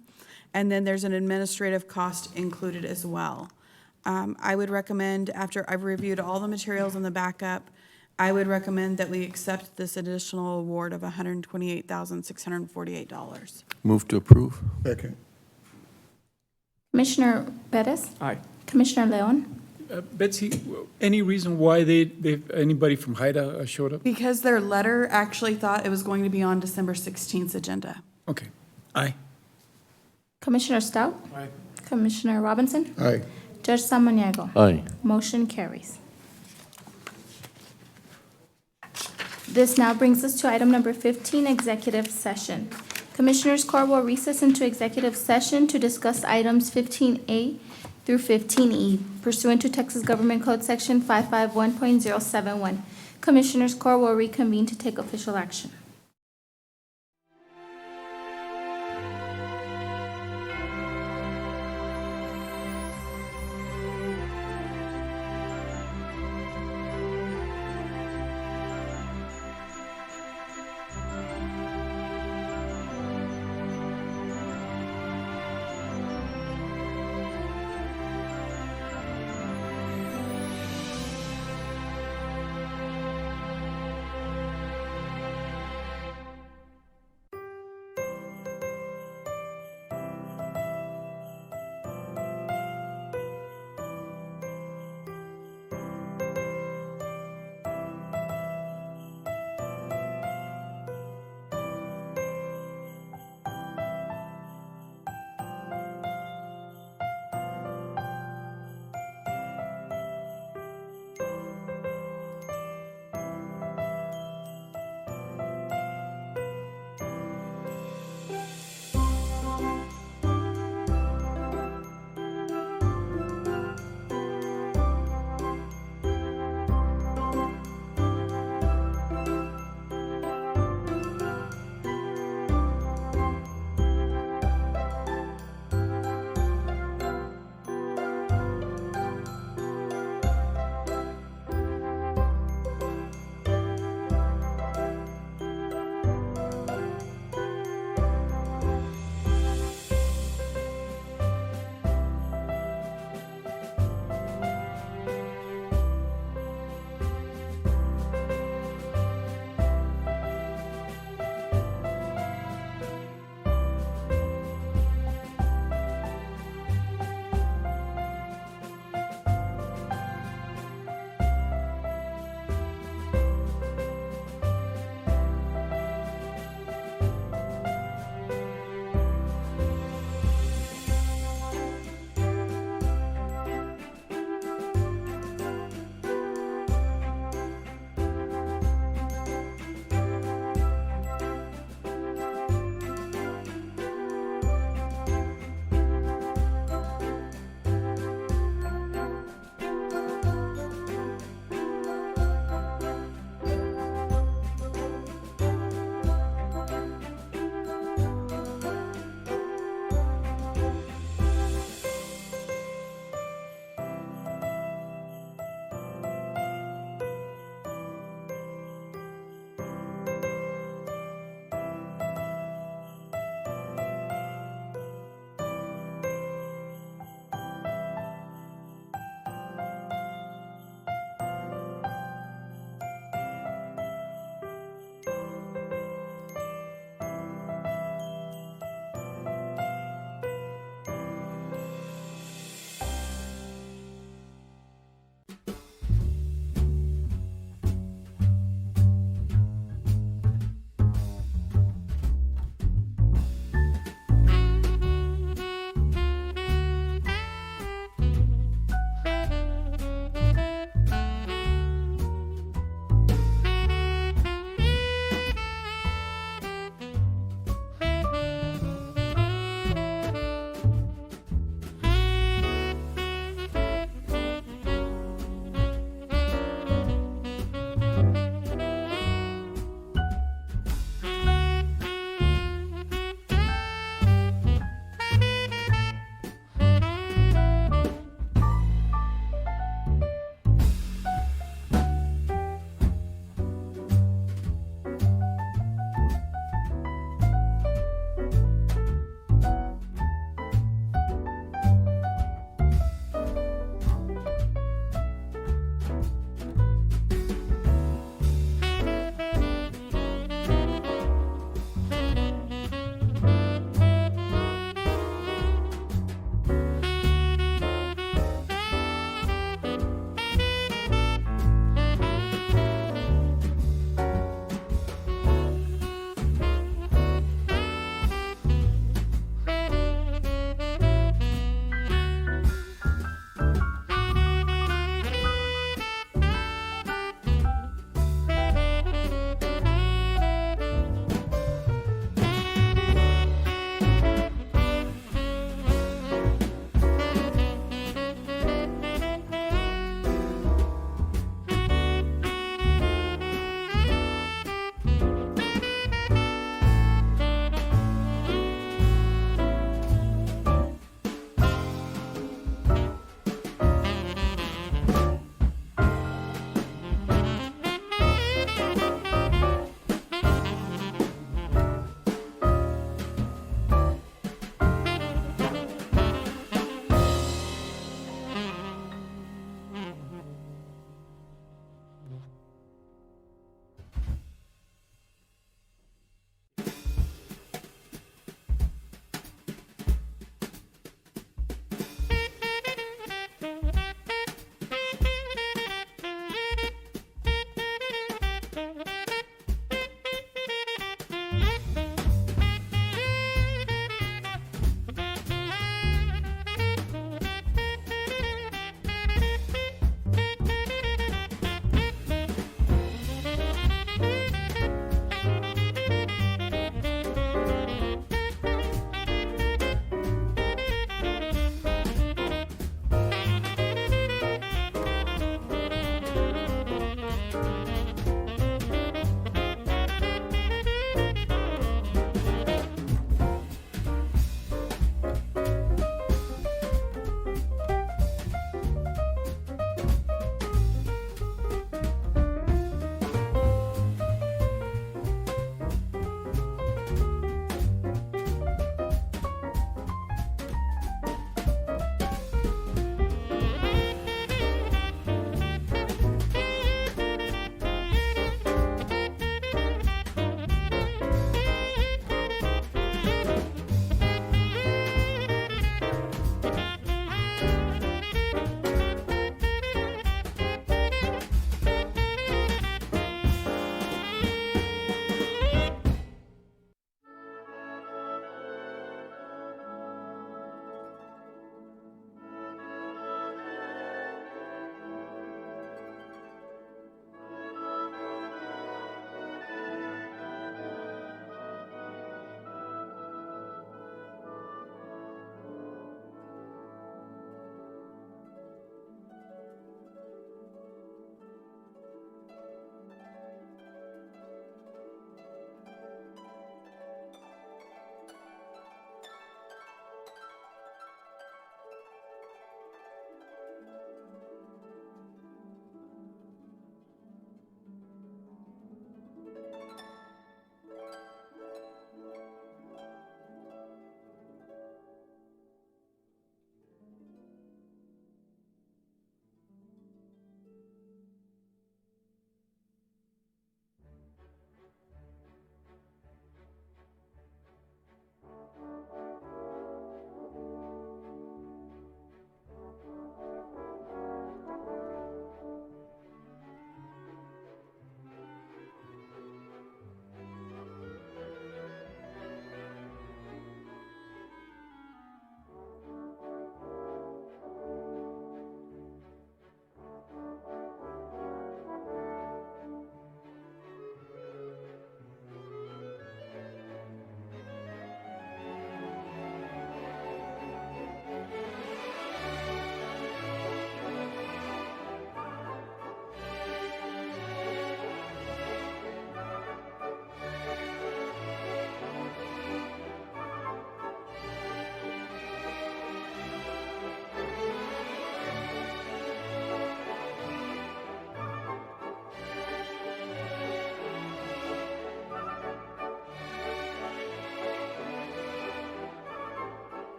And then there's an administrative cost included as well. I would recommend, after I've reviewed all the materials in the backup, I would recommend that we accept this additional award of $128,648. Move to approve? Second. Commissioner Bettis? Aye. Commissioner Leon? Betsy, any reason why anybody from HIDA showed up? Because their letter actually thought it was going to be on December 16th's agenda. Okay. Aye. Commissioner Stout? Aye. Commissioner Robinson? Aye. Judge Samaniego? Aye. Motion carries. This now brings us to item number 15, executive session. Commissioners Court will recess into executive session to discuss items 15A through 15E pursuant to Texas Government Code Section 551.071. Commissioners Court will reconvene to take official action.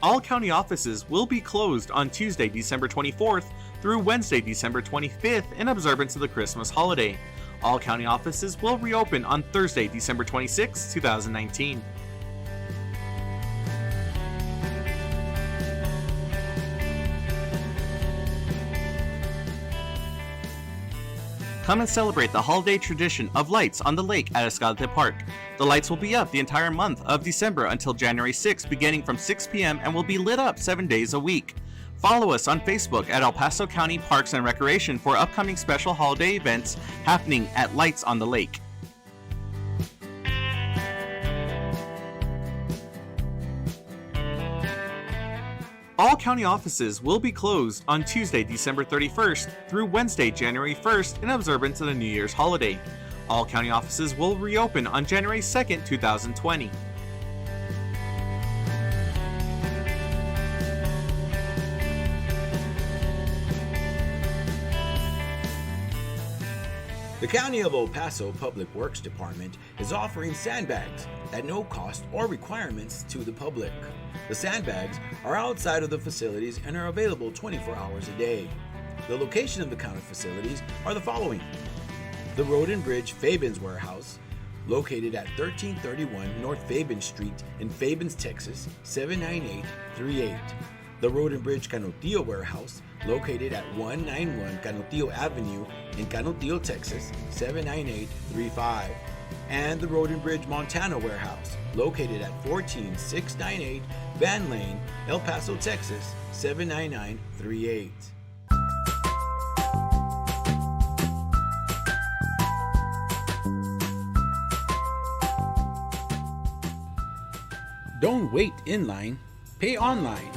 All county offices will be closed on Tuesday, December 24th through Wednesday, December 25th in observance of the Christmas holiday. All county offices will reopen on Thursday, December 26, 2019. Come and celebrate the holiday tradition of lights on the lake at Escalante Park. The lights will be up the entire month of December until January 6, beginning from 6 p.m. and will be lit up 7 days a week. Follow us on Facebook at El Paso County Parks and Recreation for upcoming special holiday events happening at Lights on the Lake. All county offices will be closed on Tuesday, December 31st through Wednesday, January 1st in observance of the New Year's holiday. All county offices will reopen on January 2nd, 2020. The County of El Paso Public Works Department is offering sandbags at no cost or requirements to the public. The sandbags are outside of the facilities and are available 24 hours a day. The location of the county facilities are the following: the Road and Bridge Fabens Warehouse, located at 1331 North Fabens Street in Fabens, Texas, 79838. The Road and Bridge Canutillo Warehouse, located at 191 Canutillo Avenue in Canutillo, Texas, 79835. And the Road and Bridge Montana Warehouse, located at 14698 Van Lane, El Paso, Texas, 79938. Don't wait in line, pay online.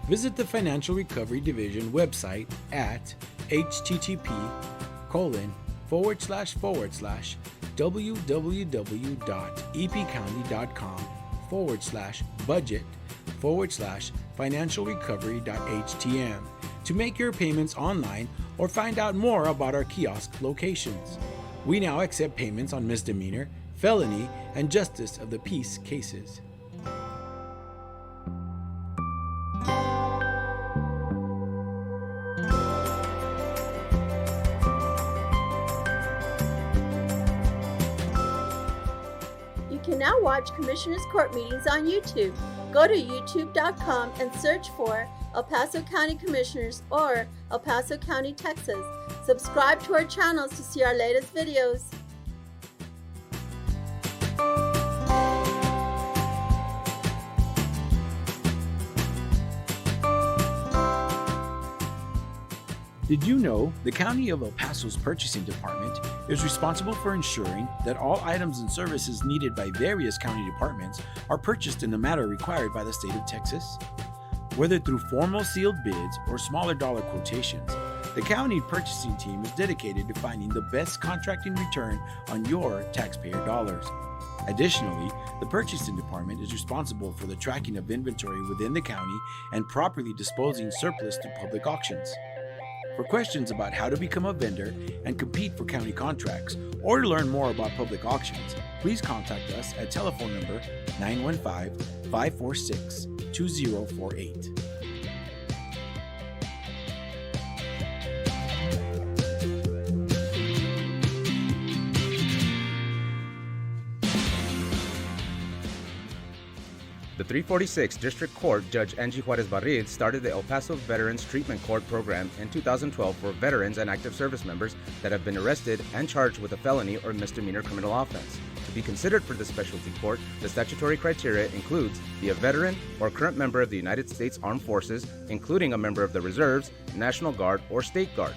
Visit the Financial Recovery Division website at http://www.epcounty.com/budget/financialrecovery.htm to make your payments online or find out more about our kiosk locations. We now accept payments on misdemeanor, felony, and justice of the peace cases. You can now watch Commissioners Court meetings on YouTube. Go to youtube.com and search for El Paso County Commissioners or El Paso County, Texas. Subscribe to our channels to see our latest videos. Did you know the County of El Paso's Purchasing Department is responsible for ensuring that all items and services needed by various county departments are purchased in the manner required by the state of Texas? Whether through formal sealed bids or smaller dollar quotations, the county purchasing team is dedicated to finding the best contracting return on your taxpayer dollars. Additionally, the purchasing department is responsible for the tracking of inventory within the county and properly disposing surplus to public auctions. For questions about how to become a vendor and compete for county contracts, or to learn more about public auctions, please contact us at telephone number 915-546-2048. The 346th District Court Judge Angie Juarez Barrid started the El Paso Veterans Treatment Court program in 2012 for veterans and active service members that have been arrested and charged with a felony or misdemeanor criminal offense. To be considered for this specialty court, the statutory criteria includes be a veteran or current member of the United States Armed Forces, including a member of the Reserves, National Guard, or State Guard,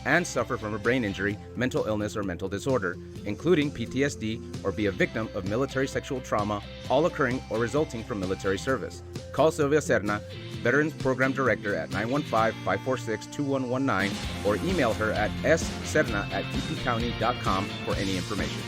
and suffer from a brain injury, mental illness, or mental disorder, including PTSD, or be a victim of military sexual trauma, all occurring or resulting from military service. Call Sylvia Serna, Veterans Program Director, at 915-546-2119, or email her at sserna@epcounty.com for any information.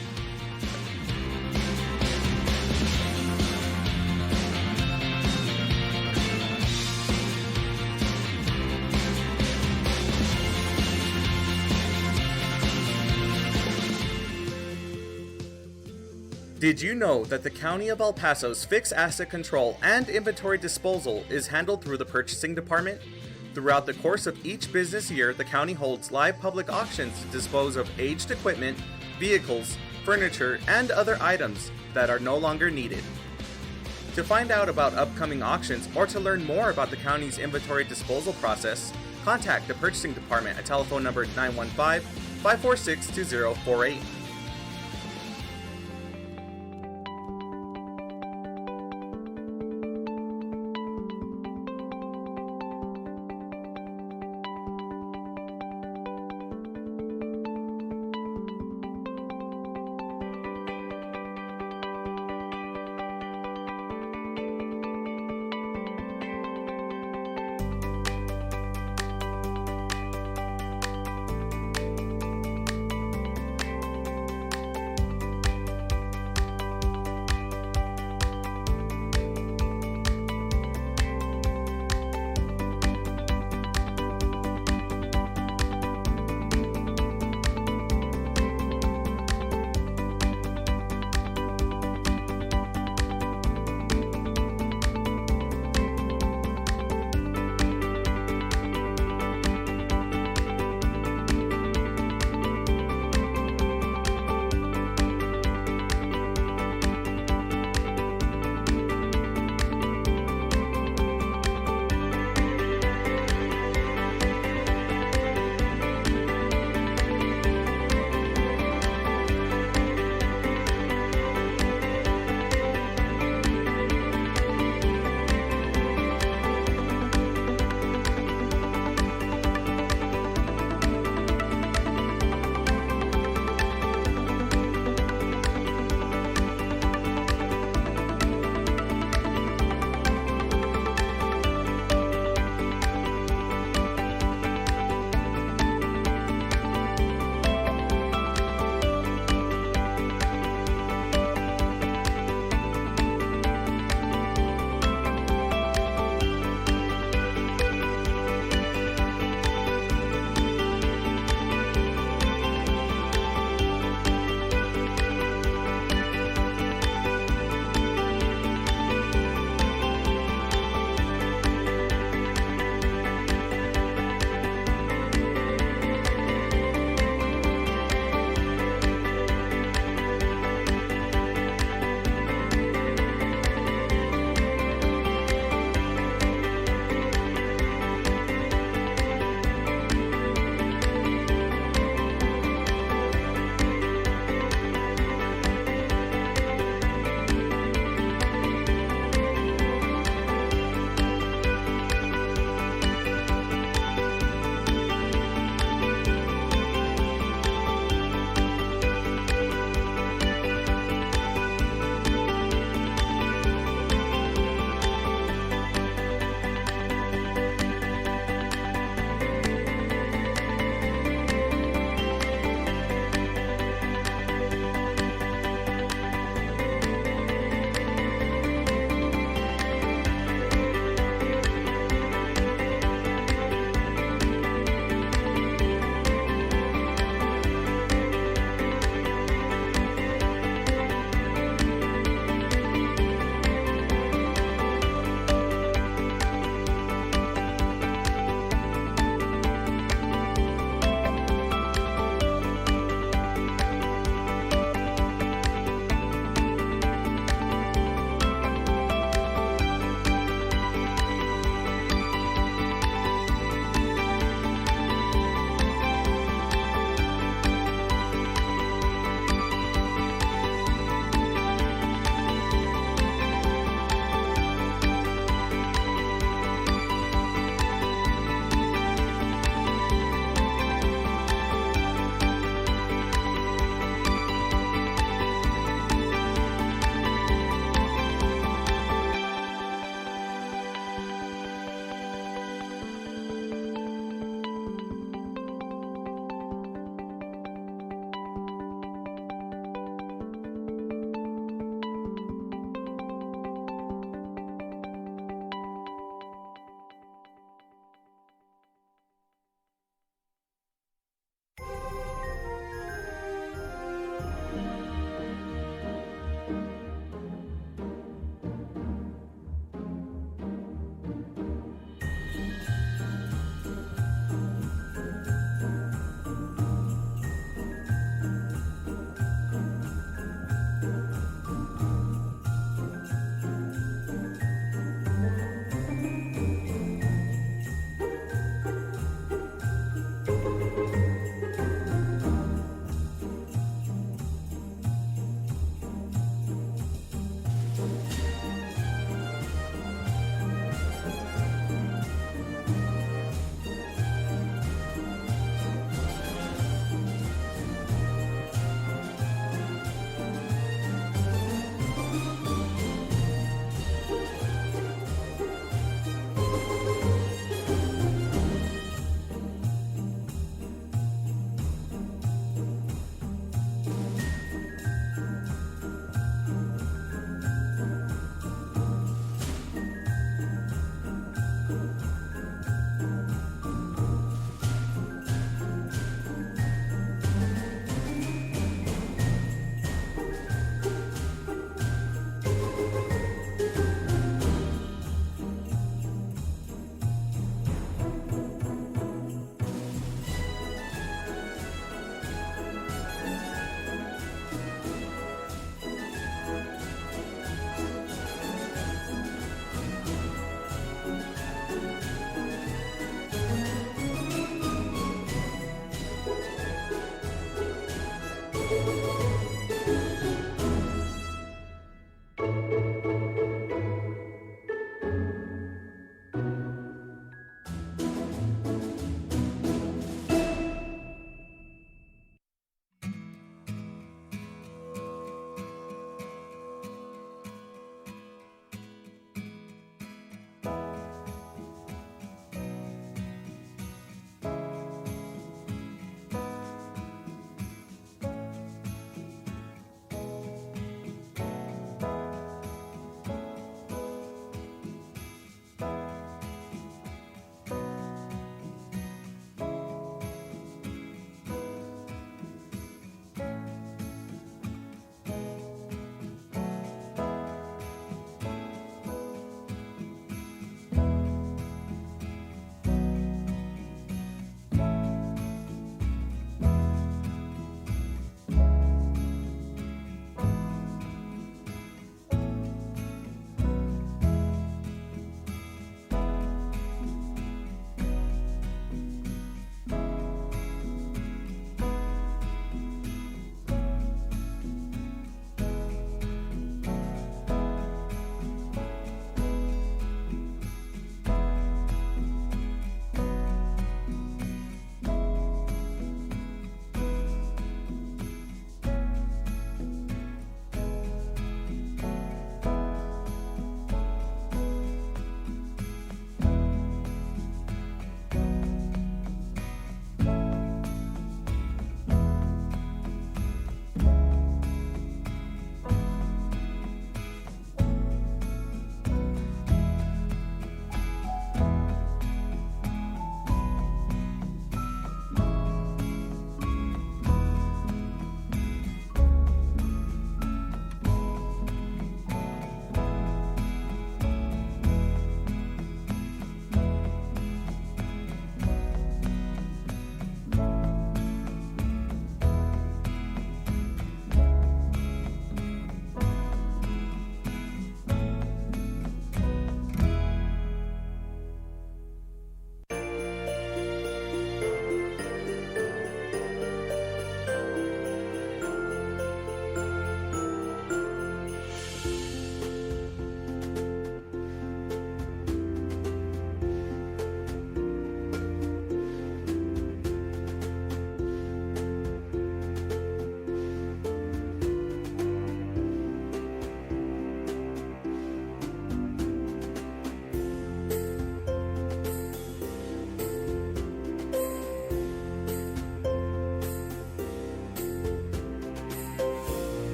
Did you know that the County of El Paso's fixed asset control and inventory disposal is handled through the purchasing department? Throughout the course of each business year, the county holds live public auctions to dispose of aged equipment, vehicles, furniture, and other items that are no longer needed. To find out about upcoming auctions or to learn more about the county's inventory disposal process, contact the purchasing department at telephone number 915-546-2048.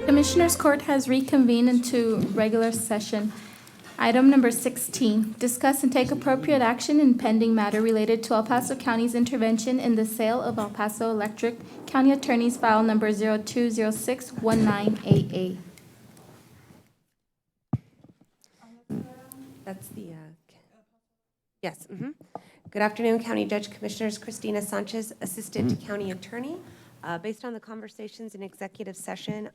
Commissioners Court has reconvened into regular session. Item number 16, discuss and take appropriate action in pending matter related to El Paso County's intervention in the sale of El Paso Electric, County Attorney's File number 02061988. That's the, yes. Good afternoon, County Judge Commissioners. Christina Sanchez, Assistant County Attorney. Based on the conversations in executive session,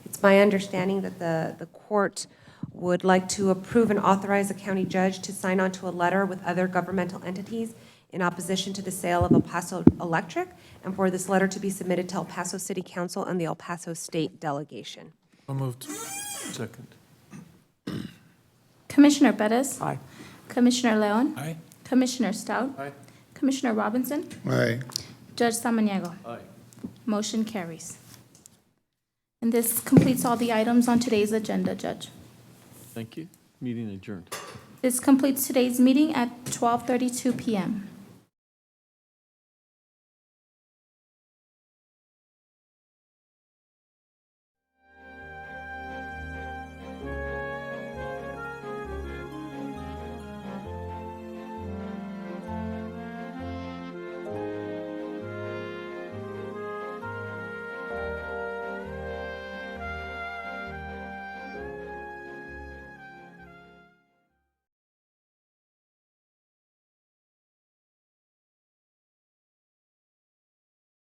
it's my understanding that the court would like to approve and authorize the county judge to sign on to a letter with other governmental entities in opposition to the sale of El Paso Electric, and for this letter to be submitted to El Paso City Council and the El Paso State Delegation. So moved. Second. Commissioner Bettis. Aye. Commissioner Leon. Aye. Commissioner Stout. Aye. Commissioner Robinson. Aye. Judge Samaniego. Aye. Motion carries. And this completes all the items on today's agenda, Judge. Thank you. Meeting adjourned. This completes today's meeting at 12:32 p.m.